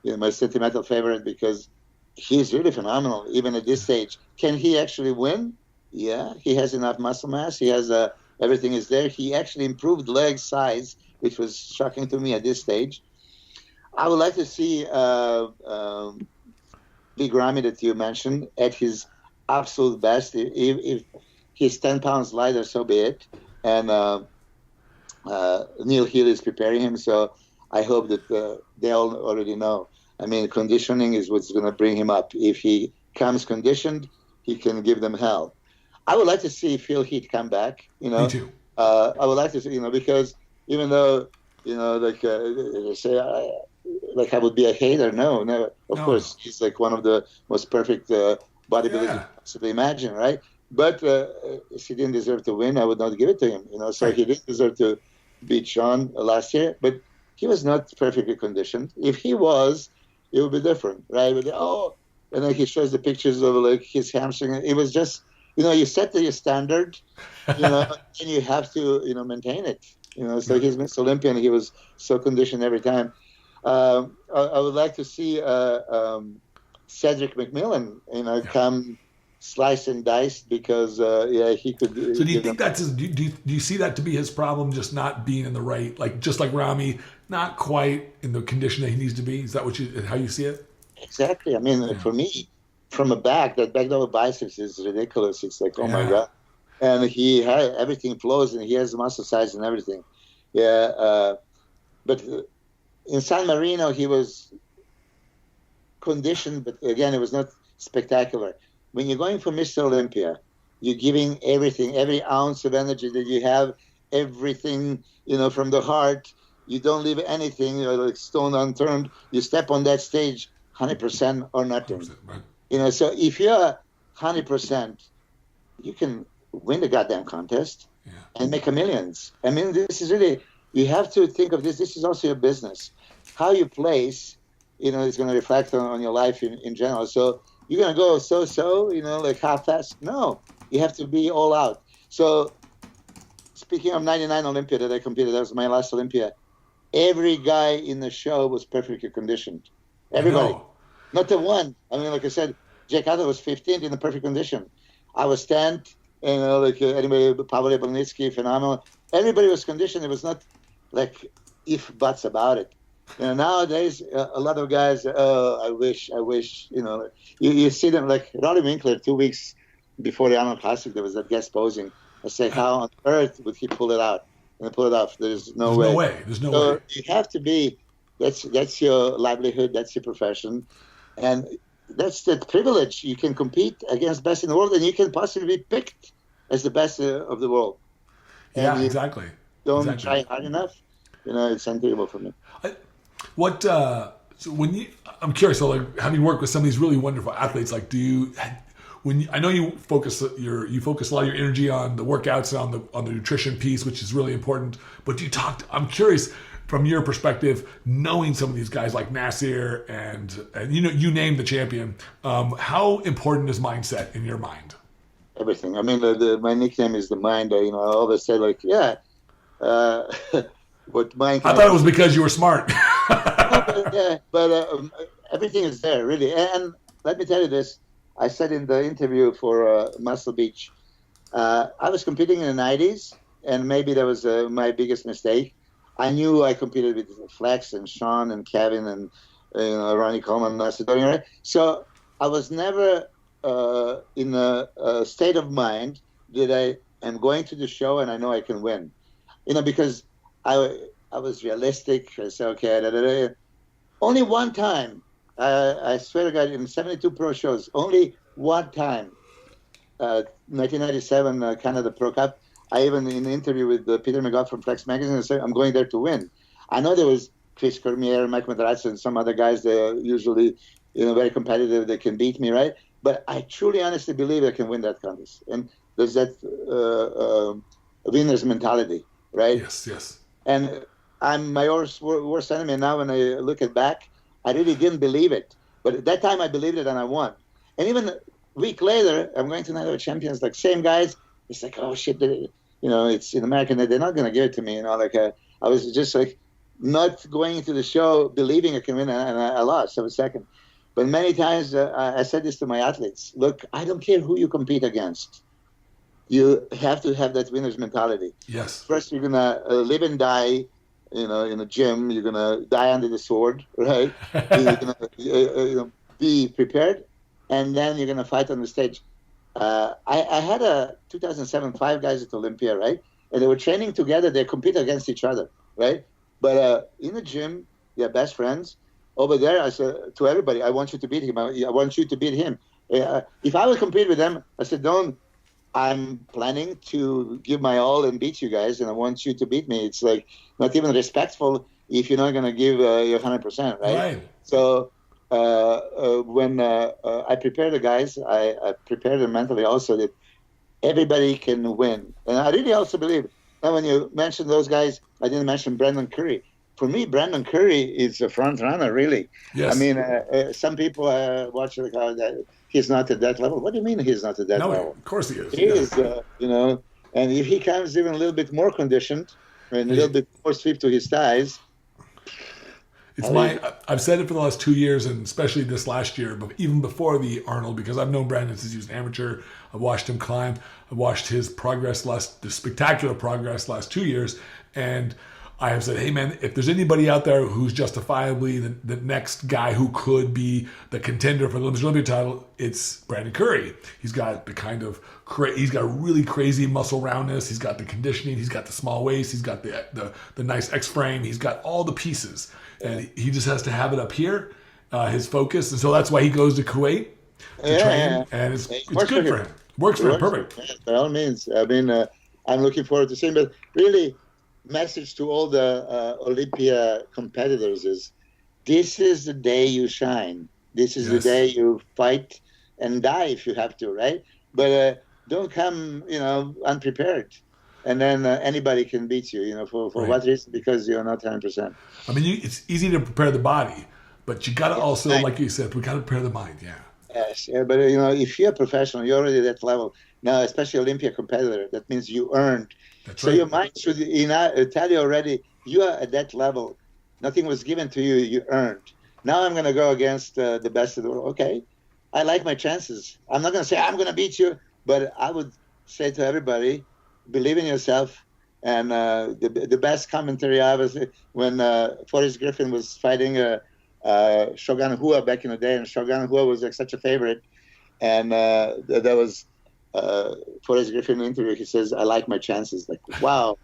my sentimental favorite because he's really phenomenal, even at this stage. Can he actually win? Yeah, he has enough muscle mass. He has everything is there. He actually improved leg size, which was shocking to me at this stage. I would like to see Big Ramy that you mentioned at his absolute best. If he's 10 pounds lighter, so be it. And Neil Healy is preparing him, so I hope that they all already know. I mean, conditioning is what's going to bring him up. If he comes conditioned, he can give them hell. I would like to see Phil Heath come back. Me too. I would like to see, because even though, like they say, like I would be a hater. No. Of course, he's like one of the most perfect bodybuilders you can possibly imagine, right? But if he didn't deserve to win, I would not give it to him. So he didn't deserve to beat Sean last year, but he was not perfectly conditioned. If he was, it would be different, right? But, and then he shows the pictures of like his hamstring. It was just, you set your standard, and you have to, maintain it. So he's Mr. Olympia, and he was so conditioned every time. I would like to see Cedric McMillan, come slice and dice because he could. So do you think that's his, do you see that to be his problem, just not being in the right, like just like Ramy, not quite in the condition that he needs to be? Is that how you see it? Exactly. I mean, for me, from the back, that back double biceps is ridiculous. It's like, oh my God. And he had everything flows, and he has muscle size and everything. But in San Marino, he was conditioned, but again, it was not spectacular. When you're going for Mr. Olympia, you're giving everything, every ounce of energy that you have, everything, from the heart. You don't leave anything like stone unturned. You step on that stage 100% or nothing. 100%, right. So if you're 100%, you can win the goddamn contest and make millions. I mean, this is really, you have to think of this. This is also your business. How you place, is going to reflect on your life in general. So you're going to go so, like half-fast? No, you have to be all out. So speaking of 99 Olympia that I competed, that was my last Olympia. Every guy in the show was perfectly conditioned. Everybody. Not the one. I mean, like I said, Jake Otto was 15th in the perfect condition. I was 10th, like anybody, Pavel Yablonitsky, phenomenal. Everybody was conditioned. It was not like if buts about it. Nowadays, a lot of guys, I wish, you see them like Ronnie Winkler 2 weeks before the Arnold Classic, there was that guest posing. I said, how on earth would he pull it out? And pull it off. There's no way. There's no way. You have to be, that's your livelihood, that's your profession. And that's the privilege. You can compete against best in the world, and you can possibly be picked as the best of the world. And exactly. Don't try hard enough. It's unbelievable for me. So I'm curious, so like having worked with some of these really wonderful athletes, like I know you focus a lot of your energy on the workouts and on the nutrition piece, which is really important. But I'm curious from your perspective, knowing some of these guys like Nasser and you named the champion. How important is mindset in your mind? Everything. I mean, my nickname is the mind. I always say like, what mind. I thought it was because you were smart. but everything is there really. And let me tell you this. I said in the interview for Muscle Beach, I was competing in the 90s, and maybe that was my biggest mistake. I knew I competed with Flex and Sean and Kevin and Ronnie Coleman, Nasser, right? So I was never in a state of mind that I am going to the show and I know I can win. Because I was realistic. I said, okay, only one time. I swear to God, in 72 pro shows, only one time, 1997 Canada Pro Cup, I even, in an interview with Peter McGough from Flex Magazine, I said, I'm going there to win. I know there was Chris Cormier, Mike Matarazzo, and some other guys that are usually, very competitive, they can beat me, right? But I truly, honestly believe I can win that contest. And there's that winner's mentality, right? Yes. And I'm my worst enemy now when I look back. I really didn't believe it. But at that time, I believed it and I won. And even a week later, I'm going to Night of Champions, like same guys. It's like, oh, shit, it's in America. They're not going to give it to me. I was just like not going into the show believing I can win, and I lost. I was second. But many times I said this to my athletes. Look, I don't care who you compete against. You have to have that winner's mentality. Yes. First, you're going to live and die. In a gym, you're gonna die under the sword, right? You're gonna be prepared, and then you're gonna fight on the stage. I had a 2007 5 guys at Olympia, right? And they were training together. They compete against each other, right? But in the gym, they're best friends. over there, I said to everybody, I want you to beat him. I want you to beat him. If I will compete with them, I said, I'm planning to give my all and beat you guys, and I want you to beat me. It's like not even respectful if you're not going to give your 100%, right? So when I prepare the guys, I prepare them mentally also that everybody can win. And I really also believe, now when you mentioned those guys, I didn't mention Brandon Curry. For me, Brandon Curry is a front runner, really. Yes. I mean, some people watch that he's not at that level. What do you mean he's not at that level? Of course he is. He is, and if he comes even a little bit more conditioned and a little bit more sweep to his thighs. I've said it for the last 2 years, and especially this last year, but even before the Arnold, because I've known Brandon since he was an amateur. I've watched him climb. I've watched his progress, the spectacular progress last 2 years, and I have said, hey man, if there's anybody out there who's justifiably the next guy who could be the contender for the Mr. Olympia title, it's Brandon Curry. He's got the kind of he's got really crazy muscle roundness. He's got the conditioning. He's got the small waist. He's got the nice X frame. He's got all the pieces, and he just has to have it up here, his focus, and so that's why he goes to Kuwait to train, and it's good for him. Works for him, perfect. Yeah, by all means. I mean, I'm looking forward to seeing, but really. Message to all the Olympia competitors is, this is the day you shine. This is the day you fight and die if you have to, right? But don't come, unprepared. And then anybody can beat you, for what reason? Because you're not 100%. I mean, it's easy to prepare the body, but you got to also, like you said, we got to prepare the mind, Yes, but if you're a professional, you're already at that level. Now, especially Olympia competitor, that means you earned. That's so right. your mind should tell you already, you are at that level. Nothing was given to you, you earned. Now I'm going to go against the best of the world. Okay, I like my chances. I'm not going to say I'm going to beat you, but I would say to everybody, believe in yourself. And the best commentary I was when Forrest Griffin was fighting Shogun Rua back in the day, and Shogun Rua was like such a favorite. And there was Forrest Griffin interview. He says, "I like my chances." Like, wow,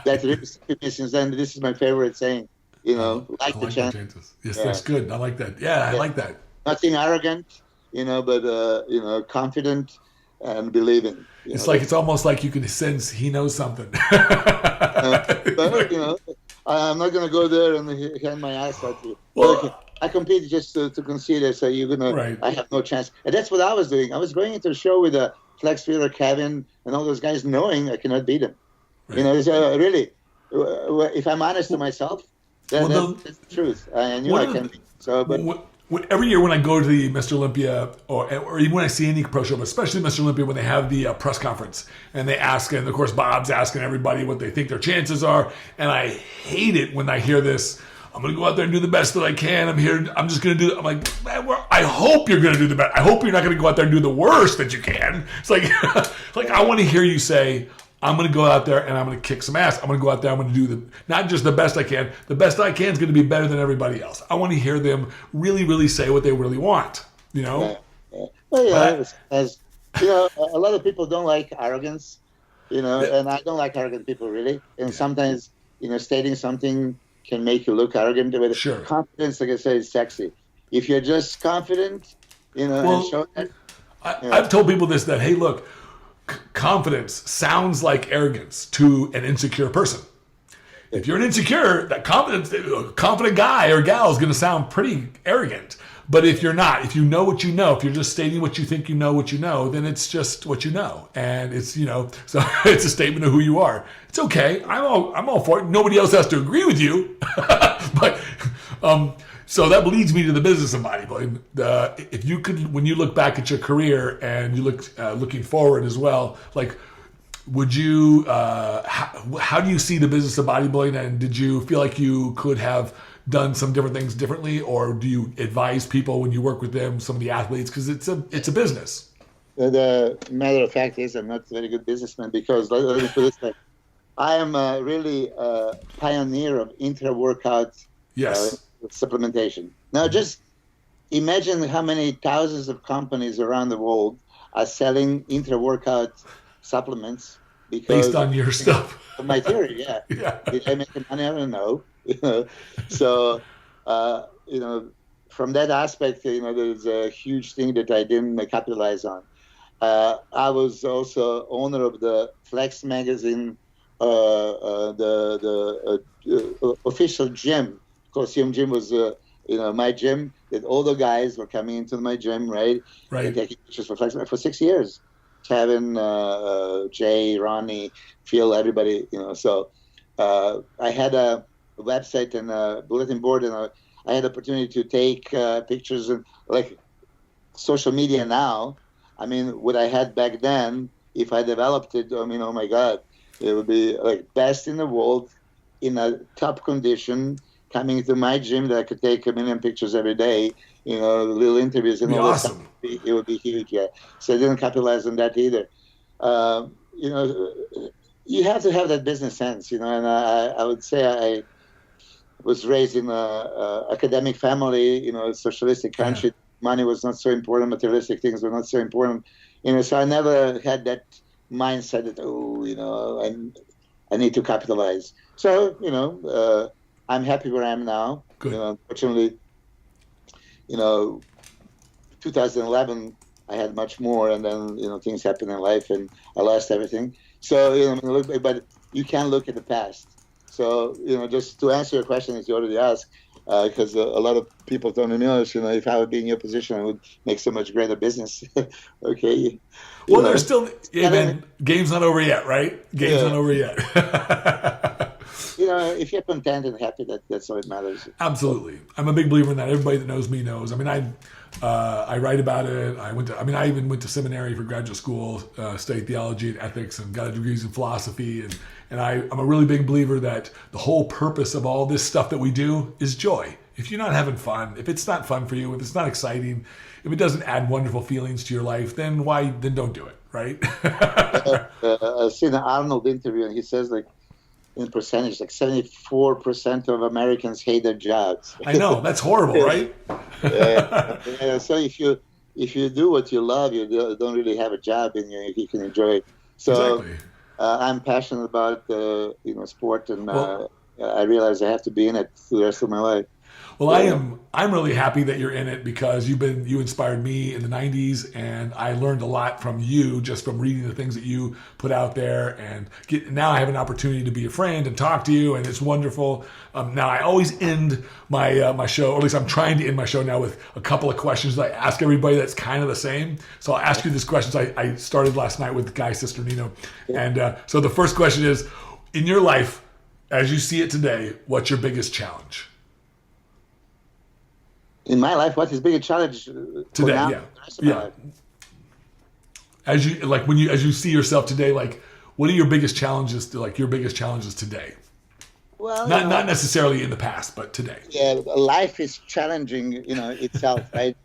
that really stuck me since then. This is my favorite saying. Like the chances. Yes, that's good. I like that. Yeah, I like that. Nothing arrogant, but confident and believing. It's almost like you can sense he knows something. But, I'm not going to go there and hand my ass at you. Well, I compete just to concede. So you're gonna. Right. I have no chance, and that's what I was doing. I was going into a show with Flex Wheeler, Kevin, and all those guys, knowing I cannot beat them. Right. Really, if I'm honest to myself, then that's the truth. I knew I can beat. So, but. Every year when I go to the Mr. Olympia, or even when I see any pro show, but especially Mr. Olympia, when they have the press conference and they ask, and of course Bob's asking everybody what they think their chances are, and I hate it when I hear this. I'm going to go out there and do the best that I can. I'm just going to do it. I'm like, man, I hope you're going to do the best. I hope you're not going to go out there and do the worst that you can. It's like, I want to hear you say, I'm going to go out there and I'm going to kick some ass. I'm going to go out there. I'm going to do not just the best I can. The best I can is going to be better than everybody else. I want to hear them really, really say what they really want. Yeah. Well, as a lot of people don't like arrogance. And I don't like arrogant people really. And sometimes, stating something can make you look arrogant. But sure. Confidence, like I said, is sexy. If you're just confident, and show that. I've told people this, that, hey, look. Confidence sounds like arrogance to an insecure person. If you're an insecure, that confident guy or gal is going to sound pretty arrogant. But if you're not, if you know what you know, if you're just stating what you think you know what you know, then it's just what you know, and it's so it's a statement of who you are. It's okay. I'm all for it. Nobody else has to agree with you, but. So that leads me to the business of bodybuilding. If you could, when you look back at your career and you look looking forward as well, like, would you? How do you see the business of bodybuilding? And did you feel like you could have done some different things differently, or do you advise people when you work with them, some of the athletes, because it's a business? The matter of fact is, I'm not a very good businessman because let me put this way. I am really a pioneer of intra-workout. Yes. Supplementation. Now, just imagine how many thousands of companies around the world are selling intra-workout supplements because based on your stuff. My theory, yeah. Did I make the money? I don't know. So, from that aspect, there's a huge thing that I didn't capitalize on. I was also owner of the Flex magazine, the official gym. Coliseum Gym was, my gym. That all the guys were coming into my gym, right? Right. And taking pictures for Flex for 6 years. Kevin, Jay, Ronnie, Phil, everybody, So I had a website and a bulletin board, and I had the opportunity to take pictures and like social media now. I mean, what I had back then, if I developed it, oh my God, it would be like best in the world in a top condition, coming to my gym that I could take 1 million pictures every day, little interviews and all awesome. that stuff. It would be huge, yeah. So I didn't capitalize on that either. You have to have that business sense, and I would say I was raised in a academic family, socialistic country. Yeah. Money was not so important. Materialistic things were not so important. So I never had that mindset that, I need to capitalize. So, I'm happy where I am now. Good. Unfortunately, 2011, I had much more, and then, things happened in life, and I lost everything. So, but you can't look at the past. So, just to answer your question, as you already asked, because a lot of people don't know, if I would be in your position, I would make so much greater business. Okay. Well, there's still, man, game's not over yet, right? Game's not over yet. If you're content and happy, that's all that matters. Absolutely. I'm a big believer in that. Everybody that knows me knows. I mean, I write about it. I even went to seminary for graduate school, studied theology and ethics, and got degrees in philosophy. And I'm a really big believer that the whole purpose of all this stuff that we do is joy. If you're not having fun, if it's not fun for you, if it's not exciting, if it doesn't add wonderful feelings to your life, then don't do it, right? I've seen an Arnold interview, and he says, in percentage, 74% of Americans hate their jobs. I know, that's horrible, right? So if you do what you love, you don't really have a job, and you can enjoy it. So exactly. I'm passionate about sport, and I realize I have to be in it for the rest of my life. Well, I'm really happy that you're in it, because you inspired me in the 90s, and I learned a lot from you just from reading the things that you put out there, and now I have an opportunity to be a friend and talk to you, and it's wonderful. Now I always end my show, or at least I'm trying to end my show now, with a couple of questions that I ask everybody that's kind of the same. So I'll ask you these questions. I started last night with Guy Cisternino, and so the first question is, in your life, as you see it today, what's your biggest challenge? In my life, what is the biggest challenge today? Yeah. As you see yourself today, what are your biggest challenges? Your biggest challenges today? Well, not necessarily in the past, but today. Yeah, life is challenging, itself, right?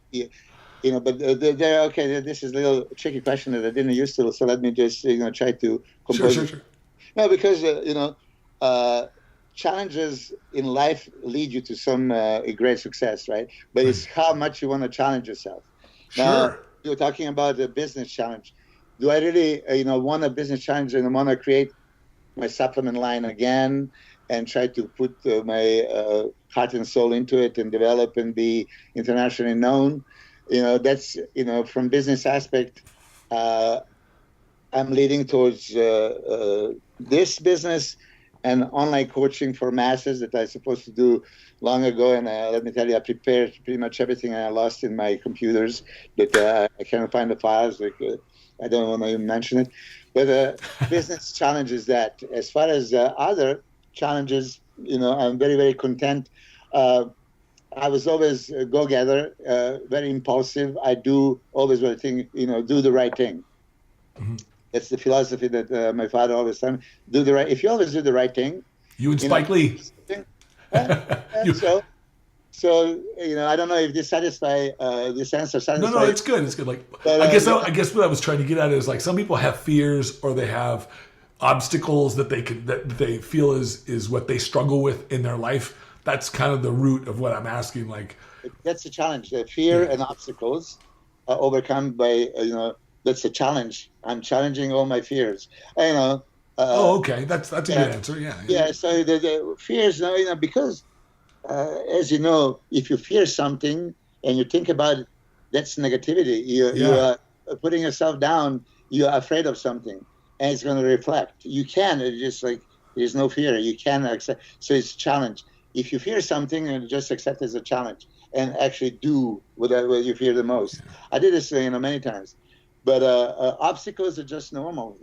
But okay. This is a little tricky question that I didn't used to, so let me just try to compose. Sure. No, because challenges in life lead you to some great success, right? But it's how much you want to challenge yourself. Sure. Now, you're talking about a business challenge. Do I really, want a business challenge and want to create my supplement line again and try to put my heart and soul into it and develop and be internationally known? That's, from business aspect, I'm leading towards this business and online coaching for masses that I was supposed to do long ago. And let me tell you, I prepared pretty much everything, and I lost in my computers that I can't find the files. I don't want to even mention it. But business challenges that. As far as other challenges, I'm very, very content. I was always a go-getter, very impulsive. I do always what I think, do the right thing. Mm-hmm. That's the philosophy that my father always told me. If you always do the right thing. You and Spike Lee. So I don't know if this this answer satisfies. No, it's good. It's good. I guess what I was trying to get at is some people have fears, or they have obstacles that they feel is what they struggle with in their life. That's kind of the root of what I'm asking. That's a challenge. The fear and obstacles are overcome by That's a challenge. I'm challenging all my fears. Okay, that's a good answer. Yeah. Yeah. So the fears, because as you know, if you fear something and you think about it, that's negativity. You are putting yourself down. You are afraid of something, and it's going to reflect. You can. It's just like there's no fear. You can accept. So it's a challenge. If you fear something, and just accept it as a challenge and actually do what you fear the most. Yeah. I did this, many times. But obstacles are just normal.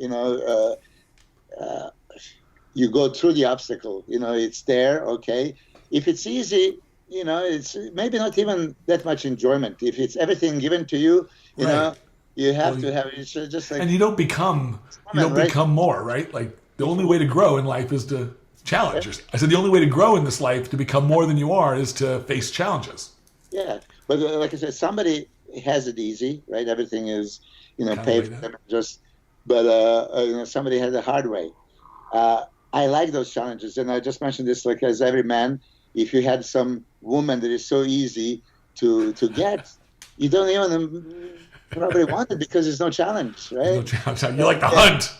You go through the obstacle. It's there. Okay. If it's easy, it's maybe not even that much enjoyment. If it's everything given to you, you know, you have to have it. It's just like, and you don't become more, right? Like the only way to grow in life is to challenge yourself. I said the only way to grow in this life to become more than you are is to face challenges. Yeah, but like I said, somebody has it easy, right? Everything is, paid for them. But somebody has a hard way. I like those challenges, and I just mentioned this, like as every man, if you had some woman that is so easy to get, you don't even probably want it because there's no challenge, right? No challenge. You like to hunt.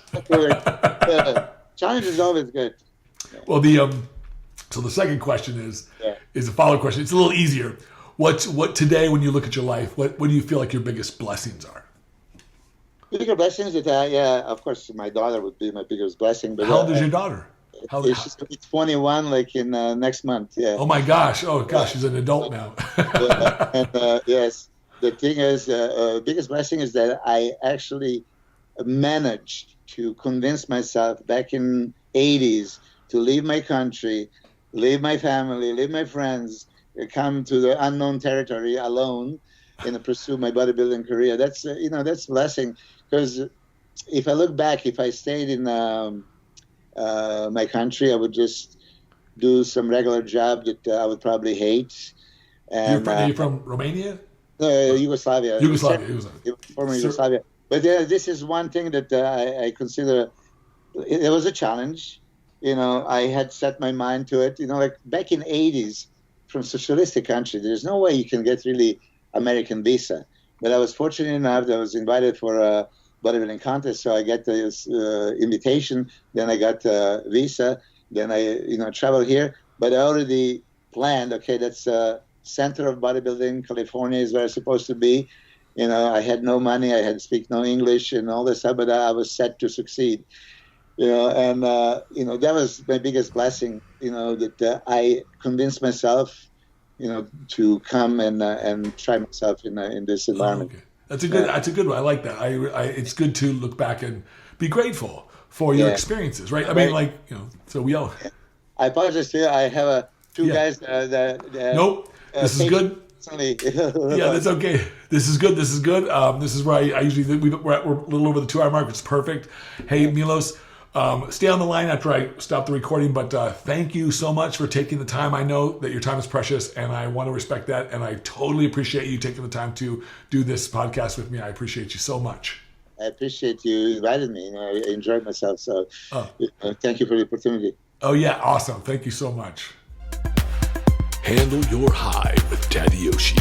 Challenge is always good. Well, so the second question is a follow-up question. It's a little easier. What today, when you look at your life, what do you feel like your biggest blessings are? Bigger blessings that of course, my daughter would be my biggest blessing. But how old is your daughter? She's 21, like in next month. Yeah. Oh my gosh! Oh gosh, she's an adult now. Yes, the thing is, biggest blessing is that I actually managed to convince myself back in '80s to leave my country, leave my family, leave my friends, come to the unknown territory alone, and pursue my bodybuilding career. That's that's a blessing, because if I look back, if I stayed in my country, I would just do some regular job that I would probably hate. And, you're from Romania? Yugoslavia. Former Sir. Yugoslavia. But this is one thing that I consider, it was a challenge. I had set my mind to it. Like back in '80s, from socialistic country, there's no way you can get really American visa. But I was fortunate enough that I was invited for a bodybuilding contest, so I got this invitation. Then I got a visa. Then I traveled here. But I already planned. Okay, that's center of bodybuilding. California is where I'm supposed to be. I had no money. I had speak no English and all this stuff. But I was set to succeed. And that was my biggest blessing. That I convinced myself, to come and try myself in this environment. Okay. That's a good one. I like that. It's good to look back and be grateful for your experiences, right? I mean, so we all. I apologize to you. I have two guys that. Nope. This is good. Yeah, that's okay. This is good. This is good. This is where I usually we're a little over the 2-hour mark, which is perfect. Hey, Milos. Stay on the line after I stop the recording, but thank you so much for taking the time. I know that your time is precious, and I want to respect that, and I totally appreciate you taking the time to do this podcast with me. I appreciate you so much. I appreciate you inviting me. I enjoyed myself, so thank you for the opportunity. Oh, yeah, awesome. Thank you so much. Handle your high with Tadayoshi.